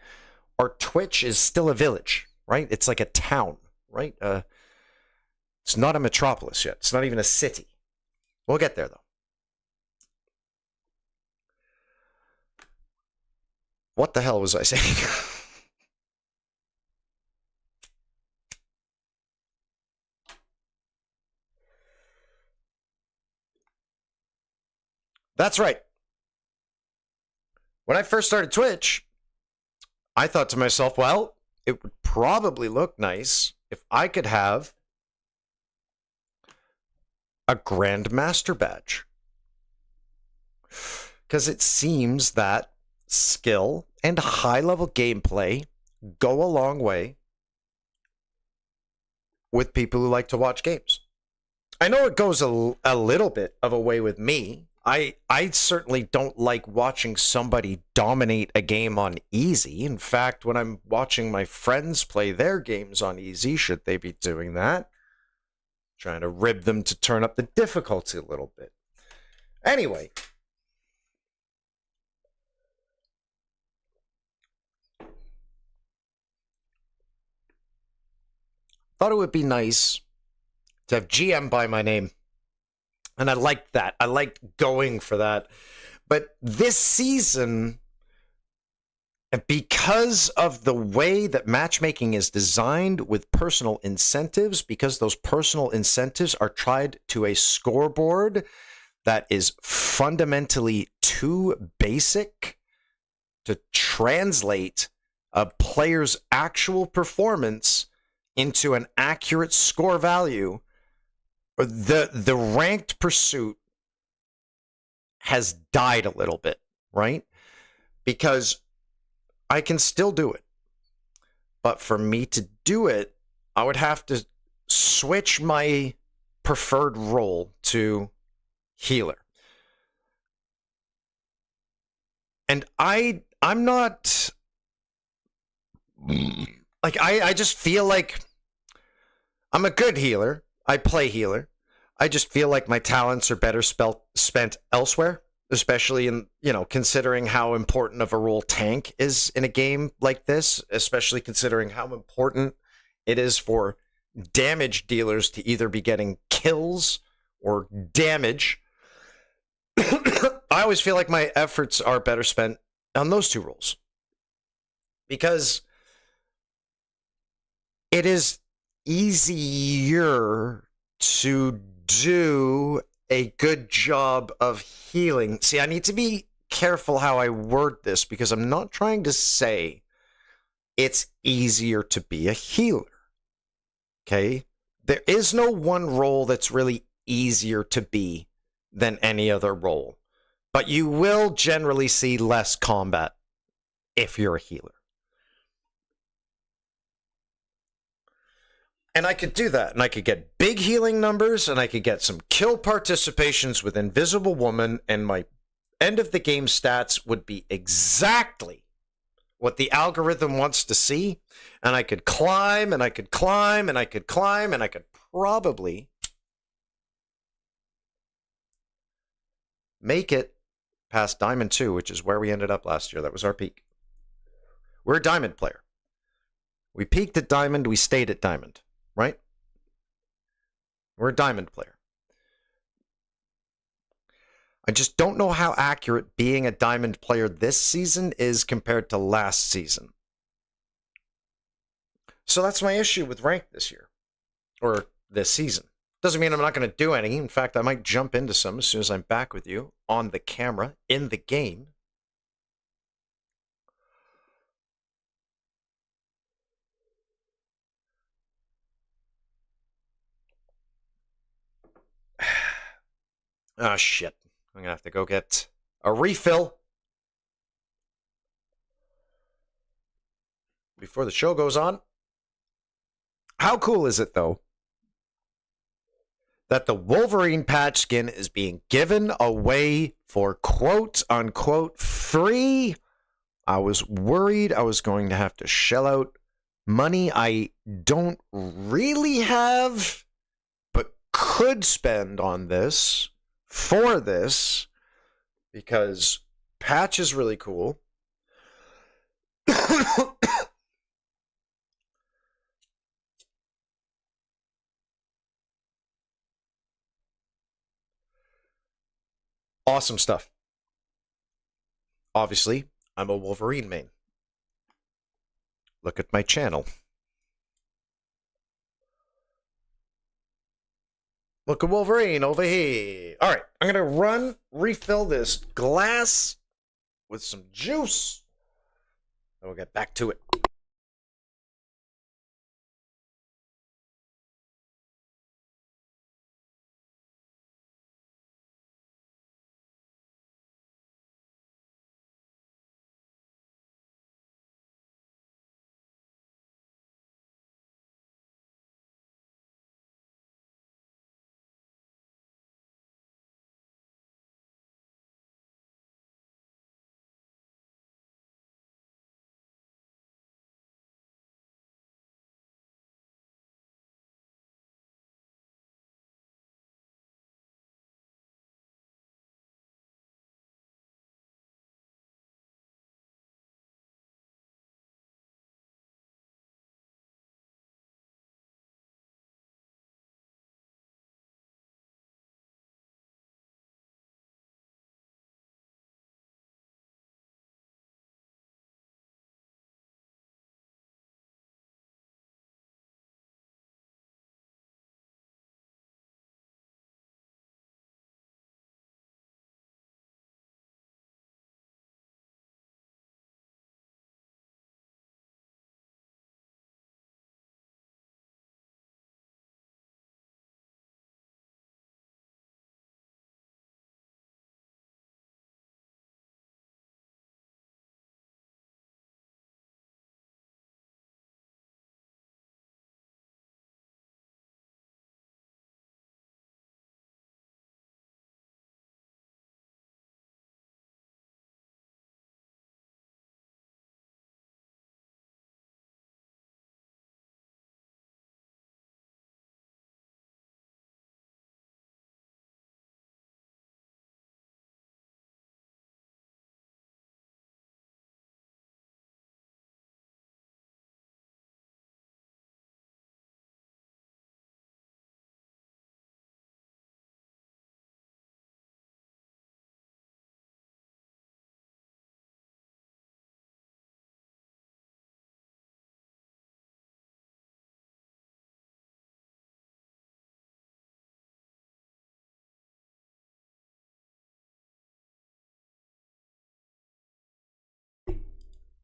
or Twitch is still a village, right? It's like a town, right? It's not a metropolis yet. It's not even a city. We'll get there, though. What the hell was I saying? That's right. When I first started Twitch, I thought to myself, well, it would probably look nice if I could have a Grandmaster badge. Because it seems that skill and high-level gameplay go a long way with people who like to watch games. I know it goes a little bit of a way with me. I certainly don't like watching somebody dominate a game on easy. In fact, when I'm watching my friends play their games on easy, should they be doing that, Trying to rib them to turn up the difficulty a little bit. Anyway. Thought it would be nice to have GM by my name. And I liked that. I liked going for that. But this season, because of the way that matchmaking is designed with personal incentives, because those personal incentives are tied to a scoreboard that is fundamentally too basic to translate a player's actual performance into an accurate score value, the ranked pursuit has died a little bit, right? Because I can still do it. But for me to do it, I would have to switch my preferred role to healer. And I'm not like I just feel like I'm a good healer. I play healer. I just feel like my talents are better spent elsewhere, especially in, considering how important of a role tank is in a game like this, especially considering how important it is for damage dealers to either be getting kills or damage. I always feel like my efforts are better spent on those two roles, because it is easier to do a good job of healing. See, I need to be careful how I word this, because I'm not trying to say it's easier to be a healer. Okay? There is no one role that's really easier to be than any other role. But you will generally see less combat if you're a healer. And I could do that, and I could get big healing numbers, and I could get some kill participations with Invisible Woman, and my end of the game stats would be exactly what the algorithm wants to see. And I could climb, and I could climb, and I could climb, and I could probably make it past Diamond 2, which is where we ended up last year. That was our peak. We're a Diamond player. We peaked at Diamond, we stayed at Diamond, right? We're a Diamond player. I just don't know how accurate being a Diamond player this season is compared to last season. So that's my issue with rank this year, or this season. Doesn't mean I'm not going to do any. In fact, I might jump into some as soon as I'm back with you on the camera, in the game. Ah, shit. I'm going to have to go get a refill before the show goes on. How cool is it, though, that the Wolverine patch skin is being given away for quote-unquote free? I was worried I was going to have to shell out money I don't really have, but could spend on this, for this, because patch is really cool. Awesome stuff. Obviously, I'm a Wolverine main. Look at my channel. Look at Wolverine over here. All right, I'm going to refill this glass with some juice. And we'll get back to it.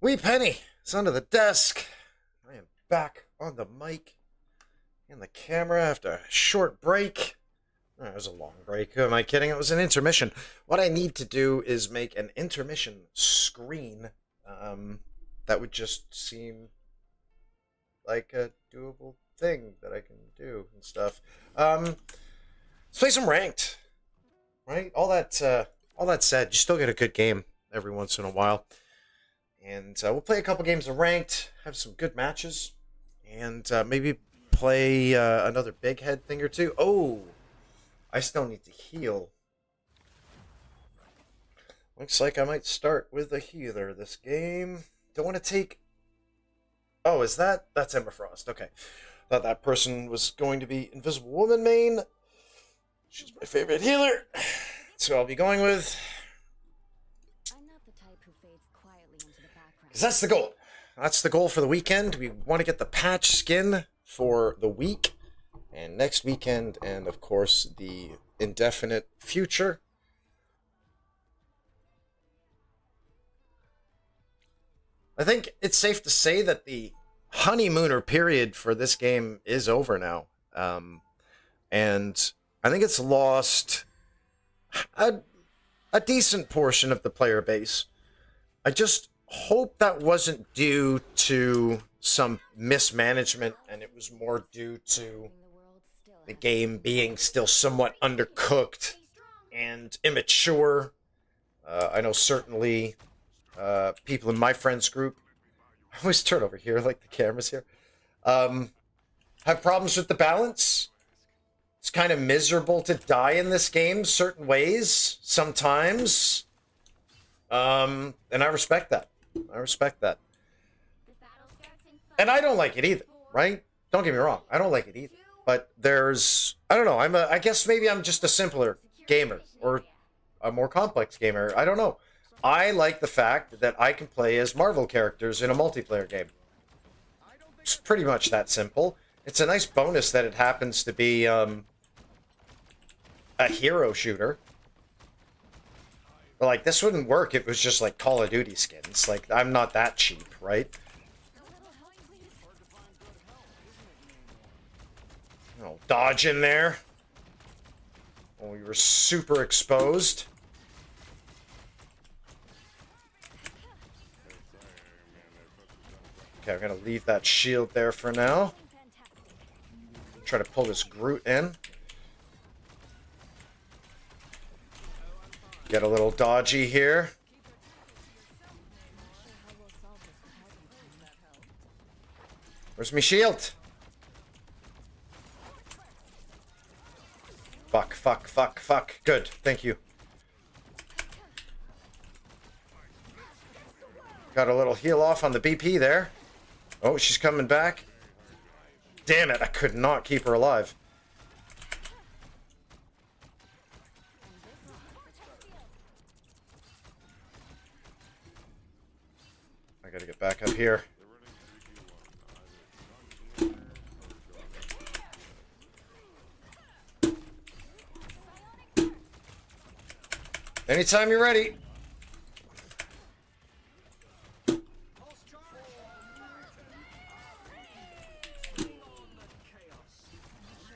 Wee Penny is under the desk. I am back on the mic and the camera after a short break. Oh, it was a long break. Who am I kidding? It was an intermission. What I need to do is make an intermission screen that would just seem like a doable thing that I can do and stuff. Let's play some ranked, right? All that said, you still get a good game every once in a while. And we'll play a couple games of ranked, have some good matches, and maybe play another big head thing or two. Oh, I still need to heal. Looks like I might start with a healer this game. Don't want to take... Oh, is that? That's Ember Frost. Okay. Thought that person was going to be Invisible Woman main. She's my favorite healer. So I'll be going with... Because that's the goal. That's the goal for the weekend. We want to get the patch skin for the week. And next weekend, and of course, the indefinite future. I think it's safe to say that the honeymooner period for this game is over now. And I think it's lost a decent portion of the player base. I just hope that wasn't due to some mismanagement and it was more due to the game being still somewhat undercooked and immature. I know certainly people in my friends group, I always turn over here like the camera's here, have problems with the balance. It's kind of miserable to die in this game certain ways sometimes. And I respect that. I respect that. And I don't like it either, right? Don't get me wrong. I don't like it either. But there's, I don't know, I guess maybe I'm just a simpler gamer or a more complex gamer. I don't know. I like the fact that I can play as Marvel characters in a multiplayer game. It's pretty much that simple. It's a nice bonus that it happens to be a hero shooter. But like, this wouldn't work if it was just like Call of Duty skins. Like, I'm not that cheap, right? Oh, dodge in there. Oh, we were super exposed. Okay, I'm gonna leave that shield there for now. Try to pull this Groot in. Get a little dodgy here. Where's my shield? Fuck, fuck, fuck, fuck. Good, thank you. Got a little heal off on the BP there. Oh, she's coming back. Damn it, I could not keep her alive. I gotta get back up here. Anytime you're ready.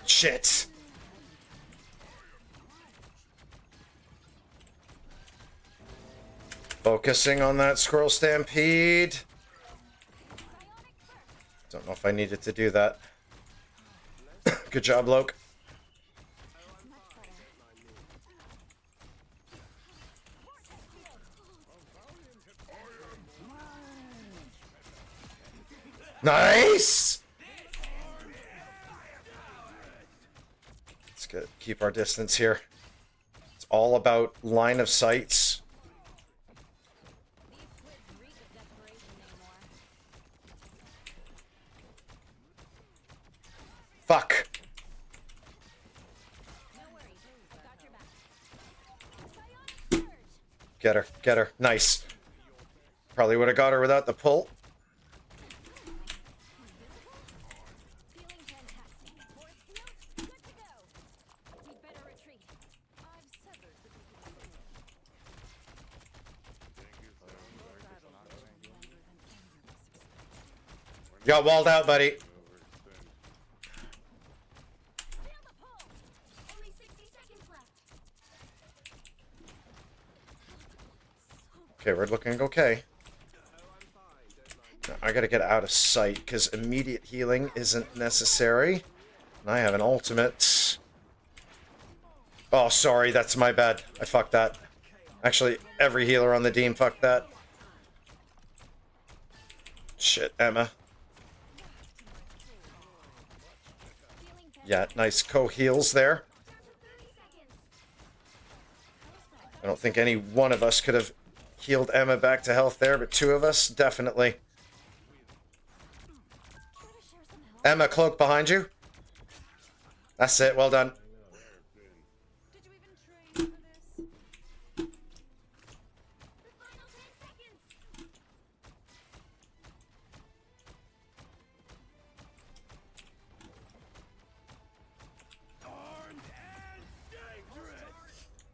Shit. Focusing on that squirrel stampede. Don't know if I needed to do that. Good job, Loke. Nice! Let's keep our distance here. It's all about line of sights. Fuck. Get her, get her. Nice. Probably would have got her without the pull. Got walled out, buddy. Feel the pull. Only 60 seconds left. Okay, we're looking okay. I gotta get out of sight because immediate healing isn't necessary. And I have an ultimate. Oh, sorry, that's my bad. I fucked that. Actually, every healer on the team fucked that. Shit, Emma. Yeah, nice co-heals there. I don't think any one of us could have healed Emma back to health there, but two of us, definitely. Emma, cloak behind you. That's it, well done. Did you even train for this? The final 10 seconds.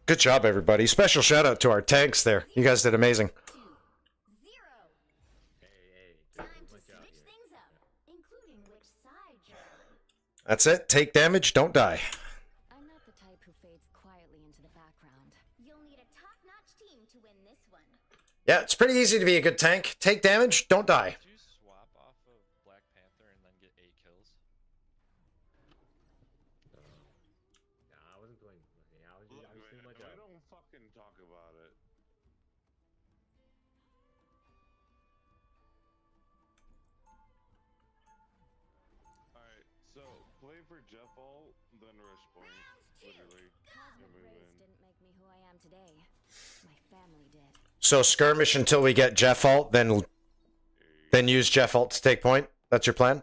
Good job, everybody. Special shout out to our tanks there. You guys did amazing. 0. Time to switch things up, including which side you're on. That's it. Take damage, don't die. I'm not the type who fades quietly into the background. You'll need a top-notch team to win this one. Yeah, it's pretty easy to be a good tank. Take damage, don't die. Did you swap off of Black Panther and then get 8 kills? I wasn't doing. I was doing my job. Don't fucking talk about it. Alright, so play for Jeff All, then rush point. Literally. Cosmic move rays in. didn't make me who I am today. My family did. So skirmish until we get Jeff ult, then use Jeff ult to take point. That's your plan?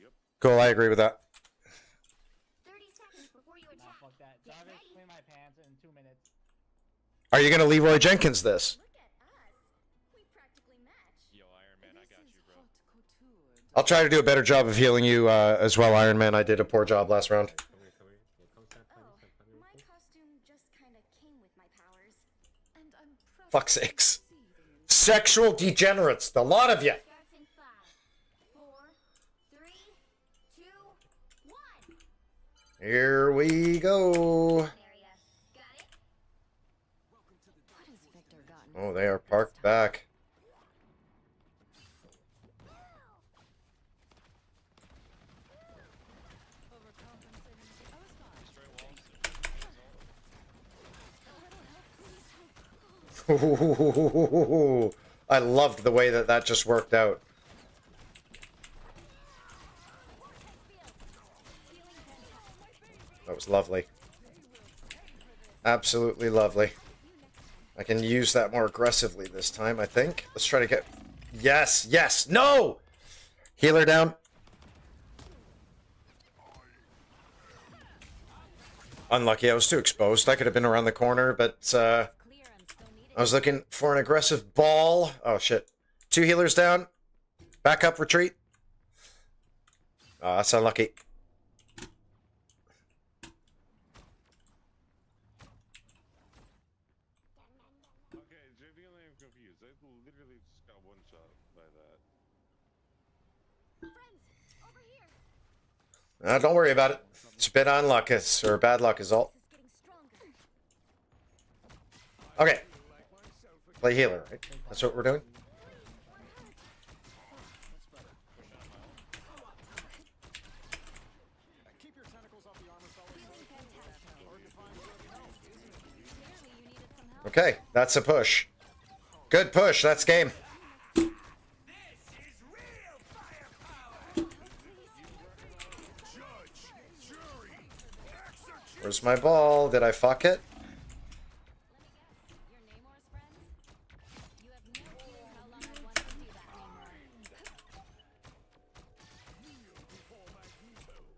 Yep. Cool, I agree with that. 30 seconds before you attack. Fuck that. Get Jarvis, ready. clean my pants in 2 minutes. Are you gonna Leroy Jenkins this? Look at us. We practically match. Yo, Iron Man, I got you, bro. I'll try to do a better job of healing you as well, Iron Man. I did a poor job last round. Come here. Yeah, come stand. Oh, my costume just kind of came with my powers. And I'm proud Fuck's sakes. Sexual degenerates, the lot of you. starts in 5, 4, 3, 2, 1. Here we go. Area. Got it? What has Victor gotten? Oh, they are parked back. I loved the way that that just worked out. That was lovely. Absolutely lovely. I can use that more aggressively this time, I think. Let's try to get... Yes, yes, no! Healer down. Unlucky, I was too exposed. I could have been around the corner, but Clear, I'm still needed. I was looking for an aggressive ball. Oh, shit. 2 healers down. Back up, retreat. Oh, that's unlucky. Okay, JV, I'm confused. I literally just got one shot by that. Friends, over here. Don't worry about it. It's a bit unlucky, or bad luck is all. This is getting stronger. Okay. Play healer, right? That's what we're doing? Okay, that's a push. Good push, that's game. Where's my ball? Did I fuck it? Your Namor's friends? You have no clue how long I wanted to do that anymore. Psionic burst.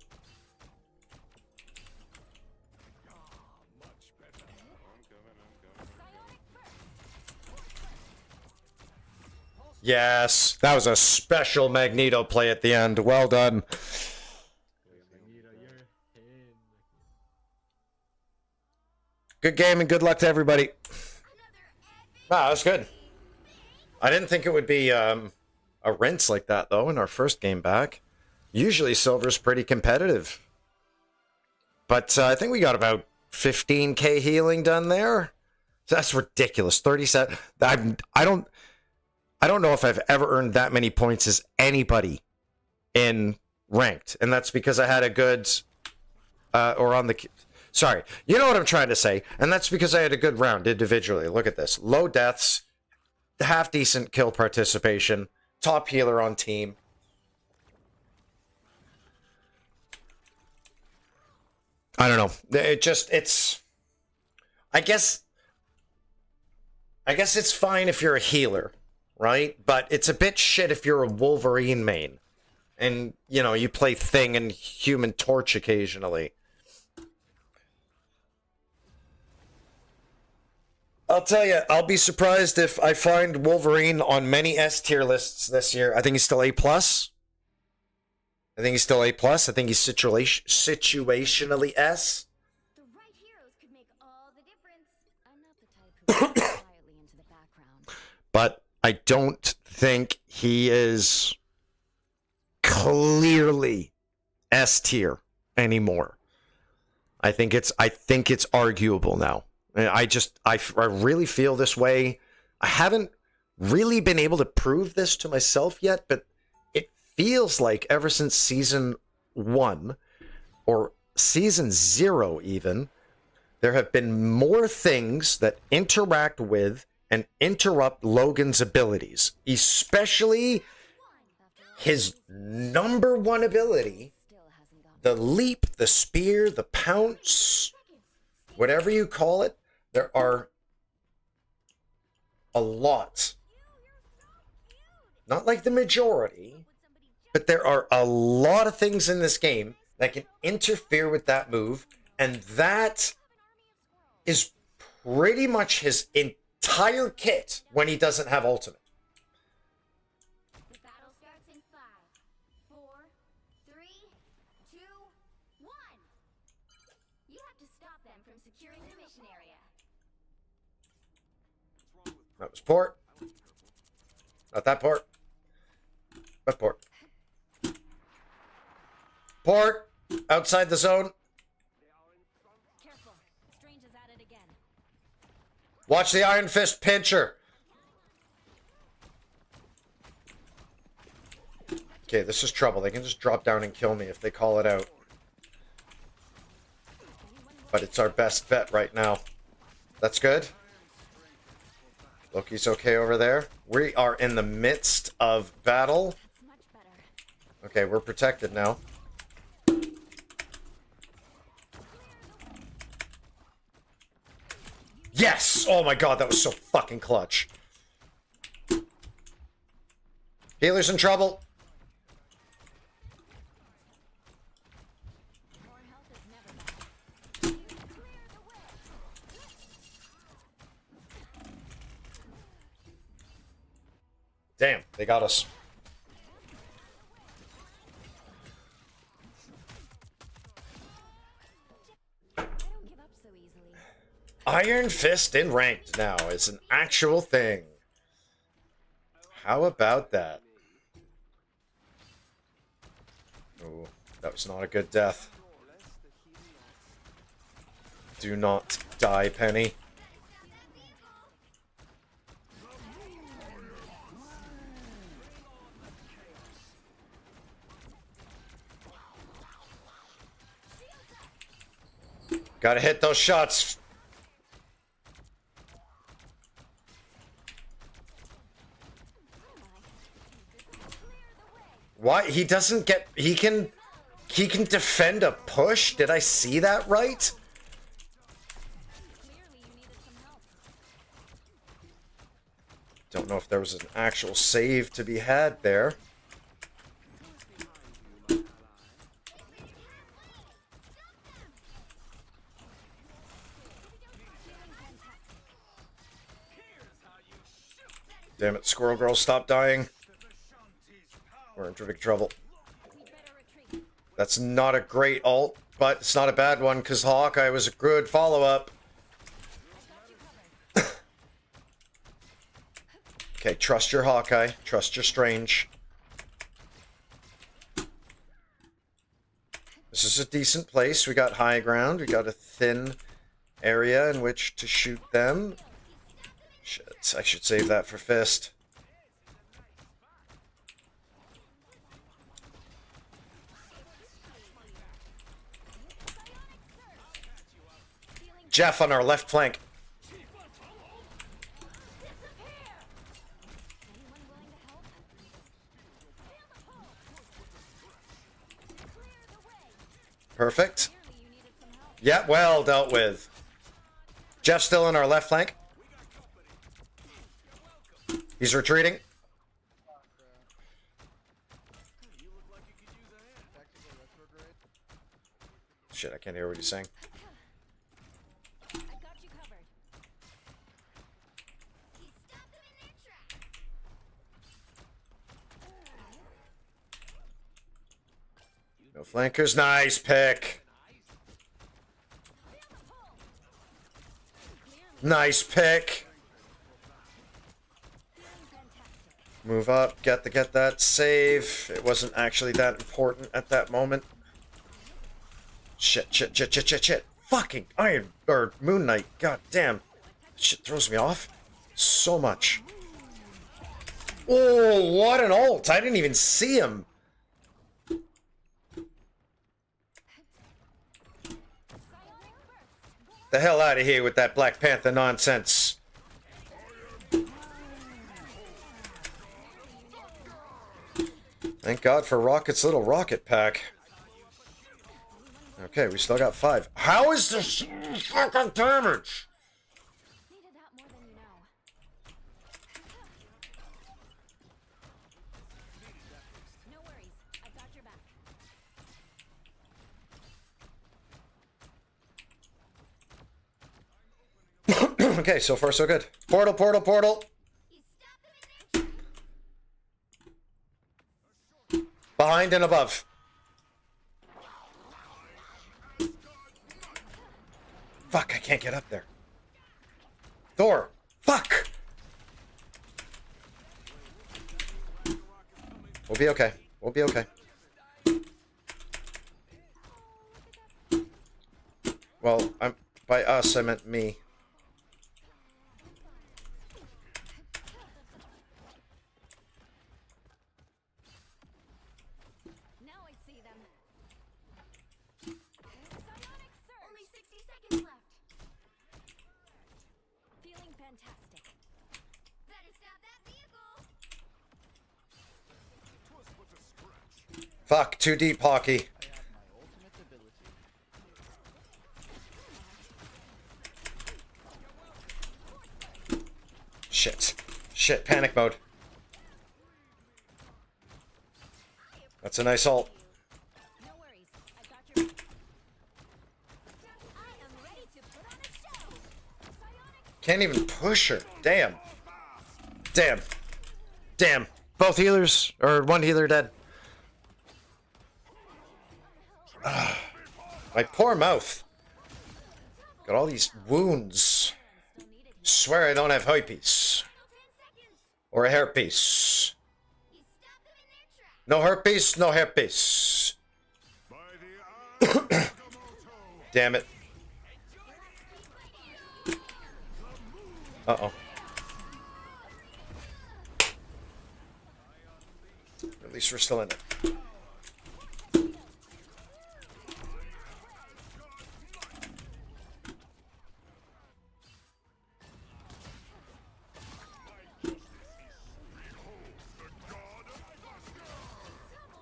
Yes, that was a special Magneto play at the end. Well done. Good game and good luck to everybody. Another epic. Wow, that's good. I didn't think it would be a rinse like that, though, in our first game back. Usually silver's pretty competitive. But I think we got about 15k healing done there. That's ridiculous. 37. I don't know if I've ever earned that many points as anybody in ranked. And that's because I had a good... or on the... Sorry. You know what I'm trying to say. And that's because I had a good round individually. Look at this. Low deaths. Half-decent kill participation. Top healer on team. I don't know. It's... I guess it's fine if you're a healer, right? But it's a bit shit if you're a Wolverine main. And, you know, you play Thing and Human Torch occasionally. I'll tell you, I'll be surprised if I find Wolverine on many S tier lists this year. I think he's still A+. I think he's still A+. I think he's situationally S. The right heroes could make all the difference. I'm not the type who goes quietly into the background. But I don't think he is clearly S tier anymore. I think it's arguable now. I really feel this way. I haven't really been able to prove this to myself yet, but it feels like ever since season 1 or season 0 even, there have been more things that interact with and interrupt Logan's abilities, especially his number one ability, the leap, the spear, the pounce, whatever you call it. There are a lot, not like the majority, but there are a lot of things in this game that can interfere with that move, and that is pretty much his entire kit when he doesn't have ultimate. The battle starts in 5, 4, 3, 2, 1. You have to stop them from securing the mission area. That was port. Not that port. But port. Port! Outside the zone. Careful. Strange is at it again. Watch the Iron Fist pincher. Okay, this is trouble. They can just drop down and kill me if they call it out. But it's our best bet right now. That's good. Loki's okay over there. We are in the midst of battle. That's much better. Okay, we're protected now. Yes! Oh my god, that was so fucking clutch. Healer's in trouble. More health is never bad. Clear the way. Damn, they got us. I don't give up so easily. Iron Fist in ranked now is an actual thing. How about that? Oh, that was not a good death. Do not die, Penny. Gotta hit those shots. Why? He doesn't get... He can defend a push? Did I see that right? Clearly you needed some help. Don't know if there was an actual save to be had there. Damn it, Squirrel Girl, stop dying. We're in terrific trouble. That's not a great ult, but it's not a bad one because Hawkeye was a good follow-up. Okay, trust your Hawkeye. Trust your Strange. This is a decent place. We got high ground. We got a thin area in which to shoot them. Shit, I should save that for Fist. Jeff on our left flank. Perfect. Yeah, well dealt with. Jeff still on our left flank. He's retreating. Shit, I can't hear what he's saying. I got you covered. He stopped them in their tracks. No flankers. Nice pick. Nice pick. Move up. Get that save. It wasn't actually that important at that moment. Shit. Fucking Iron or Moon Knight. God damn. Shit throws me off so much. Oh, what an ult. I didn't even see him. The hell out of here with that Black Panther nonsense. Thank God for Rocket's little rocket pack. Okay, we still got 5. How is this fucking damage? Needed that more than you know. No worries. I got your back. Okay, so far so good. Portal. He stopped them in their tracks. Behind and above. Fuck, I can't get up there. Door. Fuck. We'll be okay. We'll be okay. Well, by us, I meant me. Now I see them. Psionic surge. Only 60 seconds left. Feeling fantastic. Better stop that vehicle. Fuck, too deep hockey. Shit, panic mode. That's a nice ult. No worries. I got your back. I am ready to put on a show. Psionic Can't even push her. Damn. Both healers, or one healer dead. My poor mouth. Got all these wounds. Swear I don't have herpes. Or a hairpiece. He stopped them in their tracks. No herpes. Damn it. Uh-oh. At least we're still in it. Double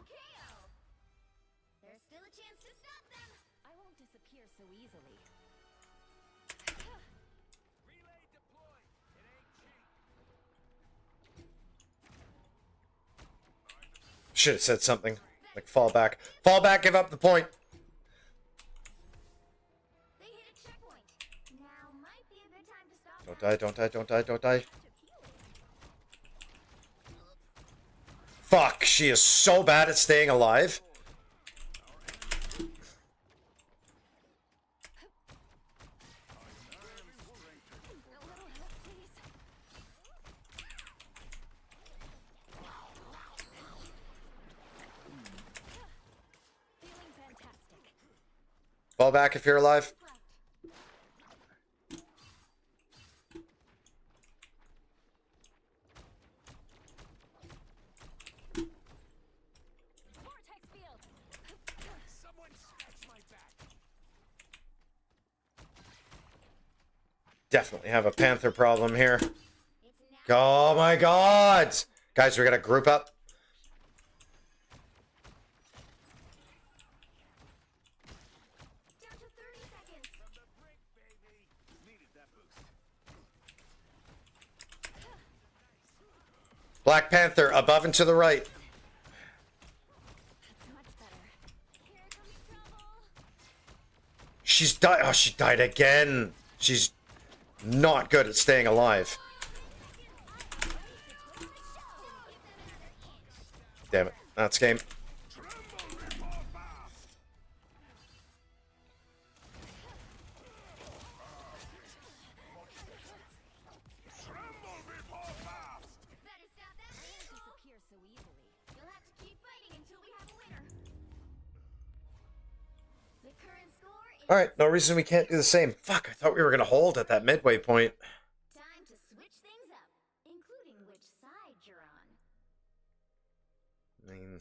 KO. There's still a chance to stop them. I won't disappear so easily. Relay deployed. It ain't cheap. Should have said something. Like, fall back. Fall back, give up the point. They hit a checkpoint. Now might be a good time to stop Don't them. die, don't die, don't die, don't die. Fuck, she is so bad at staying alive. A little help, please. Fall back if you're alive. Vortex field. Someone scratch my back. Definitely have a Panther problem here. It's now Oh my god! Guys, we gotta group up. down to 30 seconds. From the brink, baby. Needed that boost. Black Panther, above and to the right. That's much better. Here comes trouble. She's died. Oh, she died again. She's not good at staying alive. Damn it. That's game. Better stop that. I didn't disappear so easily. You'll have to keep fighting until we have a winner. The current score is Alright, no reason we can't do the same. Fuck, I thought we were gonna hold at that midway point. time to switch things up, including which side you're on. I mean,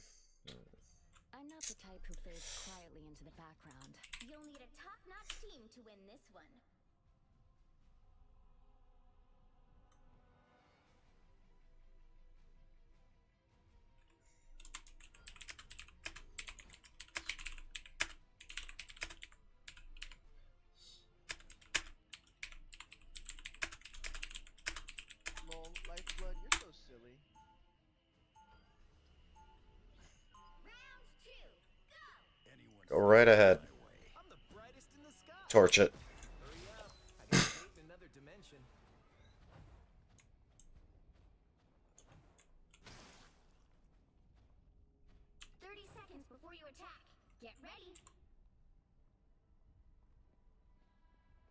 I'm not the type who fades quietly into the background. You'll need a top-notch team to win this one. Lol, Lifeblood, you're so silly. Round two, go! Anyone go right ahead. my way. I'm the brightest in the sky. Torch it. Hurry up. I got hate in another dimension. Seconds before you attack. Get ready.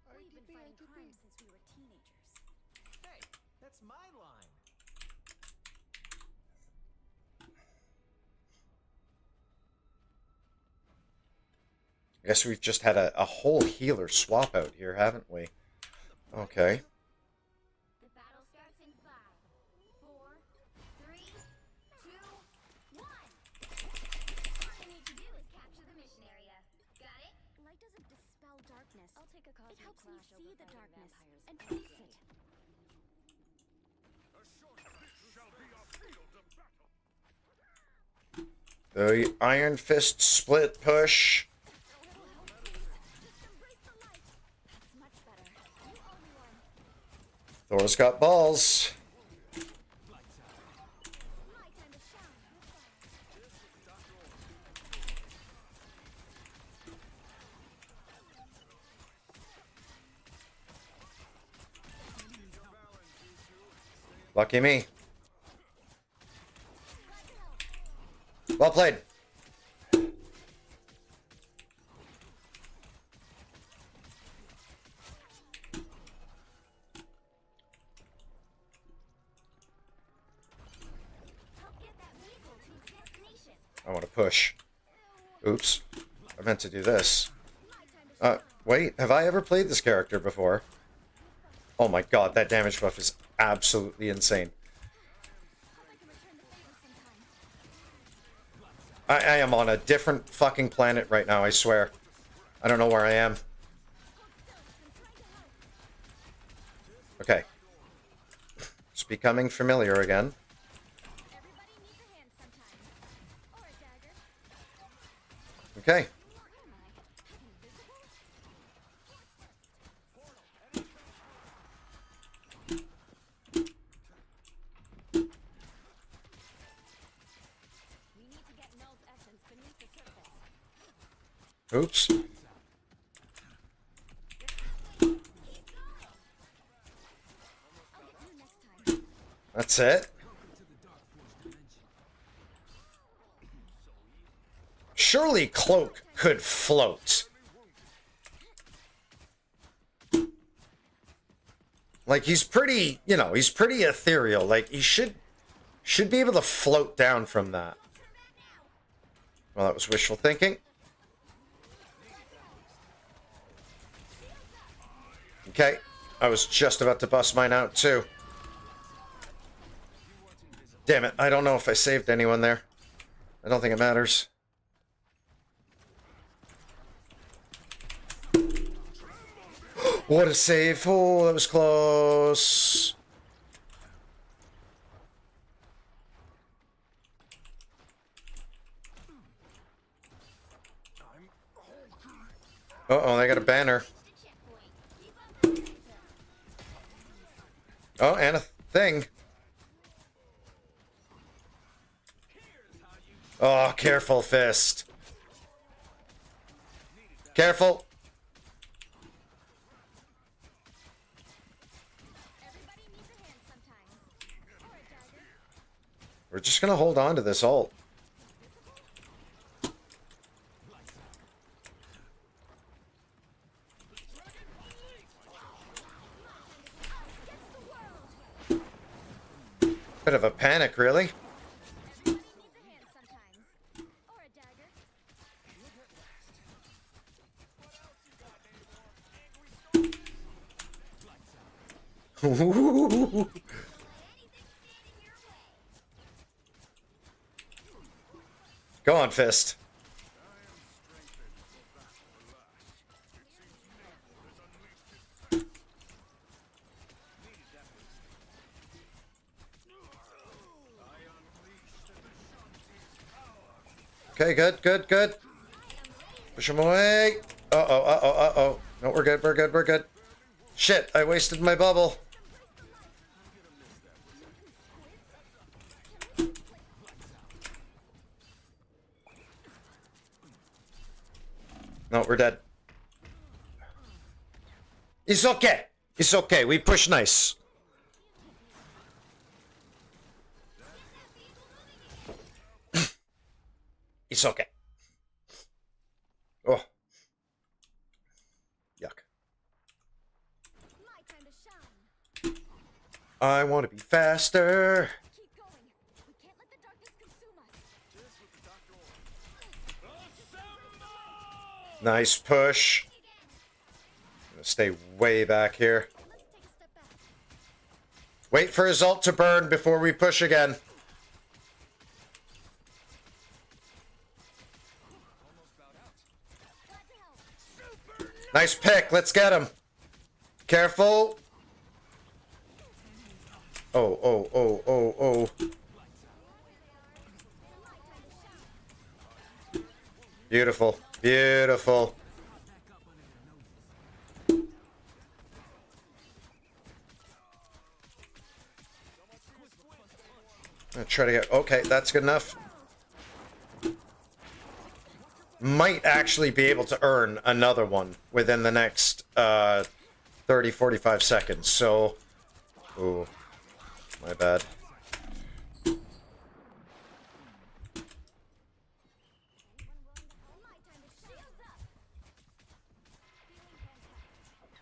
We've been fighting crime since we were teenagers. Hey, that's my line. I guess we've just had a whole healer swap out here, haven't we? Okay. The battle starts in 5, 4, 3, 2, 1. All you need to do is capture the mission area. Got it? Light doesn't dispel darkness. I'll take a cosmic It helps me see the darkness and face it. A short this shall be our field of battle. The Iron Fist split push. Just embrace the light. That's much better. You owe me one. Thor's got balls. My time to shine. Lucky me. Well played. Help get that vehicle to its destination. I want to push. Oops. I meant to do this. My time to Wait. Have I ever played this character before? Oh my god, that damage buff is absolutely insane. hope I can return the favor sometime. I am on a different fucking planet right now, I swear. I don't know where I am. Hold still. I'm trying to help. Okay. It's becoming familiar again. Everybody needs a hand sometimes. Or a dagger. Okay. Where am I? Invisible? We need to get Null's essence beneath the surface. Oops. I'll get you next time. That's it. Surely Cloak could float. Like, he's pretty, you know, he's pretty ethereal. Like, he should be able to float down from that. Well, that was wishful thinking. Okay. I was just about to bust mine out, too. Damn it. I don't know if I saved anyone there. I don't think it matters. What a save. Oh, that was close. Uh-oh, they got a banner. Oh, and a thing. Oh, careful, Fist. Careful. Everybody needs a hand sometimes. Or a dagger. We're just gonna hold on to this ult. Bit of a panic, really. Everybody needs a hand sometimes. Or a dagger. Ooh. Go on, Fist. Okay, good, good, good. Push him away. Uh-oh, uh-oh, uh-oh. No, we're good, we're good, we're good. Shit, I wasted my bubble. No, we're dead. It's okay. It's okay. We push nice. It's okay. Oh. Yuck. My time to shine. I want to be faster. Keep going. We can't let the darkness consume us. Nice push. I'm gonna stay way back here. Let's take a step back. Wait for his ult to burn before we push again. Glad to help. Nice pick. Let's get him. Careful. Oh, oh, oh, oh, oh. Beautiful. Beautiful. I'm gonna try to get... Okay, that's good enough. Might actually be able to earn another one within the next 30, 45 seconds. So... Ooh. My bad.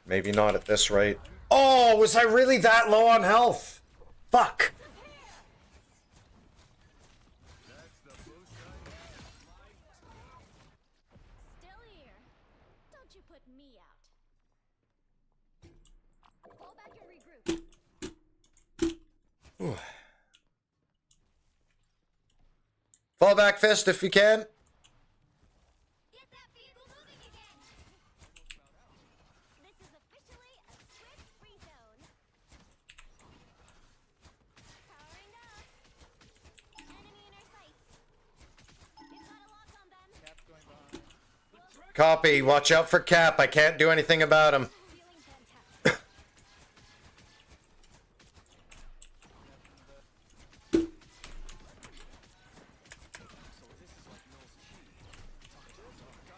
Maybe not at this rate. Oh, was I really that low on health? Fuck. Still here. Don't you put me out. Fall back and regroup. Fall back, Fist, if you can. Get that vehicle moving again. This is officially a swift free zone. Powering up. Enemy in our sights. It's got a lock on them. Cap's going behind. Copy. Watch out for Cap. I can't do anything about him. Feeling fantastic.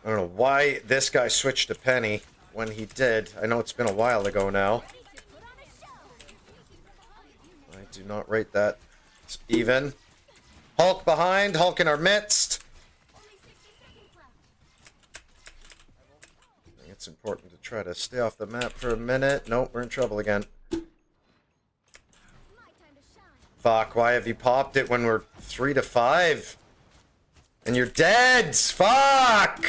I don't know why this guy switched to Penny when he did. I know it's been a while ago now. Ready to put on a show. I do not rate that. It's even. Hulk behind. Hulk in our midst. Only 60 seconds left. I think it's important to try to stay off the map for a minute. Nope, we're in trouble again. My time to shine. Fuck, why have you popped it when we're 3 to 5? And you're dead! Fuck!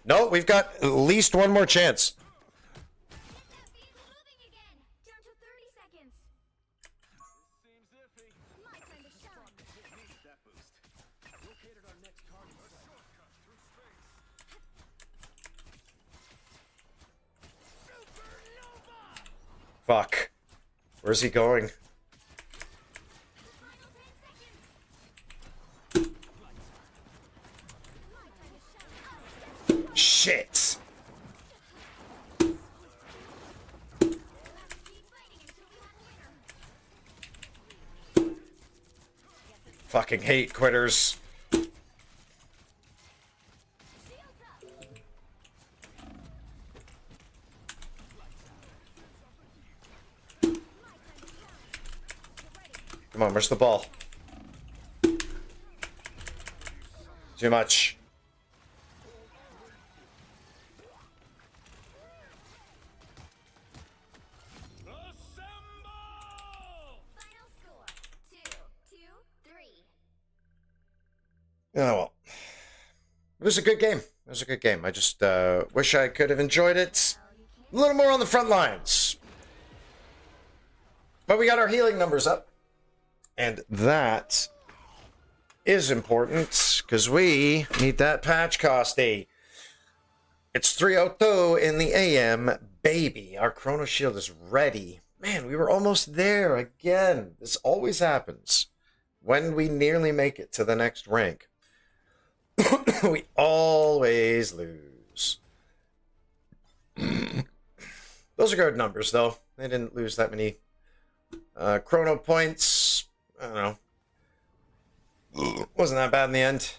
No, we've got at least one more chance. Moving again. Down to 30 seconds. Seems iffy. My time to shine. Needs that boost. Located our next target. A shortcut through space. Supernova! Fuck. Where's he going? Final 10 seconds. My time to shine. Shit. Keep fighting until we have a winner. Fucking hate quitters. Shields up. My time to shine. Get ready. Come on, where's the ball? Too much. Assemble! Final score. 2-3. Oh well. It was a good game. It was a good game. I just wish I could have enjoyed it a little more on the front lines. But we got our healing numbers up. And that is important because we need that patch costy. It's 3:02 in the AM, baby. Our Chrono Shield is ready. Man, we were almost there again. This always happens when we nearly make it to the next rank. We always lose. Those are good numbers, though. They didn't lose that many chrono points. I don't know. Wasn't that bad in the end.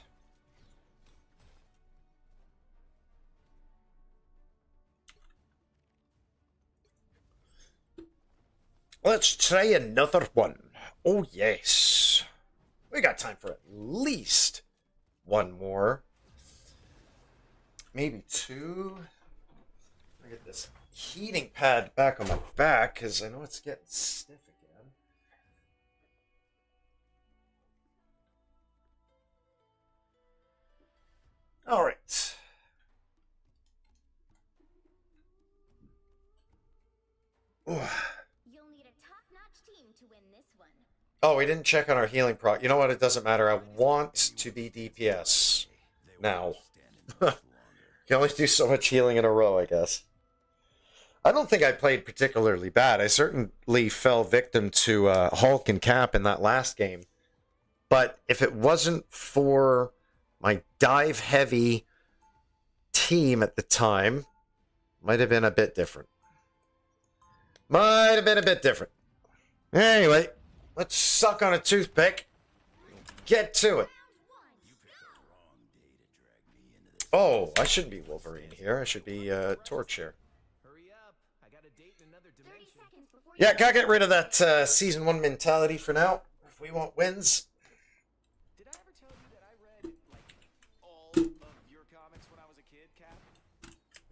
Let's try another one. Oh, yes. We got time for at least one more. Maybe two. Let me get this heating pad back on my back because I know it's getting stiff again. All right. Ooh. You'll need a top-notch team to win this one. Oh, we didn't check on our healing proc. You know what? It doesn't matter. I want to be DPS now. You can only do so much healing in a row, I guess. I don't think I played particularly bad. I certainly fell victim to Hulk and Cap in that last game. But if it wasn't for my dive-heavy team at the time, might have been a bit different. Might have been a bit different. Anyway, let's suck on a toothpick. Get to it. Oh, I shouldn't be Wolverine here. I should be Torch here. Hurry up. I got a date in another 30 dimension. seconds before Yeah, gotta get rid of that Season 1 mentality for now. If we want wins. Did I ever tell you that I read, like, all of your comics when I was a kid, Cap?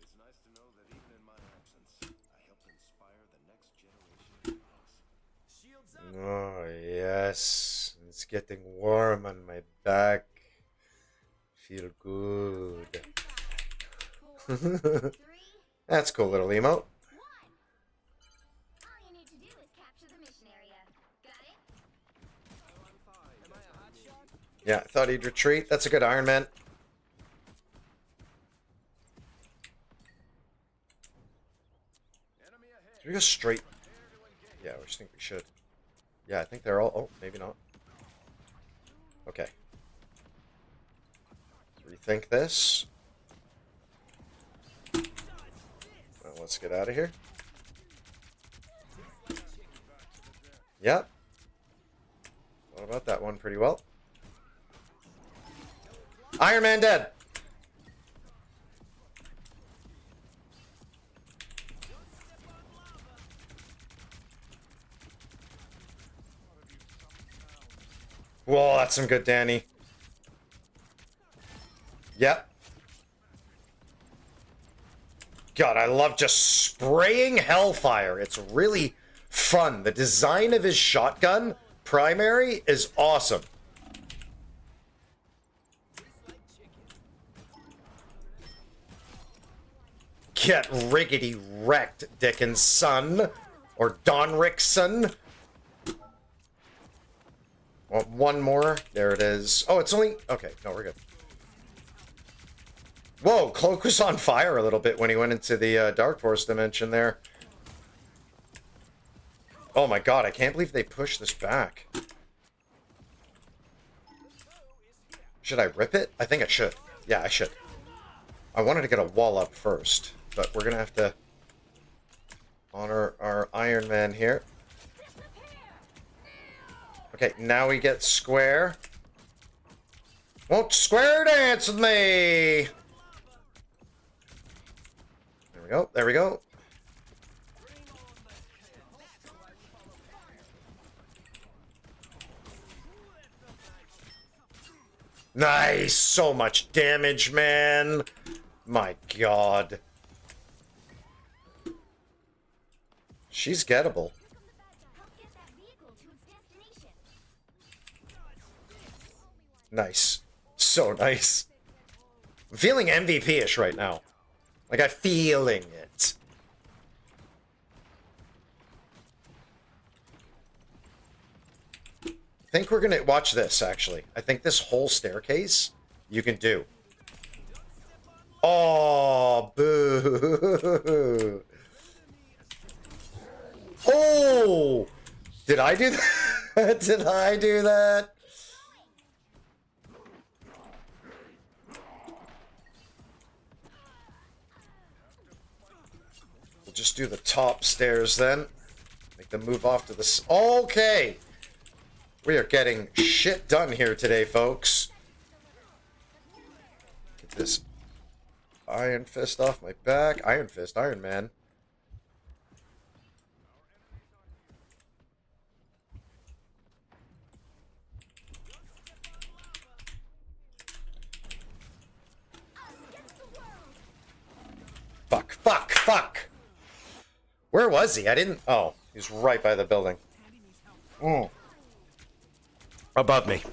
It's nice to know that even in my absence, I helped inspire the next generation of heroes. Shields up. Oh, yes. It's getting warm on my back. Feel good. 4, 3, That's cool little emote. 1. All you need to do is capture the mission area. Got it? Am I a hot shot? Yeah, I thought he'd retreat. That's a good Iron Man. Enemy ahead. Should we go straight? Yeah, I think we should. Yeah, I think they're all... Oh, maybe not. Okay. Let's rethink this. Well, let's get out of here. Yep. Thought about that one pretty well. Iron Man dead. Whoa, that's some good Danny. Yep. God, I love just spraying hellfire. It's really fun. The design of his shotgun primary is awesome. Get riggedy wrecked, Dickens' son. Or Donrick's son. Well, one more. There it is. Oh, it's only... Okay, no, we're good. Whoa, Cloak was on fire a little bit when he went into the Dark Force dimension there. Oh my god, I can't believe they pushed this back. Should I rip it? I think I should. Yeah, I should. I wanted to get a wall up first, but we're going to have to honor our Iron Man here. Okay, now we get square. Won't square dance with me! There we go, there we go. Nice! So much damage, man! My god. She's gettable. Nice. So nice. I'm feeling MVP-ish right now. Like, I'm feeling it. I think we're gonna watch this, actually. I think this whole staircase you can do. Oh, boo. Oh! Did I do that? Did I do that? We'll just do the top stairs then. Make them move off to the... Okay! We are getting shit done here today, folks. Get this Iron Fist off my back. Iron Fist, Iron Man. Fuck, fuck, fuck! Where was he? I didn't... Oh, he's right by the building. Above me. Okay,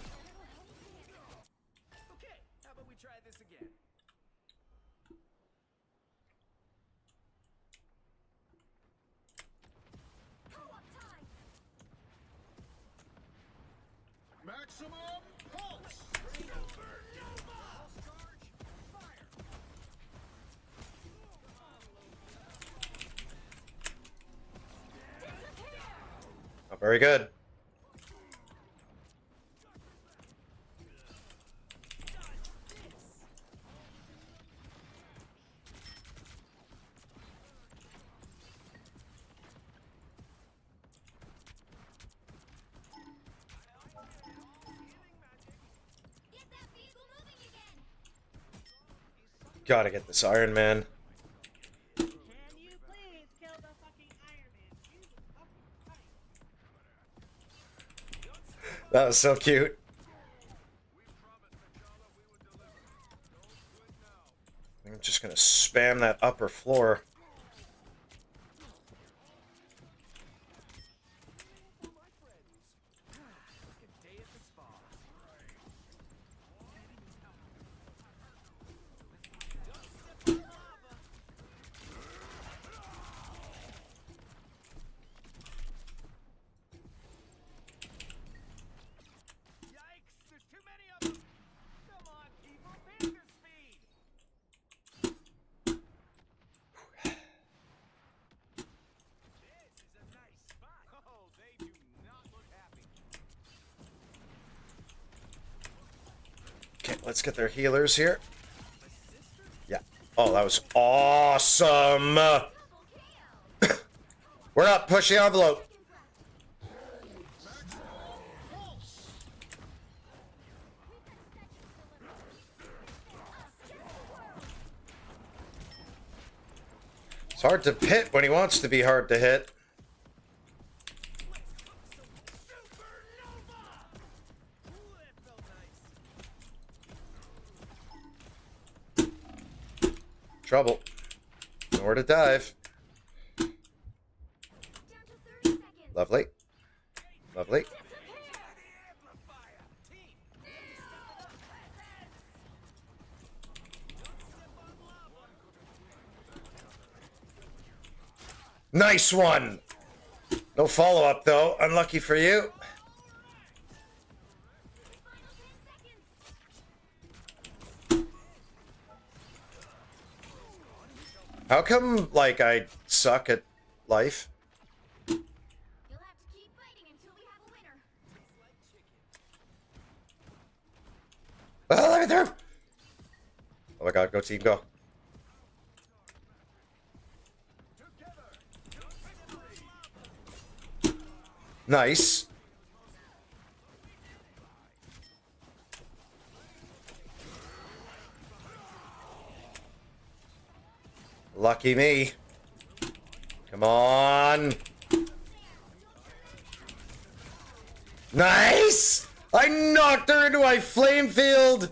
how about we try this again? Maximum pulse! Oh, very good. Gotta get this Iron Man. Can you please kill the fucking Iron Man? Jesus fucking Christ. That was so cute. I'm just gonna spam that upper floor. Okay, let's get their healers here. Yeah. Oh, that was awesome. We're up. Push the envelope. It's hard to hit when he wants to be hard to hit. Trouble. Nowhere to dive. Lovely. Lovely. Nice one. No follow-up, though. Unlucky for you. How come, like, I suck at life? You'll have to keep fighting until we have a winner. Oh, let me through! Oh my god, go team, go. Nice. Lucky me. Come on. Nice! I knocked her into my flame field.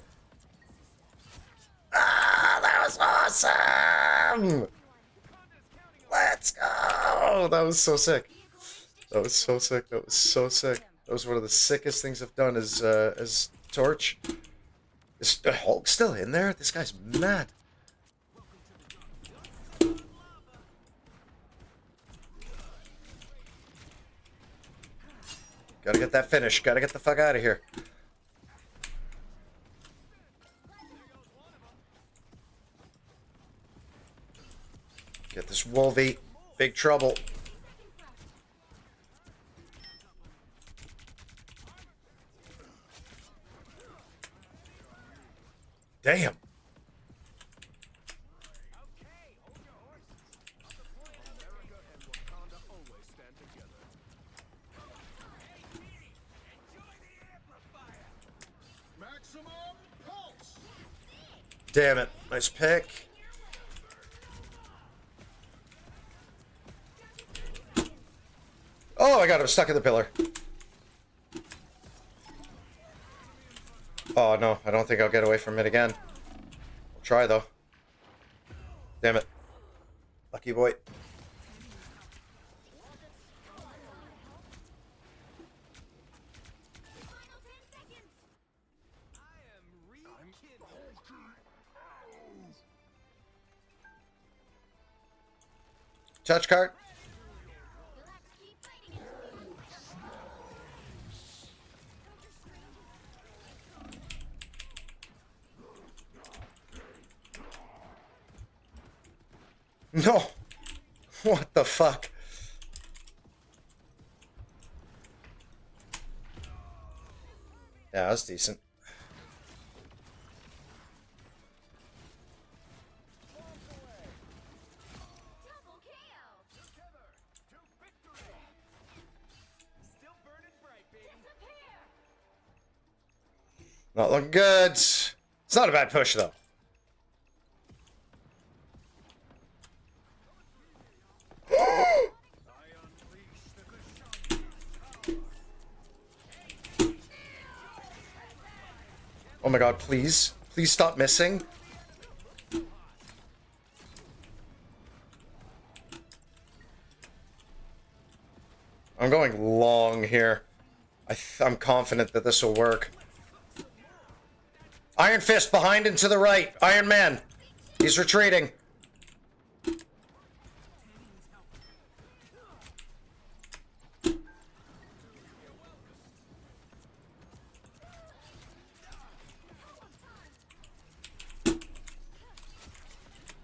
Ah, that was awesome! Let's go! That was so sick. That was so sick. That was so sick. That was one of the sickest things I've done as Torch. Is Hulk still in there? This guy's mad. Gotta get that finish. Gotta get the fuck out of here. Get this Wolvie. Big trouble. Damn. Damn it. Nice pick. Oh, I got him stuck in the pillar. Oh, no. I don't think I'll get away from it again. I'll try, though. Damn it. Lucky boy. Touch card. No. What the fuck? Yeah, that's decent. Not looking good. It's not a bad push, though. Oh my god, please. Please stop missing. I'm going long here. I'm confident that this will work. Iron Fist behind and to the right. Iron Man. He's retreating.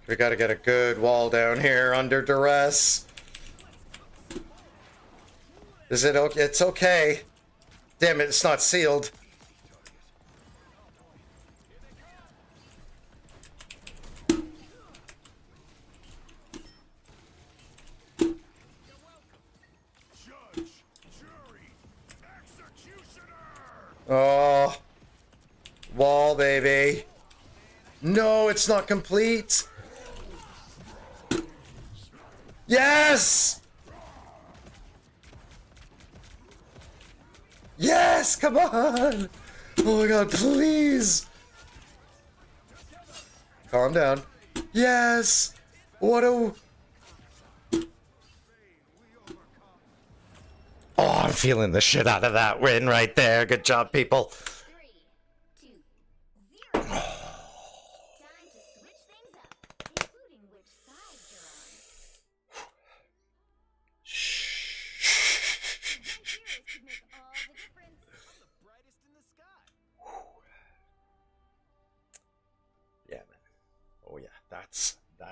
We gotta get a good wall down here under duress. Is it okay? It's okay. Damn it, it's not sealed. Oh. Wall, baby. No, it's not complete. Yes! Yes, come on! Oh my god, please! Calm down. Yes! What a... Oh, I'm feeling the shit out of that win right there. Good job, people. 3, 2, 0. Time to switch things up, including which side you're on.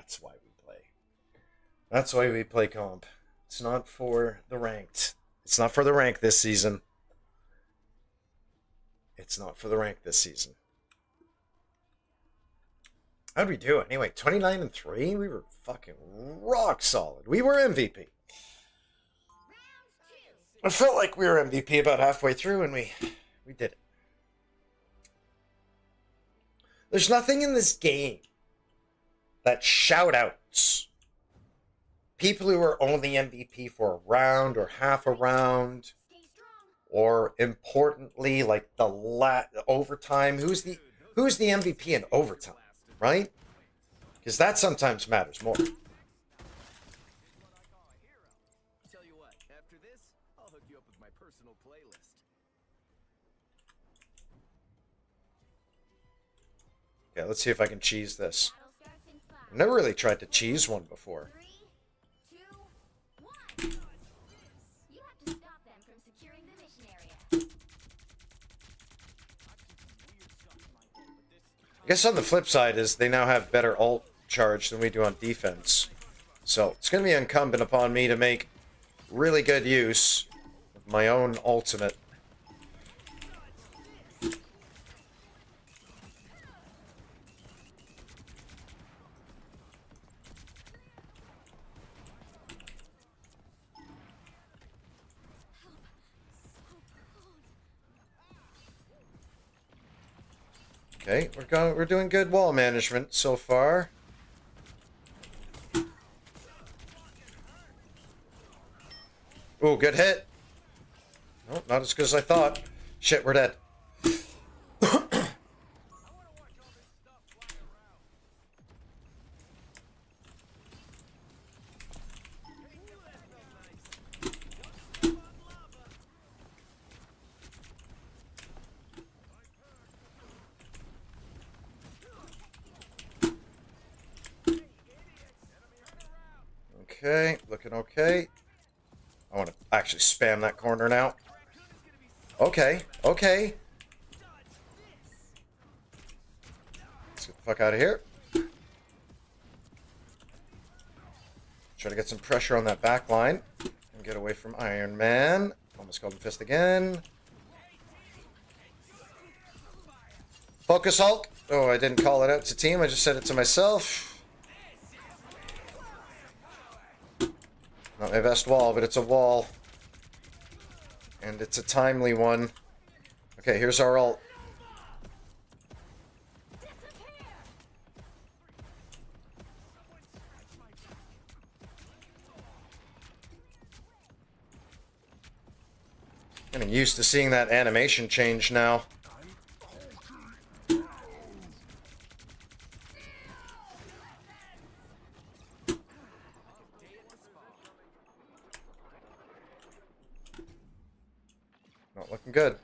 That's why we play. That's why we play comp. It's not for the ranked. It's not for the rank this season. It's not for the rank this season. How'd we do anyway? 29-3? We were fucking rock solid. We were MVP. I felt like we were MVP about halfway through, and we did it. There's nothing in this game that shout outs people who are only MVP for a round or half a round, or importantly, like the overtime. Who's the MVP in overtime, right? Because that sometimes matters more. Tell you what, after this, I'll hook you up with my personal playlist. Okay, let's see if I can cheese this. Battle starts in 5, I've never really tried to cheese one before. 3, 2, 1. You have to stop them from securing the mission area. I guess on the flip side is they now have better ult charge than we do on defense. So it's going to be incumbent upon me to make really good use of my own ultimate. Okay, we're doing good wall management so far. Ooh, good hit. No, not as good as I thought. Shit, we're dead. Okay, looking okay. I want to actually spam that corner now. Okay, okay. Let's get the fuck out of here. Try to get some pressure on that back line and get away from Iron Man. Almost called him fist again. Focus Hulk. Oh, I didn't call it out to team. I just said it to myself. Not my best wall, but it's a wall. And it's a timely one. Okay, here's our ult. Getting used to seeing that animation change now. Not looking good.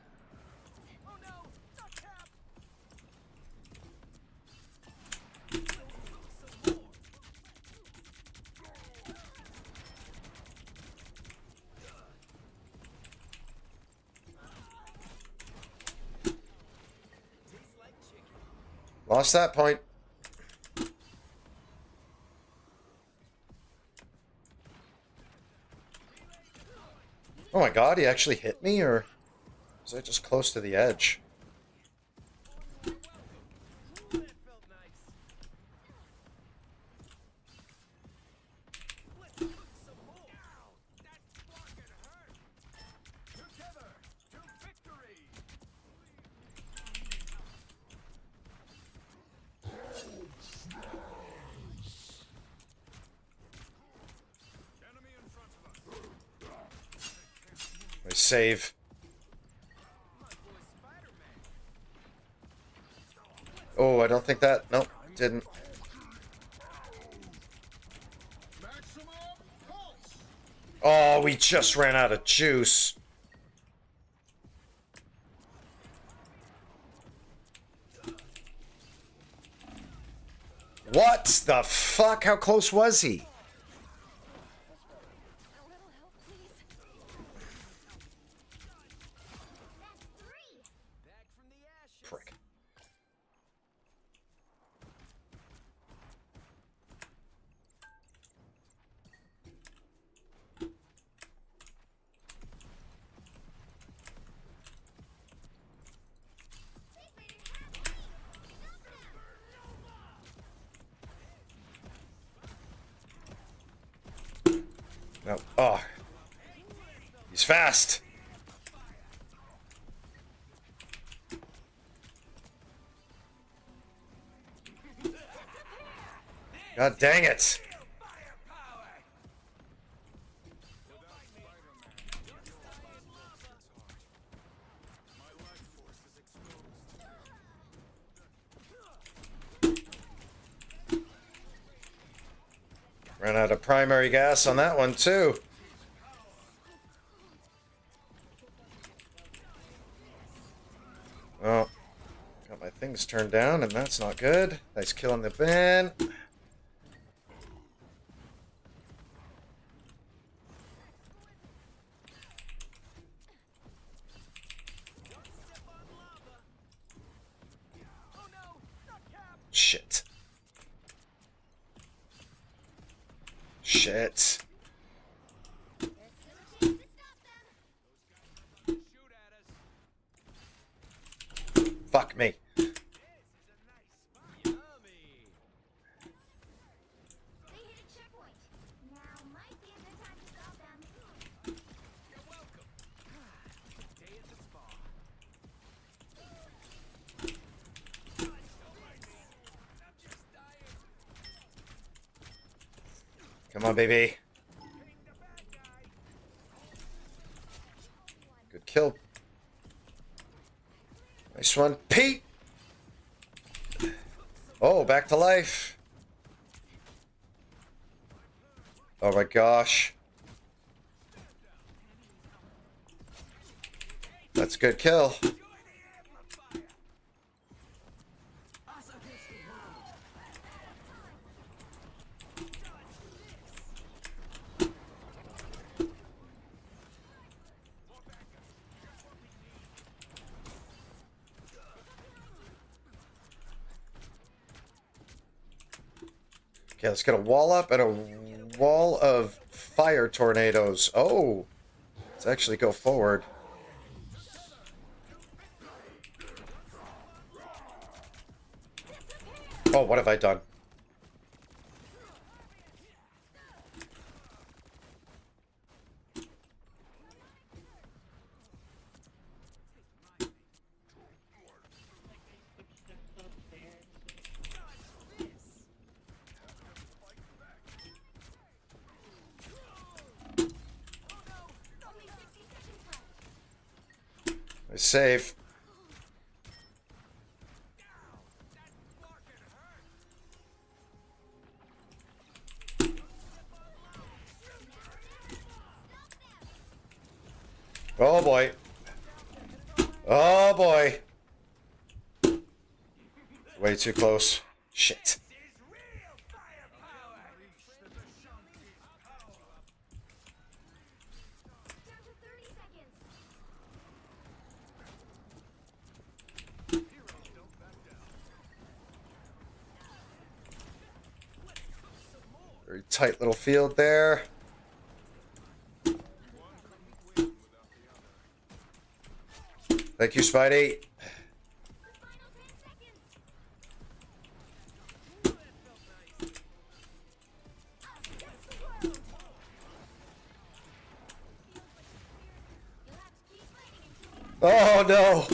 Lost that point. Oh my god, he actually hit me, or was I just close to the edge? I save. Oh, I don't think that. Nope, didn't. Oh, we just ran out of juice. What the fuck? How close was he? Prick. No. Oh. He's fast. God dang it. Ran out of primary gas on that one, too. Oh, got my things turned down, and that's not good. Nice kill on the bin. Shit. Shit. Fuck me. They hit a checkpoint. Now might be a good time to stop them. You're welcome. Day at the spa. I'm just dying. Come on, baby. Good kill. Nice one, Pete. Oh, back to life. Oh my gosh. That's a good kill. Okay, let's get a wall up and a wall of fire tornadoes. Oh, let's actually go forward. Oh, what have I done? I save. Oh boy. Oh boy. Way too close. Shit. Down to 30 seconds. Very tight little field there. Thank you, Spidey. The final 10 seconds. Against the world. You'll have to keep fighting until the Oh no.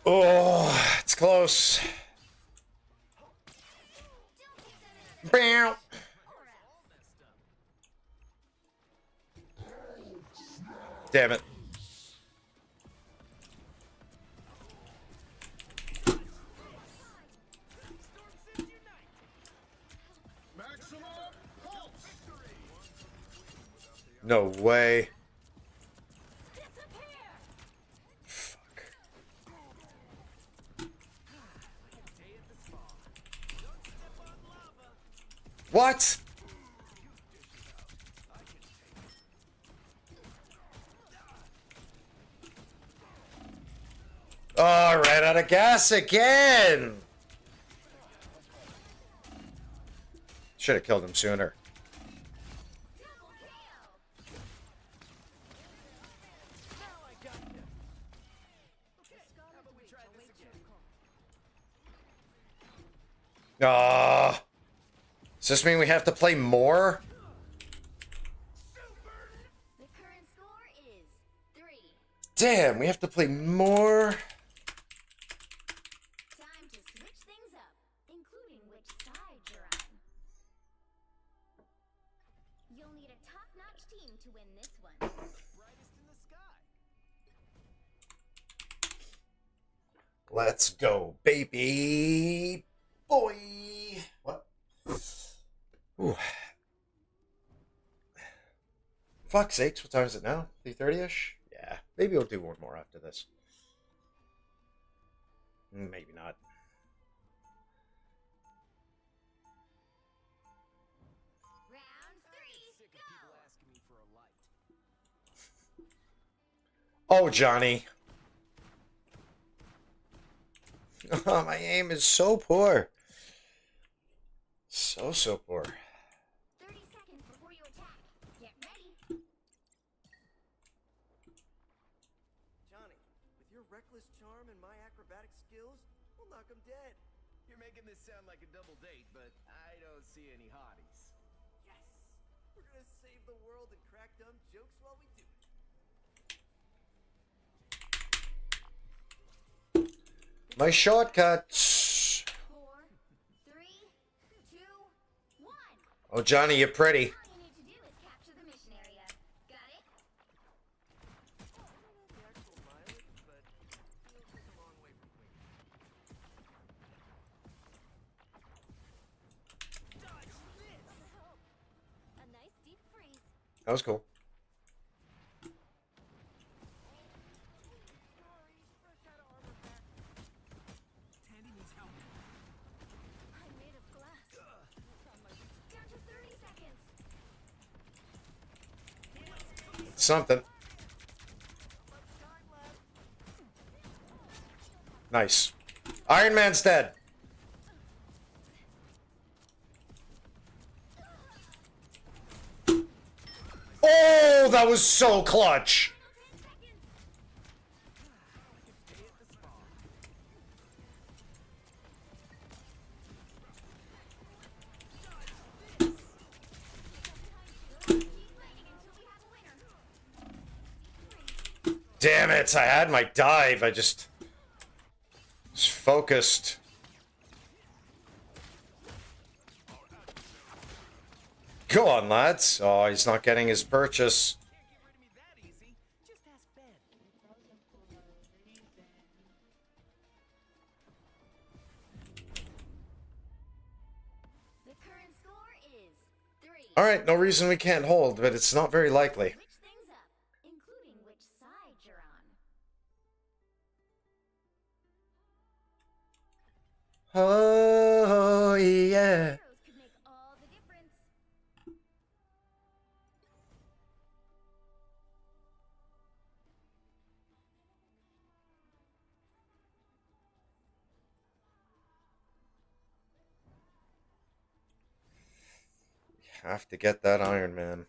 Oh, it's close. Bow. Damn it. No way. Fuck. What? Oh, ran out of gas again. Should have killed him sooner. Does this mean we have to play more? The current score is 3. Damn, we have to play more. Time to switch things up, including which side you're on. You'll need a top-notch team to win this one. Brightest in the sky. Let's go, baby boy. What? Ooh. Fuck's sakes, what time is it now? 3:30-ish? Yeah, maybe we'll do one more after this. Maybe not. Round 3, Sick of go! people asking me for a light. Oh, Johnny. Oh, my aim is so poor. So poor. 30 seconds before you attack. Get ready. Johnny, with your reckless charm and my acrobatic skills, we'll knock him dead. You're making this sound like a double date, but I don't see any hotties. Yes! We're gonna save the world and crack dumb jokes while we do it. My shortcuts. 4, 3, 2, 1. Oh, Johnny, you're pretty. All you need to do is capture the mission area. Got it? I don't know the actual mileage, but feels like a long way from Queen. Dodge this! A nice deep freeze. That was cool. Sorry, fresh out of armor pack. Tandy needs help. I'm made of glass. Down to 30 seconds. Something. Much time left. Nice. Iron Man's dead. Oh, that was so clutch. 10 seconds. Stay at the spa. Keep playing until we have a winner. Damn it, I had my dive. I just was focused. Go on, lads. Oh, he's not getting his purchase. Can't get rid of me that easy. Just ask Ben. The current score is 3. Alright, no reason we can't hold, but it's not very likely. Switch things up, including which side you're on. Oh, yeah. Heroes could make all the difference. Have to get that Iron Man.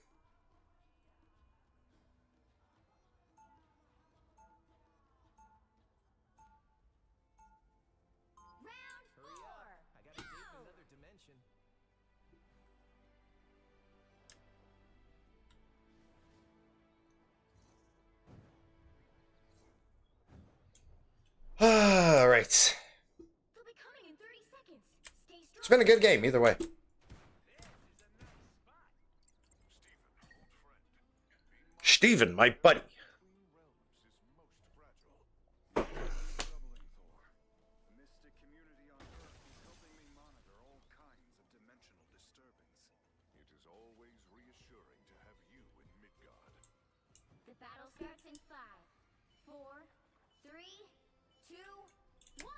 Round 4. I got a date in another dimension. Alright. They'll be coming in 30 seconds. Stay strong. It's been a good game, either way. Steven, my buddy. Troubling, Thor. The mystic community on Earth is helping me monitor all kinds of dimensional disturbance. It is always reassuring to have you in Midgard. The battle starts in 5, 4, 3, 2, 1.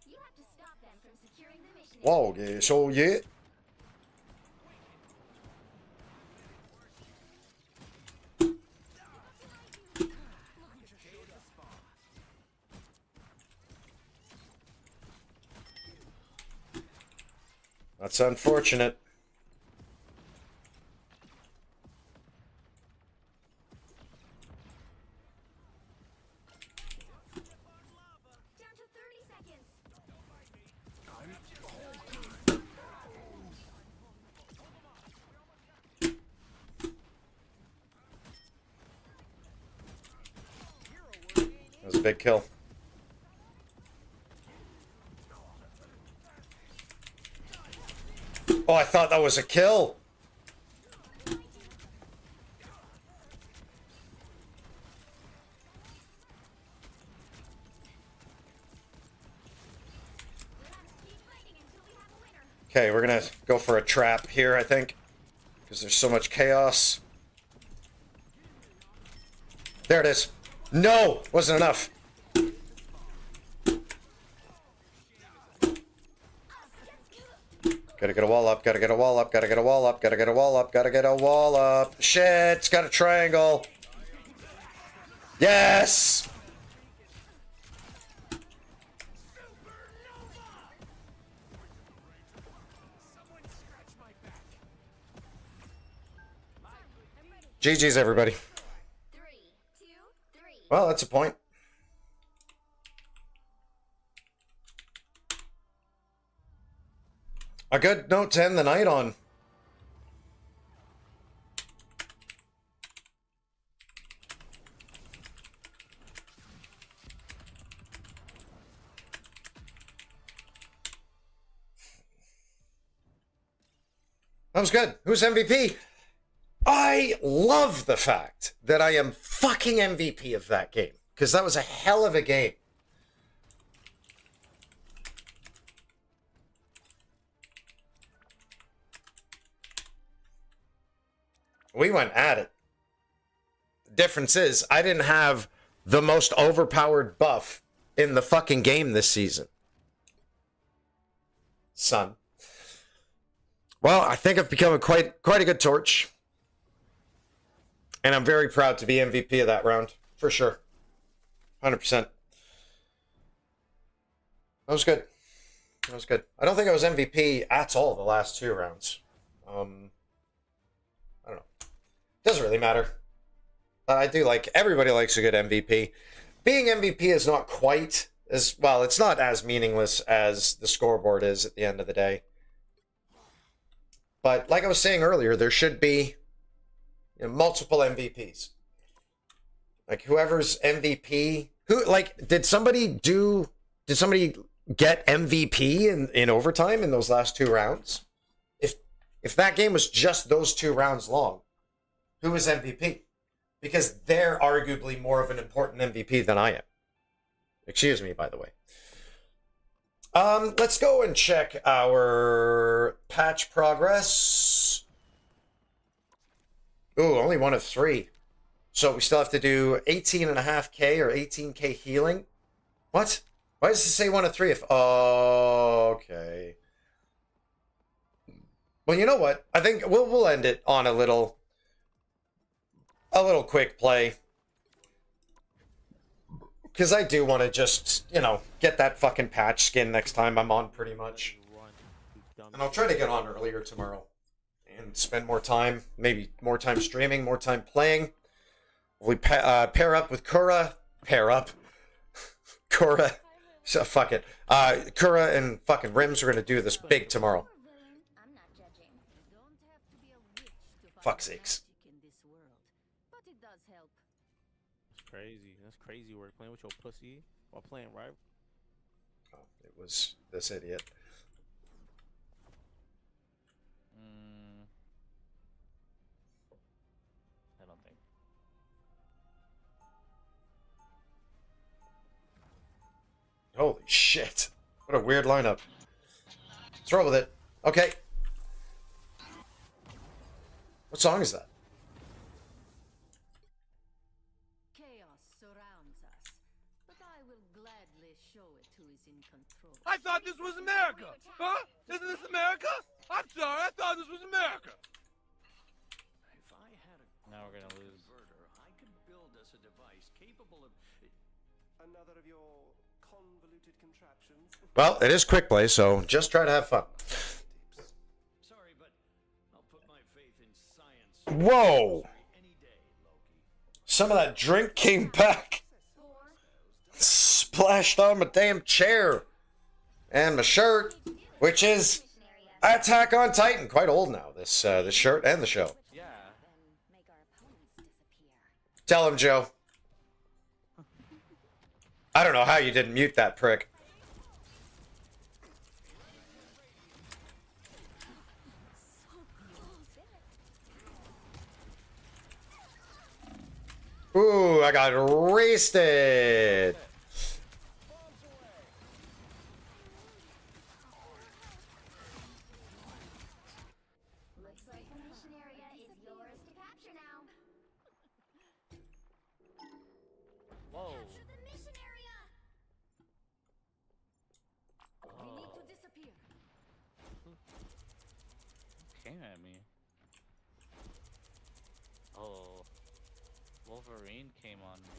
You have to stop them from securing the mission. Whoa, yeah, so yeah. That's unfortunate. Down to 30 seconds. a big kill. Oh, I thought that was a kill. Okay, we're gonna go for a trap here, I think, because there's so much chaos. There it is. No, wasn't enough. Gotta get a wall up, gotta get a wall up, gotta get a wall up, gotta get a wall up, gotta get a wall up. Shit, it's got a triangle. Yes! GG's, everybody. 3, 2, 3. Well, that's a point. A good note to end the night on. That was good. Who's MVP? I love the fact that I am fucking MVP of that game, because that was a hell of a game. We went at it. The difference is, I didn't have the most overpowered buff in the fucking game this season. Son. Well, I think I've become quite a good torch. And I'm very proud to be MVP of that round, for sure. 100%. That was good. That was good. I don't think I was MVP at all the last 2 rounds. I don't know. Doesn't really matter. I do like, everybody likes a good MVP. Being MVP is not quite as, well, it's not as meaningless as the scoreboard is at the end of the day. But like I was saying earlier, there should be multiple MVPs. Like whoever's MVP, did somebody get MVP in overtime in those last 2 rounds? If that game was just those 2 rounds long, who was MVP? Because they're arguably more of an important MVP than I am. Excuse me, by the way. Let's go and check our patch progress. Ooh, only 1 of 3. So we still have to do 18.5k or 18k healing. What? Why does it say 1 of 3 if... Oh, okay. Well, you know what? I think we'll end it on a little quick play. Because I do want to just, get that fucking patch skin next time I'm on, pretty much. And I'll try to get on earlier tomorrow. And spend more time, maybe more time streaming, more time playing. We pair up with Kura. Pair up. Kura. So, fuck it. Kura and fucking Rims are going to do this big tomorrow. I'm not judging. You don't have to be a witch to find Fuck's sakes. magic in this world, but it does help. That's crazy. That's crazy work. Playing with your pussy while playing, right? Oh, it was this idiot. I don't think. Holy shit. What a weird lineup. Let's roll with it. Okay. What song is that? Chaos surrounds us, but I will gladly show it who is in control. I thought this was America! Huh? Isn't this America? I'm sorry, I thought this was America! If I had a Now we're gonna lose. converter, I could build us a device capable of... Another of your convoluted contraptions? Well, it is quick play, so just try to have fun. Sorry, but I'll put my faith in science. Whoa! Any day, Loki. Some of that drink came back. Splashed on my damn chair. And my shirt, which is Attack on Titan. Quite old now, this shirt and the show. Yeah. Then make our opponents disappear. Tell him, Joe. I don't know how you didn't mute that prick. Ooh, I got wasted. Looks like the mission area is yours to capture now. Whoa. Capture the mission area. We need to disappear. Came at me. Oh. Wolverine came on me.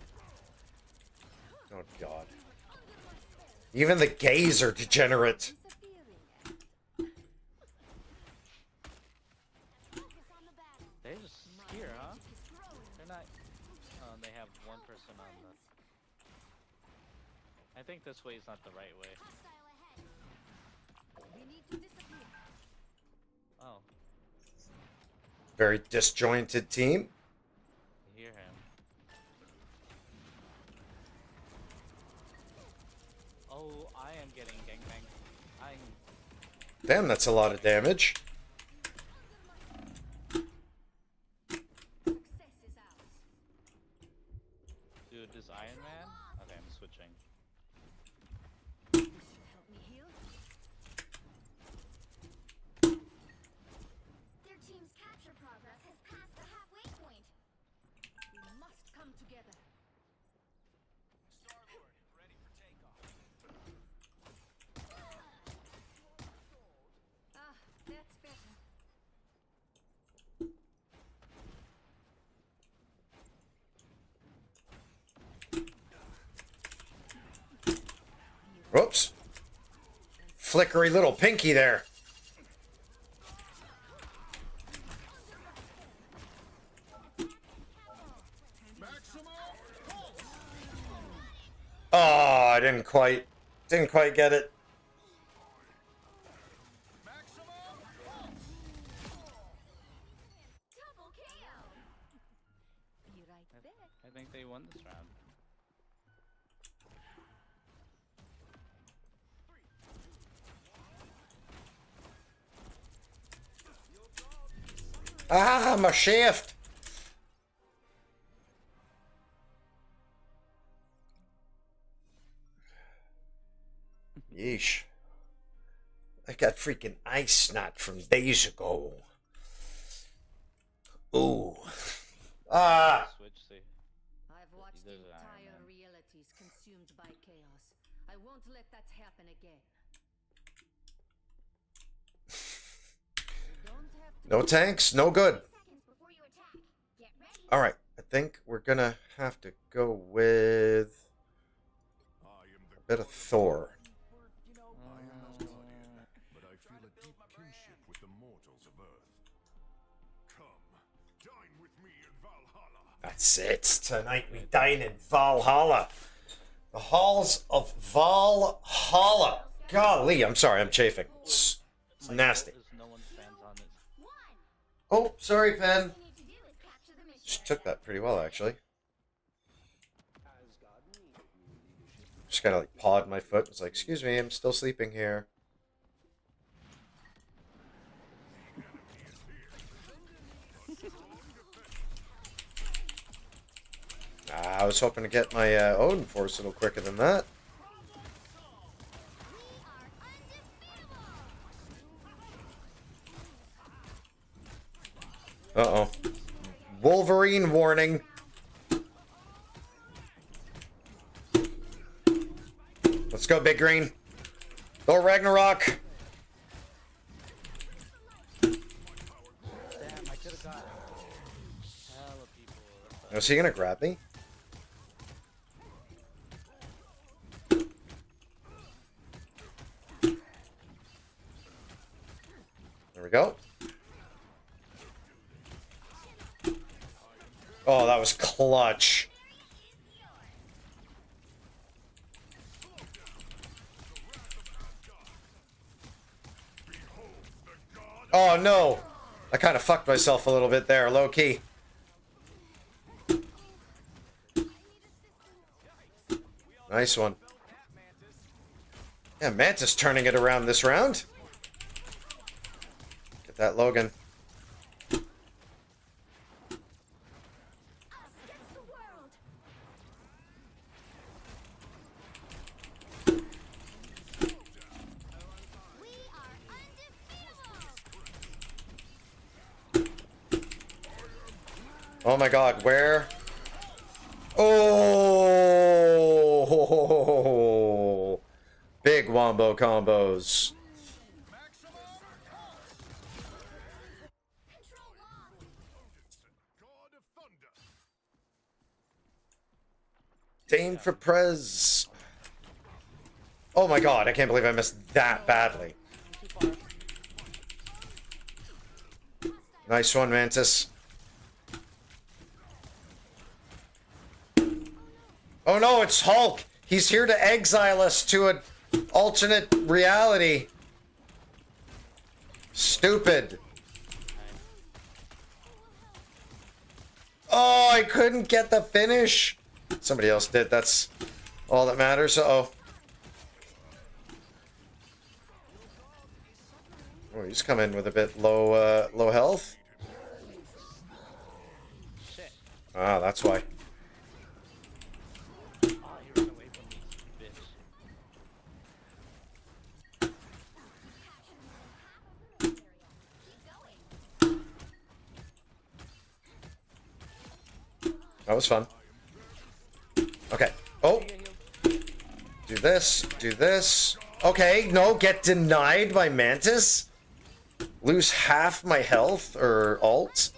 Oh god. Even the gays are degenerate. They're just here, huh? They're not. Oh, they have one person on the. I think this way is not the right way. We need to disappear. Oh, Very disjointed team. I hear him. Oh, I am getting gangbanged. I'm. Damn, that's a lot of damage. Success is ours. Dude, this Iron Man? Okay, I'm switching. This should help me heal. Their team's capture progress has passed the halfway point. We must come together. Starboard, ready for takeoff. Ah, that's better. Whoops. Flickery little pinky there. Oh, I didn't quite get it. Double KO. Be right back. I think they won this round. Ah, my shaft. Yeesh. I got freaking ice snot from days ago. Ooh. Ah. Switch, see. I've watched There's an Iron entire Man. realities consumed by chaos. I won't let that happen again. You don't have to No tanks, no good. seconds before you attack. Get ready. All right, I think we're gonna have to go with a bit of Thor. I am not guardian, but I feel a deep kinship with the mortals of Earth. Come, dine with me in Valhalla. That's it. Tonight we dine in Valhalla. The halls of Valhalla. Golly, I'm sorry, I'm chafing. It's nasty. There's no one stands on it. Oh, sorry, Pen. All you need to do is capture the mission She took that pretty well, actually. Just kind of like pawed my foot. It's like, excuse me, I'm still sleeping here. I was hoping to get my Odin Force a little quicker than that. Uh-oh. Wolverine warning. Let's go, Big Green. Thor Ragnarok. Damn, I could have got hella people. Is he gonna grab me? There we go. Oh, that was clutch. Oh no! I kind of fucked myself a little bit there, low key. Nice one. Yeah, Mantis turning it around this round. Get that, Logan. Oh my god, where? Oh! Big wombo combos. Dane for Prez. Oh my god, I can't believe I missed that badly. Nice one, Mantis. Oh no, it's Hulk! He's here to exile us to an alternate reality. Stupid. Oh, I couldn't get the finish. Somebody else did. That's all that matters. Uh-oh. Oh, he's come in with a bit low, low health. Shit. Ah, that's why. Oh, he ran away from me, bitch. That was fun. Okay. Oh. Do this. Do this. Okay. No, get denied by Mantis. Lose half my health or ult.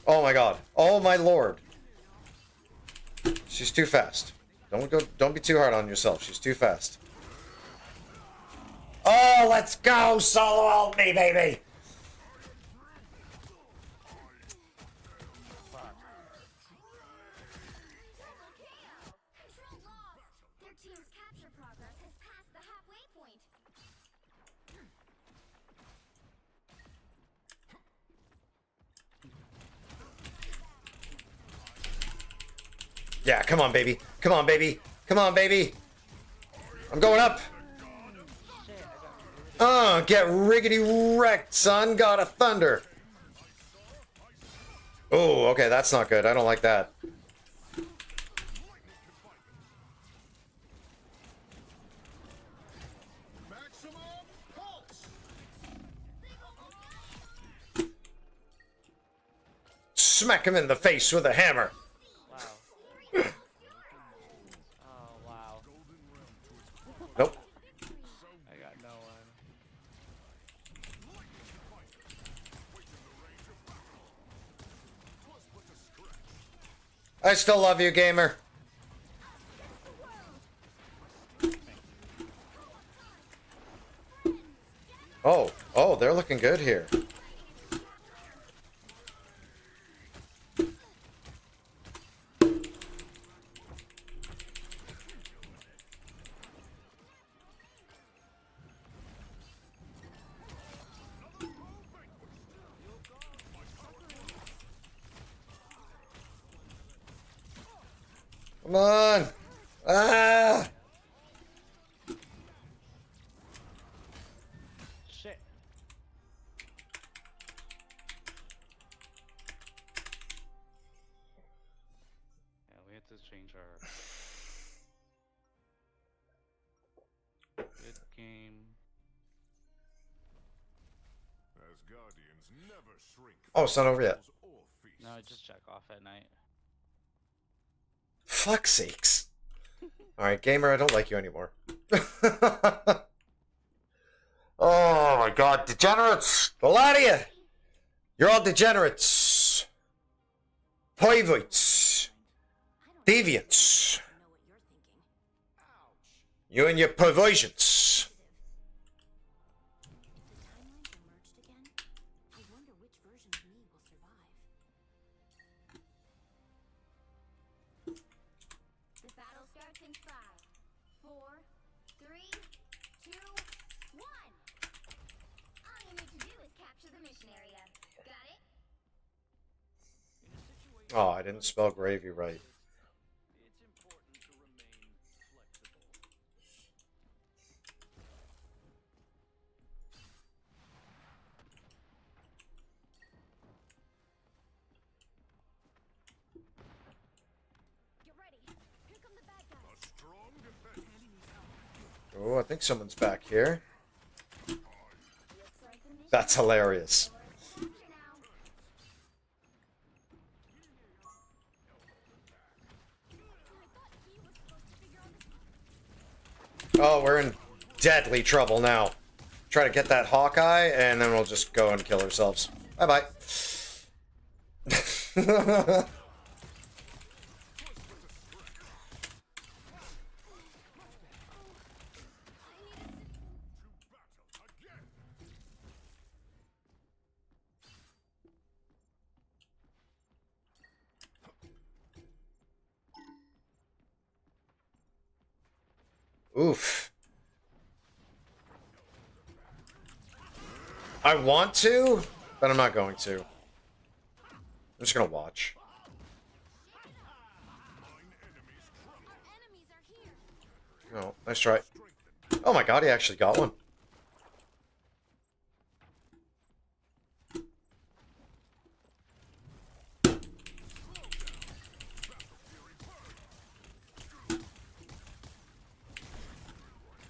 Oh my god. Oh my lord. She's too fast. Don't be too hard on yourself. She's too fast. Oh, let's go. Solo ult me, baby. Yeah, come on, baby. Come on, baby. Come on, baby. I'm going up. Get riggedy wrecked, son. God of thunder. Oh, okay, that's not good. I don't like that. Smack him in the face with a hammer. Wow. Oh, wow. Nope. I got no one. I still love you, gamer. Oh, they're looking good here. Come on! Ah! Shit. Yeah, we have to change our... Good game. As guardians never shrink. Oh, it's not over yet. No, I just check off at night. Fuck's sakes. Alright, gamer, I don't like you anymore. Oh my god, degenerates! The lot of you! You're all degenerates. Perverts. Deviants. You and your perversions. The battle starts in 5, 4, 3, 2, 1. All you need to do is capture the mission area. Got it? Oh, I didn't spell gravy right. Oh, I think someone's back here. That's hilarious. Oh, we're in deadly trouble now. Try to get that Hawkeye, and then we'll just go and kill ourselves. Bye-bye. Oof. I want to, but I'm not going to. I'm just gonna watch. Oh, nice try. Oh my god, he actually got one.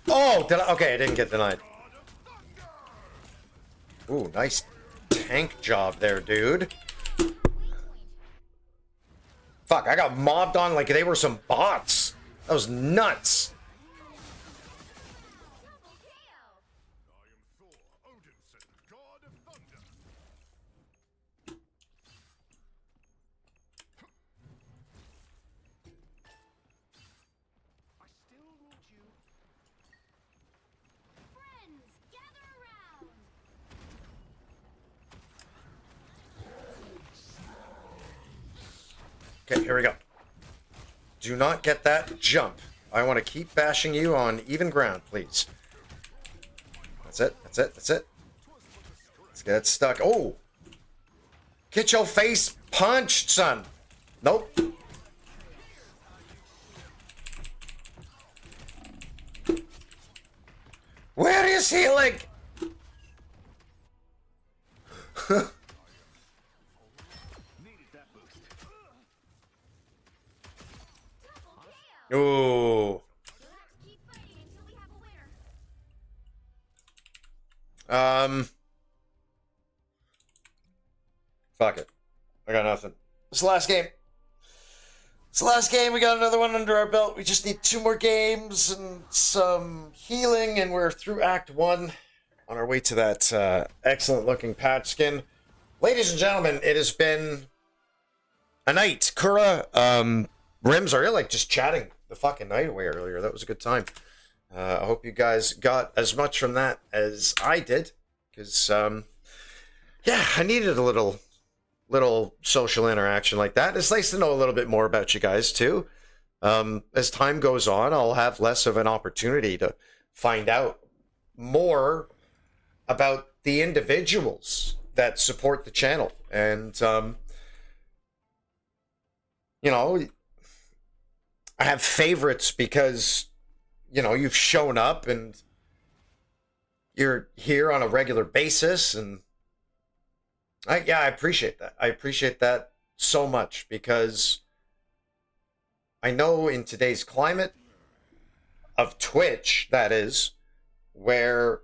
Oh, did I? Okay, I didn't get denied. Ooh, nice tank job there, dude. Fuck, I got mobbed on like they were some bots. That was nuts. Okay, here we go. Do not get that jump. I want to keep bashing you on even ground, please. That's it, that's it, that's it. Let's get stuck. Oh! Get your face punched, son! Nope. Where is healing? Ooh. Fuck it. I got nothing. It's the last game. It's the last game. We got another one under our belt. We just need 2 more games and some healing, and we're through Act 1 on our way to that excellent looking patch skin. Ladies and gentlemen, it has been a night. Kura, Rims, are you like just chatting the fucking night away earlier? That was a good time. I hope you guys got as much from that as I did, because yeah, I needed a little social interaction like that. It's nice to know a little bit more about you guys too. As time goes on, I'll have less of an opportunity to find out more about the individuals that support the channel, and you know, I have favorites because, you know, you've shown up and you're here on a regular basis, and I appreciate that. I appreciate that so much, because I know in today's climate of Twitch, that is, where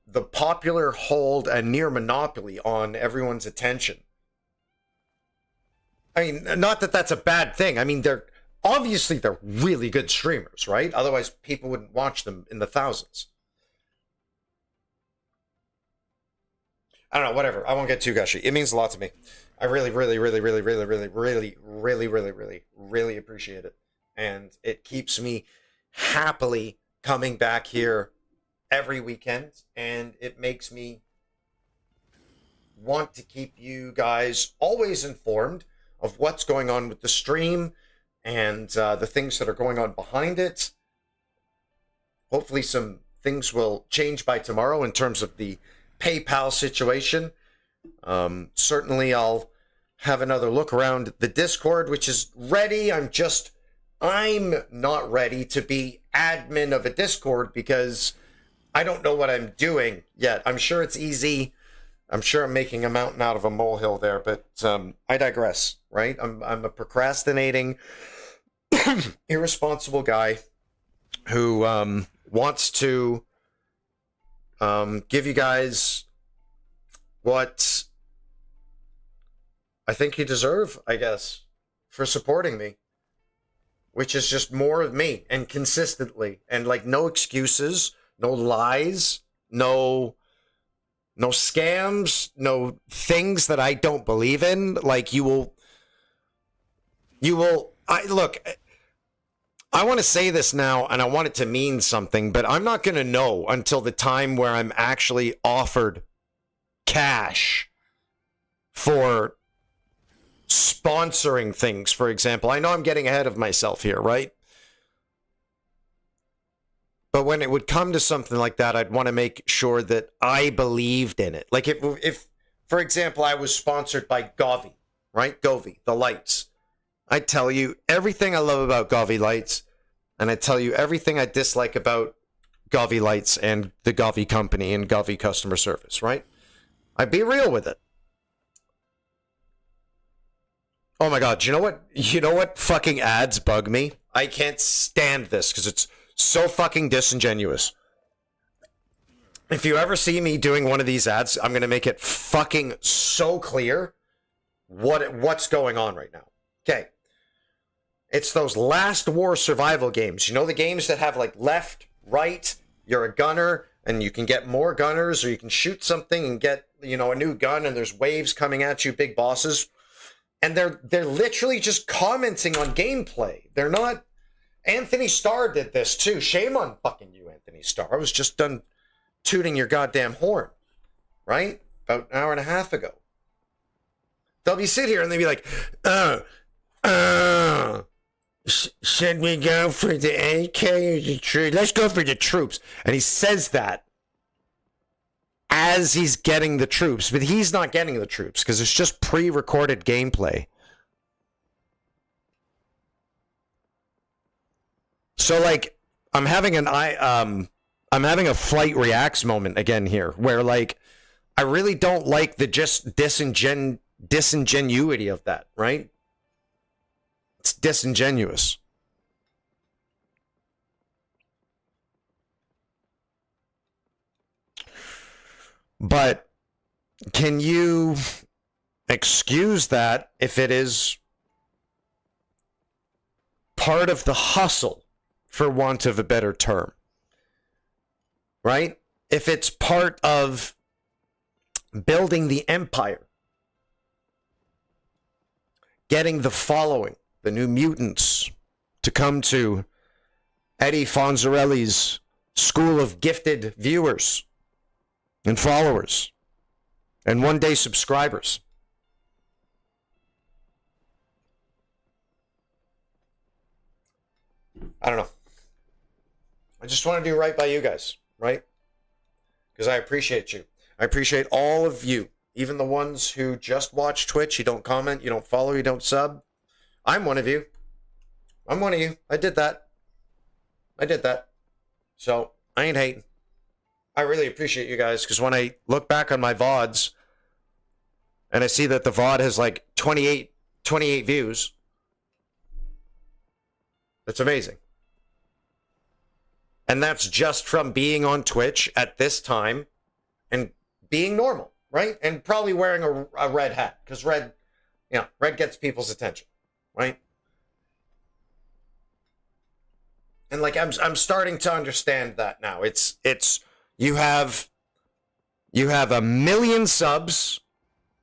the popular hold a near monopoly on everyone's attention. I mean, not that that's a bad thing. I mean, they're really good streamers, right? Otherwise, people wouldn't watch them in the thousands. I don't know, whatever. I won't get too gushy. It means a lot to me. I really appreciate it. And it keeps me happily coming back here every weekend, and it makes me want to keep you guys always informed of what's going on with the stream and the things that are going on behind it. Hopefully some things will change by tomorrow in terms of the PayPal situation. Certainly I'll have another look around the Discord, which is ready. I'm not ready to be admin of a Discord because I don't know what I'm doing yet. I'm sure it's easy. I'm sure I'm making a mountain out of a molehill there, but I digress, right? I'm a procrastinating irresponsible guy who wants to give you guys what I think you deserve, I guess, for supporting me, which is just more of me and consistently, and like no excuses, no lies, no scams, no things that I don't believe in. Like you will, I want to say this now and I want it to mean something, but I'm not going to know until the time where I'm actually offered cash for sponsoring things, for example. I know I'm getting ahead of myself here, right? But when it would come to something like that, I'd want to make sure that I believed in it. Like if for example, I was sponsored by Govi, right? Govi, the lights. I tell you everything I love about Govi lights, and I tell you everything I dislike about Govi lights and the Govi company and Govi customer service, right? I'd be real with it. Oh my God, you know what? You know what fucking ads bug me? I can't stand this because it's so fucking disingenuous. If you ever see me doing one of these ads, I'm going to make it fucking so clear what's going on right now. Okay. It's those last war survival games. You know the games that have like left, right, you're a gunner and you can get more gunners, or you can shoot something and get, you know, a new gun and there's waves coming at you, big bosses. And they're literally just commenting on gameplay. They're not. Anthony Starr did this too. Shame on fucking you, Anthony Starr. I was just done tooting your goddamn horn, right? About an hour and a half ago. They'll be sit here and they'll be like, should we go for the AK or the troops? Let's go for the troops. And he says that as he's getting the troops, but he's not getting the troops because it's just pre-recorded gameplay. So like I'm having a Flight Reacts moment again here where like I really don't like the just disingenuity of that, right? It's disingenuous. But can you excuse that if it is part of the hustle, for want of a better term? Right? If it's part of building the empire, getting the following, the new mutants to come to Eddie Fonzarelli's school of gifted viewers and followers and one day subscribers. I don't know. I just want to do right by you guys, right? Because I appreciate you. I appreciate all of you, even the ones who just watch Twitch. You don't comment, you don't follow, you don't sub. I'm one of you. I'm one of you. I did that. So I ain't hating. I really appreciate you guys, because when I look back on my VODs and I see that the VOD has like 28 views, that's amazing. And that's just from being on Twitch at this time and being normal, right? And probably wearing a red hat, because red gets people's attention, right? And like I'm starting to understand that now. It's you have 1 million subs,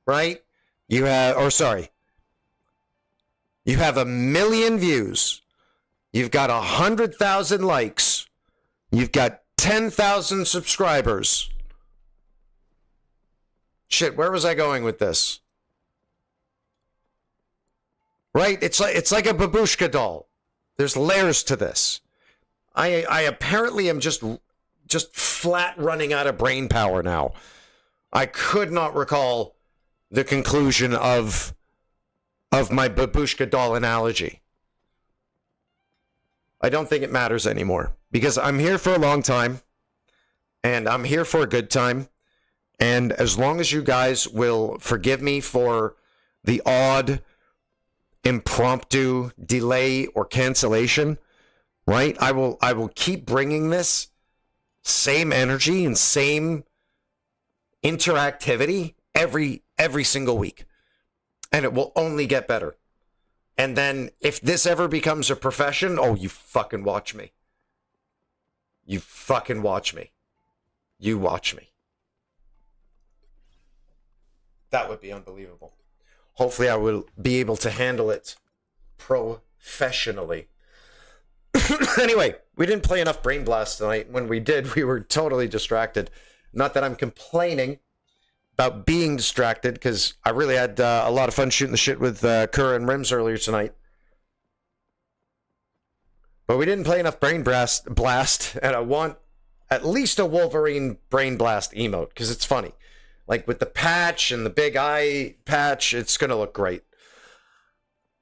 right? You have 1 million views. You've got 100,000 likes. You've got 10,000 subscribers. Shit, where was I going with this? Right? It's like a babushka doll. There's layers to this. I apparently am just flat running out of brain power now. I could not recall the conclusion of my babushka doll analogy. I don't think it matters anymore, because I'm here for a long time and I'm here for a good time. And as long as you guys will forgive me for the odd impromptu delay or cancellation, right? I will keep bringing this same energy and same interactivity every single week. And it will only get better. And then if this ever becomes a profession, oh, you fucking watch me. You fucking watch me. You watch me. That would be unbelievable. Hopefully I will be able to handle it professionally. Anyway, we didn't play enough Brain Blast tonight. When we did, we were totally distracted. Not that I'm complaining about being distracted, because I really had a lot of fun shooting the shit with Kura and Rims earlier tonight. But we didn't play enough Brain Blast, and I want at least a Wolverine Brain Blast emote, because it's funny. Like, with the patch and the big eye patch, it's going to look great.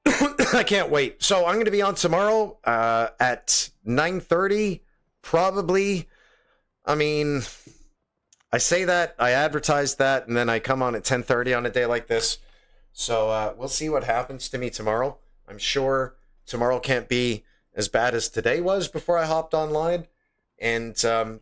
I can't wait. So I'm going to be on tomorrow at 9:30, probably. I mean, I say that, I advertise that, and then I come on at 10:30 on a day like this. So we'll see what happens to me tomorrow. I'm sure tomorrow can't be as bad as today was before I hopped online. And,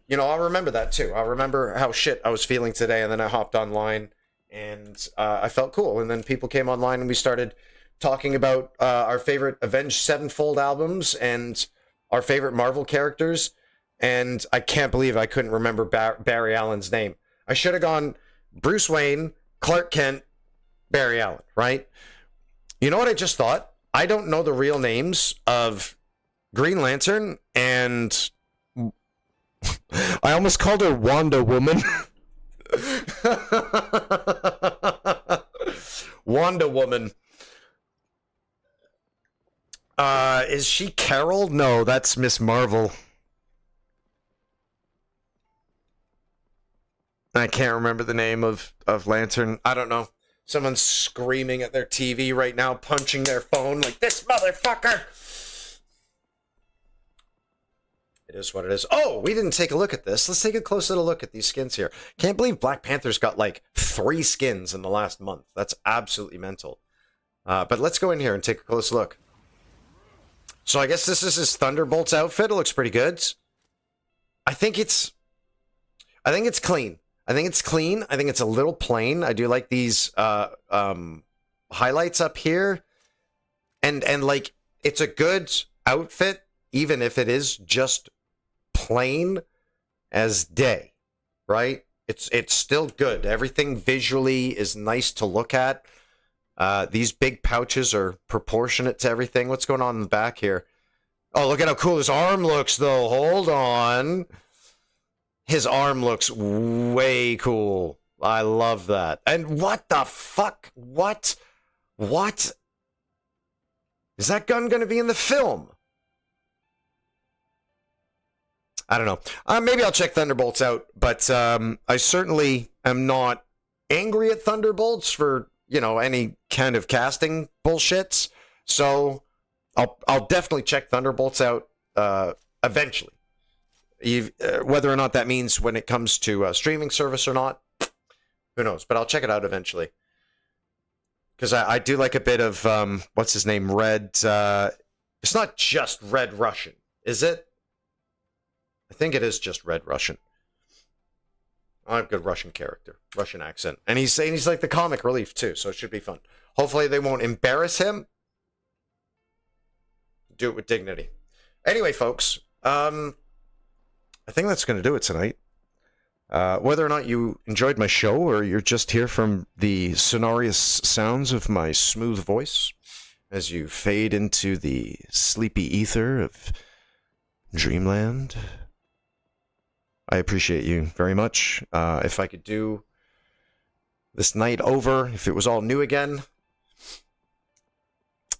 you know, I'll remember that too. I'll remember how shit I was feeling today, and then I hopped online, and I felt cool. And then people came online, and we started talking about our favorite Avenged Sevenfold albums and our favorite Marvel characters. And I can't believe I couldn't remember Barry Allen's name. I should have gone Bruce Wayne, Clark Kent, Barry Allen, right? You know what I just thought? I don't know the real names of Green Lantern and... I almost called her Wanda Woman. Wanda Woman. Is she Carol? No, that's Miss Marvel. I can't remember the name of Lantern. I don't know. Someone's screaming at their TV right now, punching their phone like, this motherfucker! It is what it is. Oh, we didn't take a look at this. Let's take a close little look at these skins here. Can't believe Black Panther's got like 3 skins in the last month. That's absolutely mental. But let's go in here and take a close look. So I guess this is his Thunderbolts outfit. It looks pretty good. I think it's clean. I think it's clean. I think it's a little plain. I do like these highlights up here. And like, it's a good outfit, even if it is just plain as day, right? It's still good. Everything visually is nice to look at. These big pouches are proportionate to everything. What's going on in the back here? Oh, look at how cool his arm looks, though. Hold on. His arm looks way cool. I love that. And what the fuck? What? Is that gun going to be in the film? I don't know. Maybe I'll check Thunderbolts out, but I certainly am not angry at Thunderbolts for, you know, any kind of casting bullshits. So I'll definitely check Thunderbolts out eventually. Whether or not that means when it comes to a streaming service or not, who knows? But I'll check it out eventually. Because I do like a bit of, what's his name, Red... it's not just Red Russian, is it? I think it is just Red Russian. I have a good Russian character, Russian accent. And he's saying he's like the comic relief, too, so it should be fun. Hopefully they won't embarrass him. Do it with dignity. Anyway, folks, I think that's going to do it tonight. Whether or not you enjoyed my show or you're just here from the sonorous sounds of my smooth voice as you fade into the sleepy ether of Dreamland, I appreciate you very much. If I could do this night over, if it was all new again,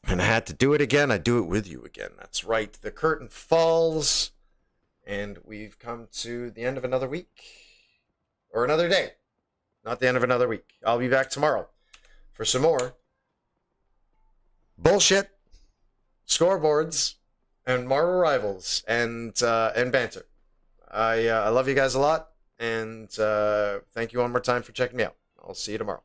and I had to do it again, I'd do it with you again. That's right. The curtain falls, and we've come to the end of another week. Or another day. Not the end of another week. I'll be back tomorrow for some more bullshit, scoreboards, and Marvel Rivals, and banter. I love you guys a lot, and thank you one more time for checking me out. I'll see you tomorrow.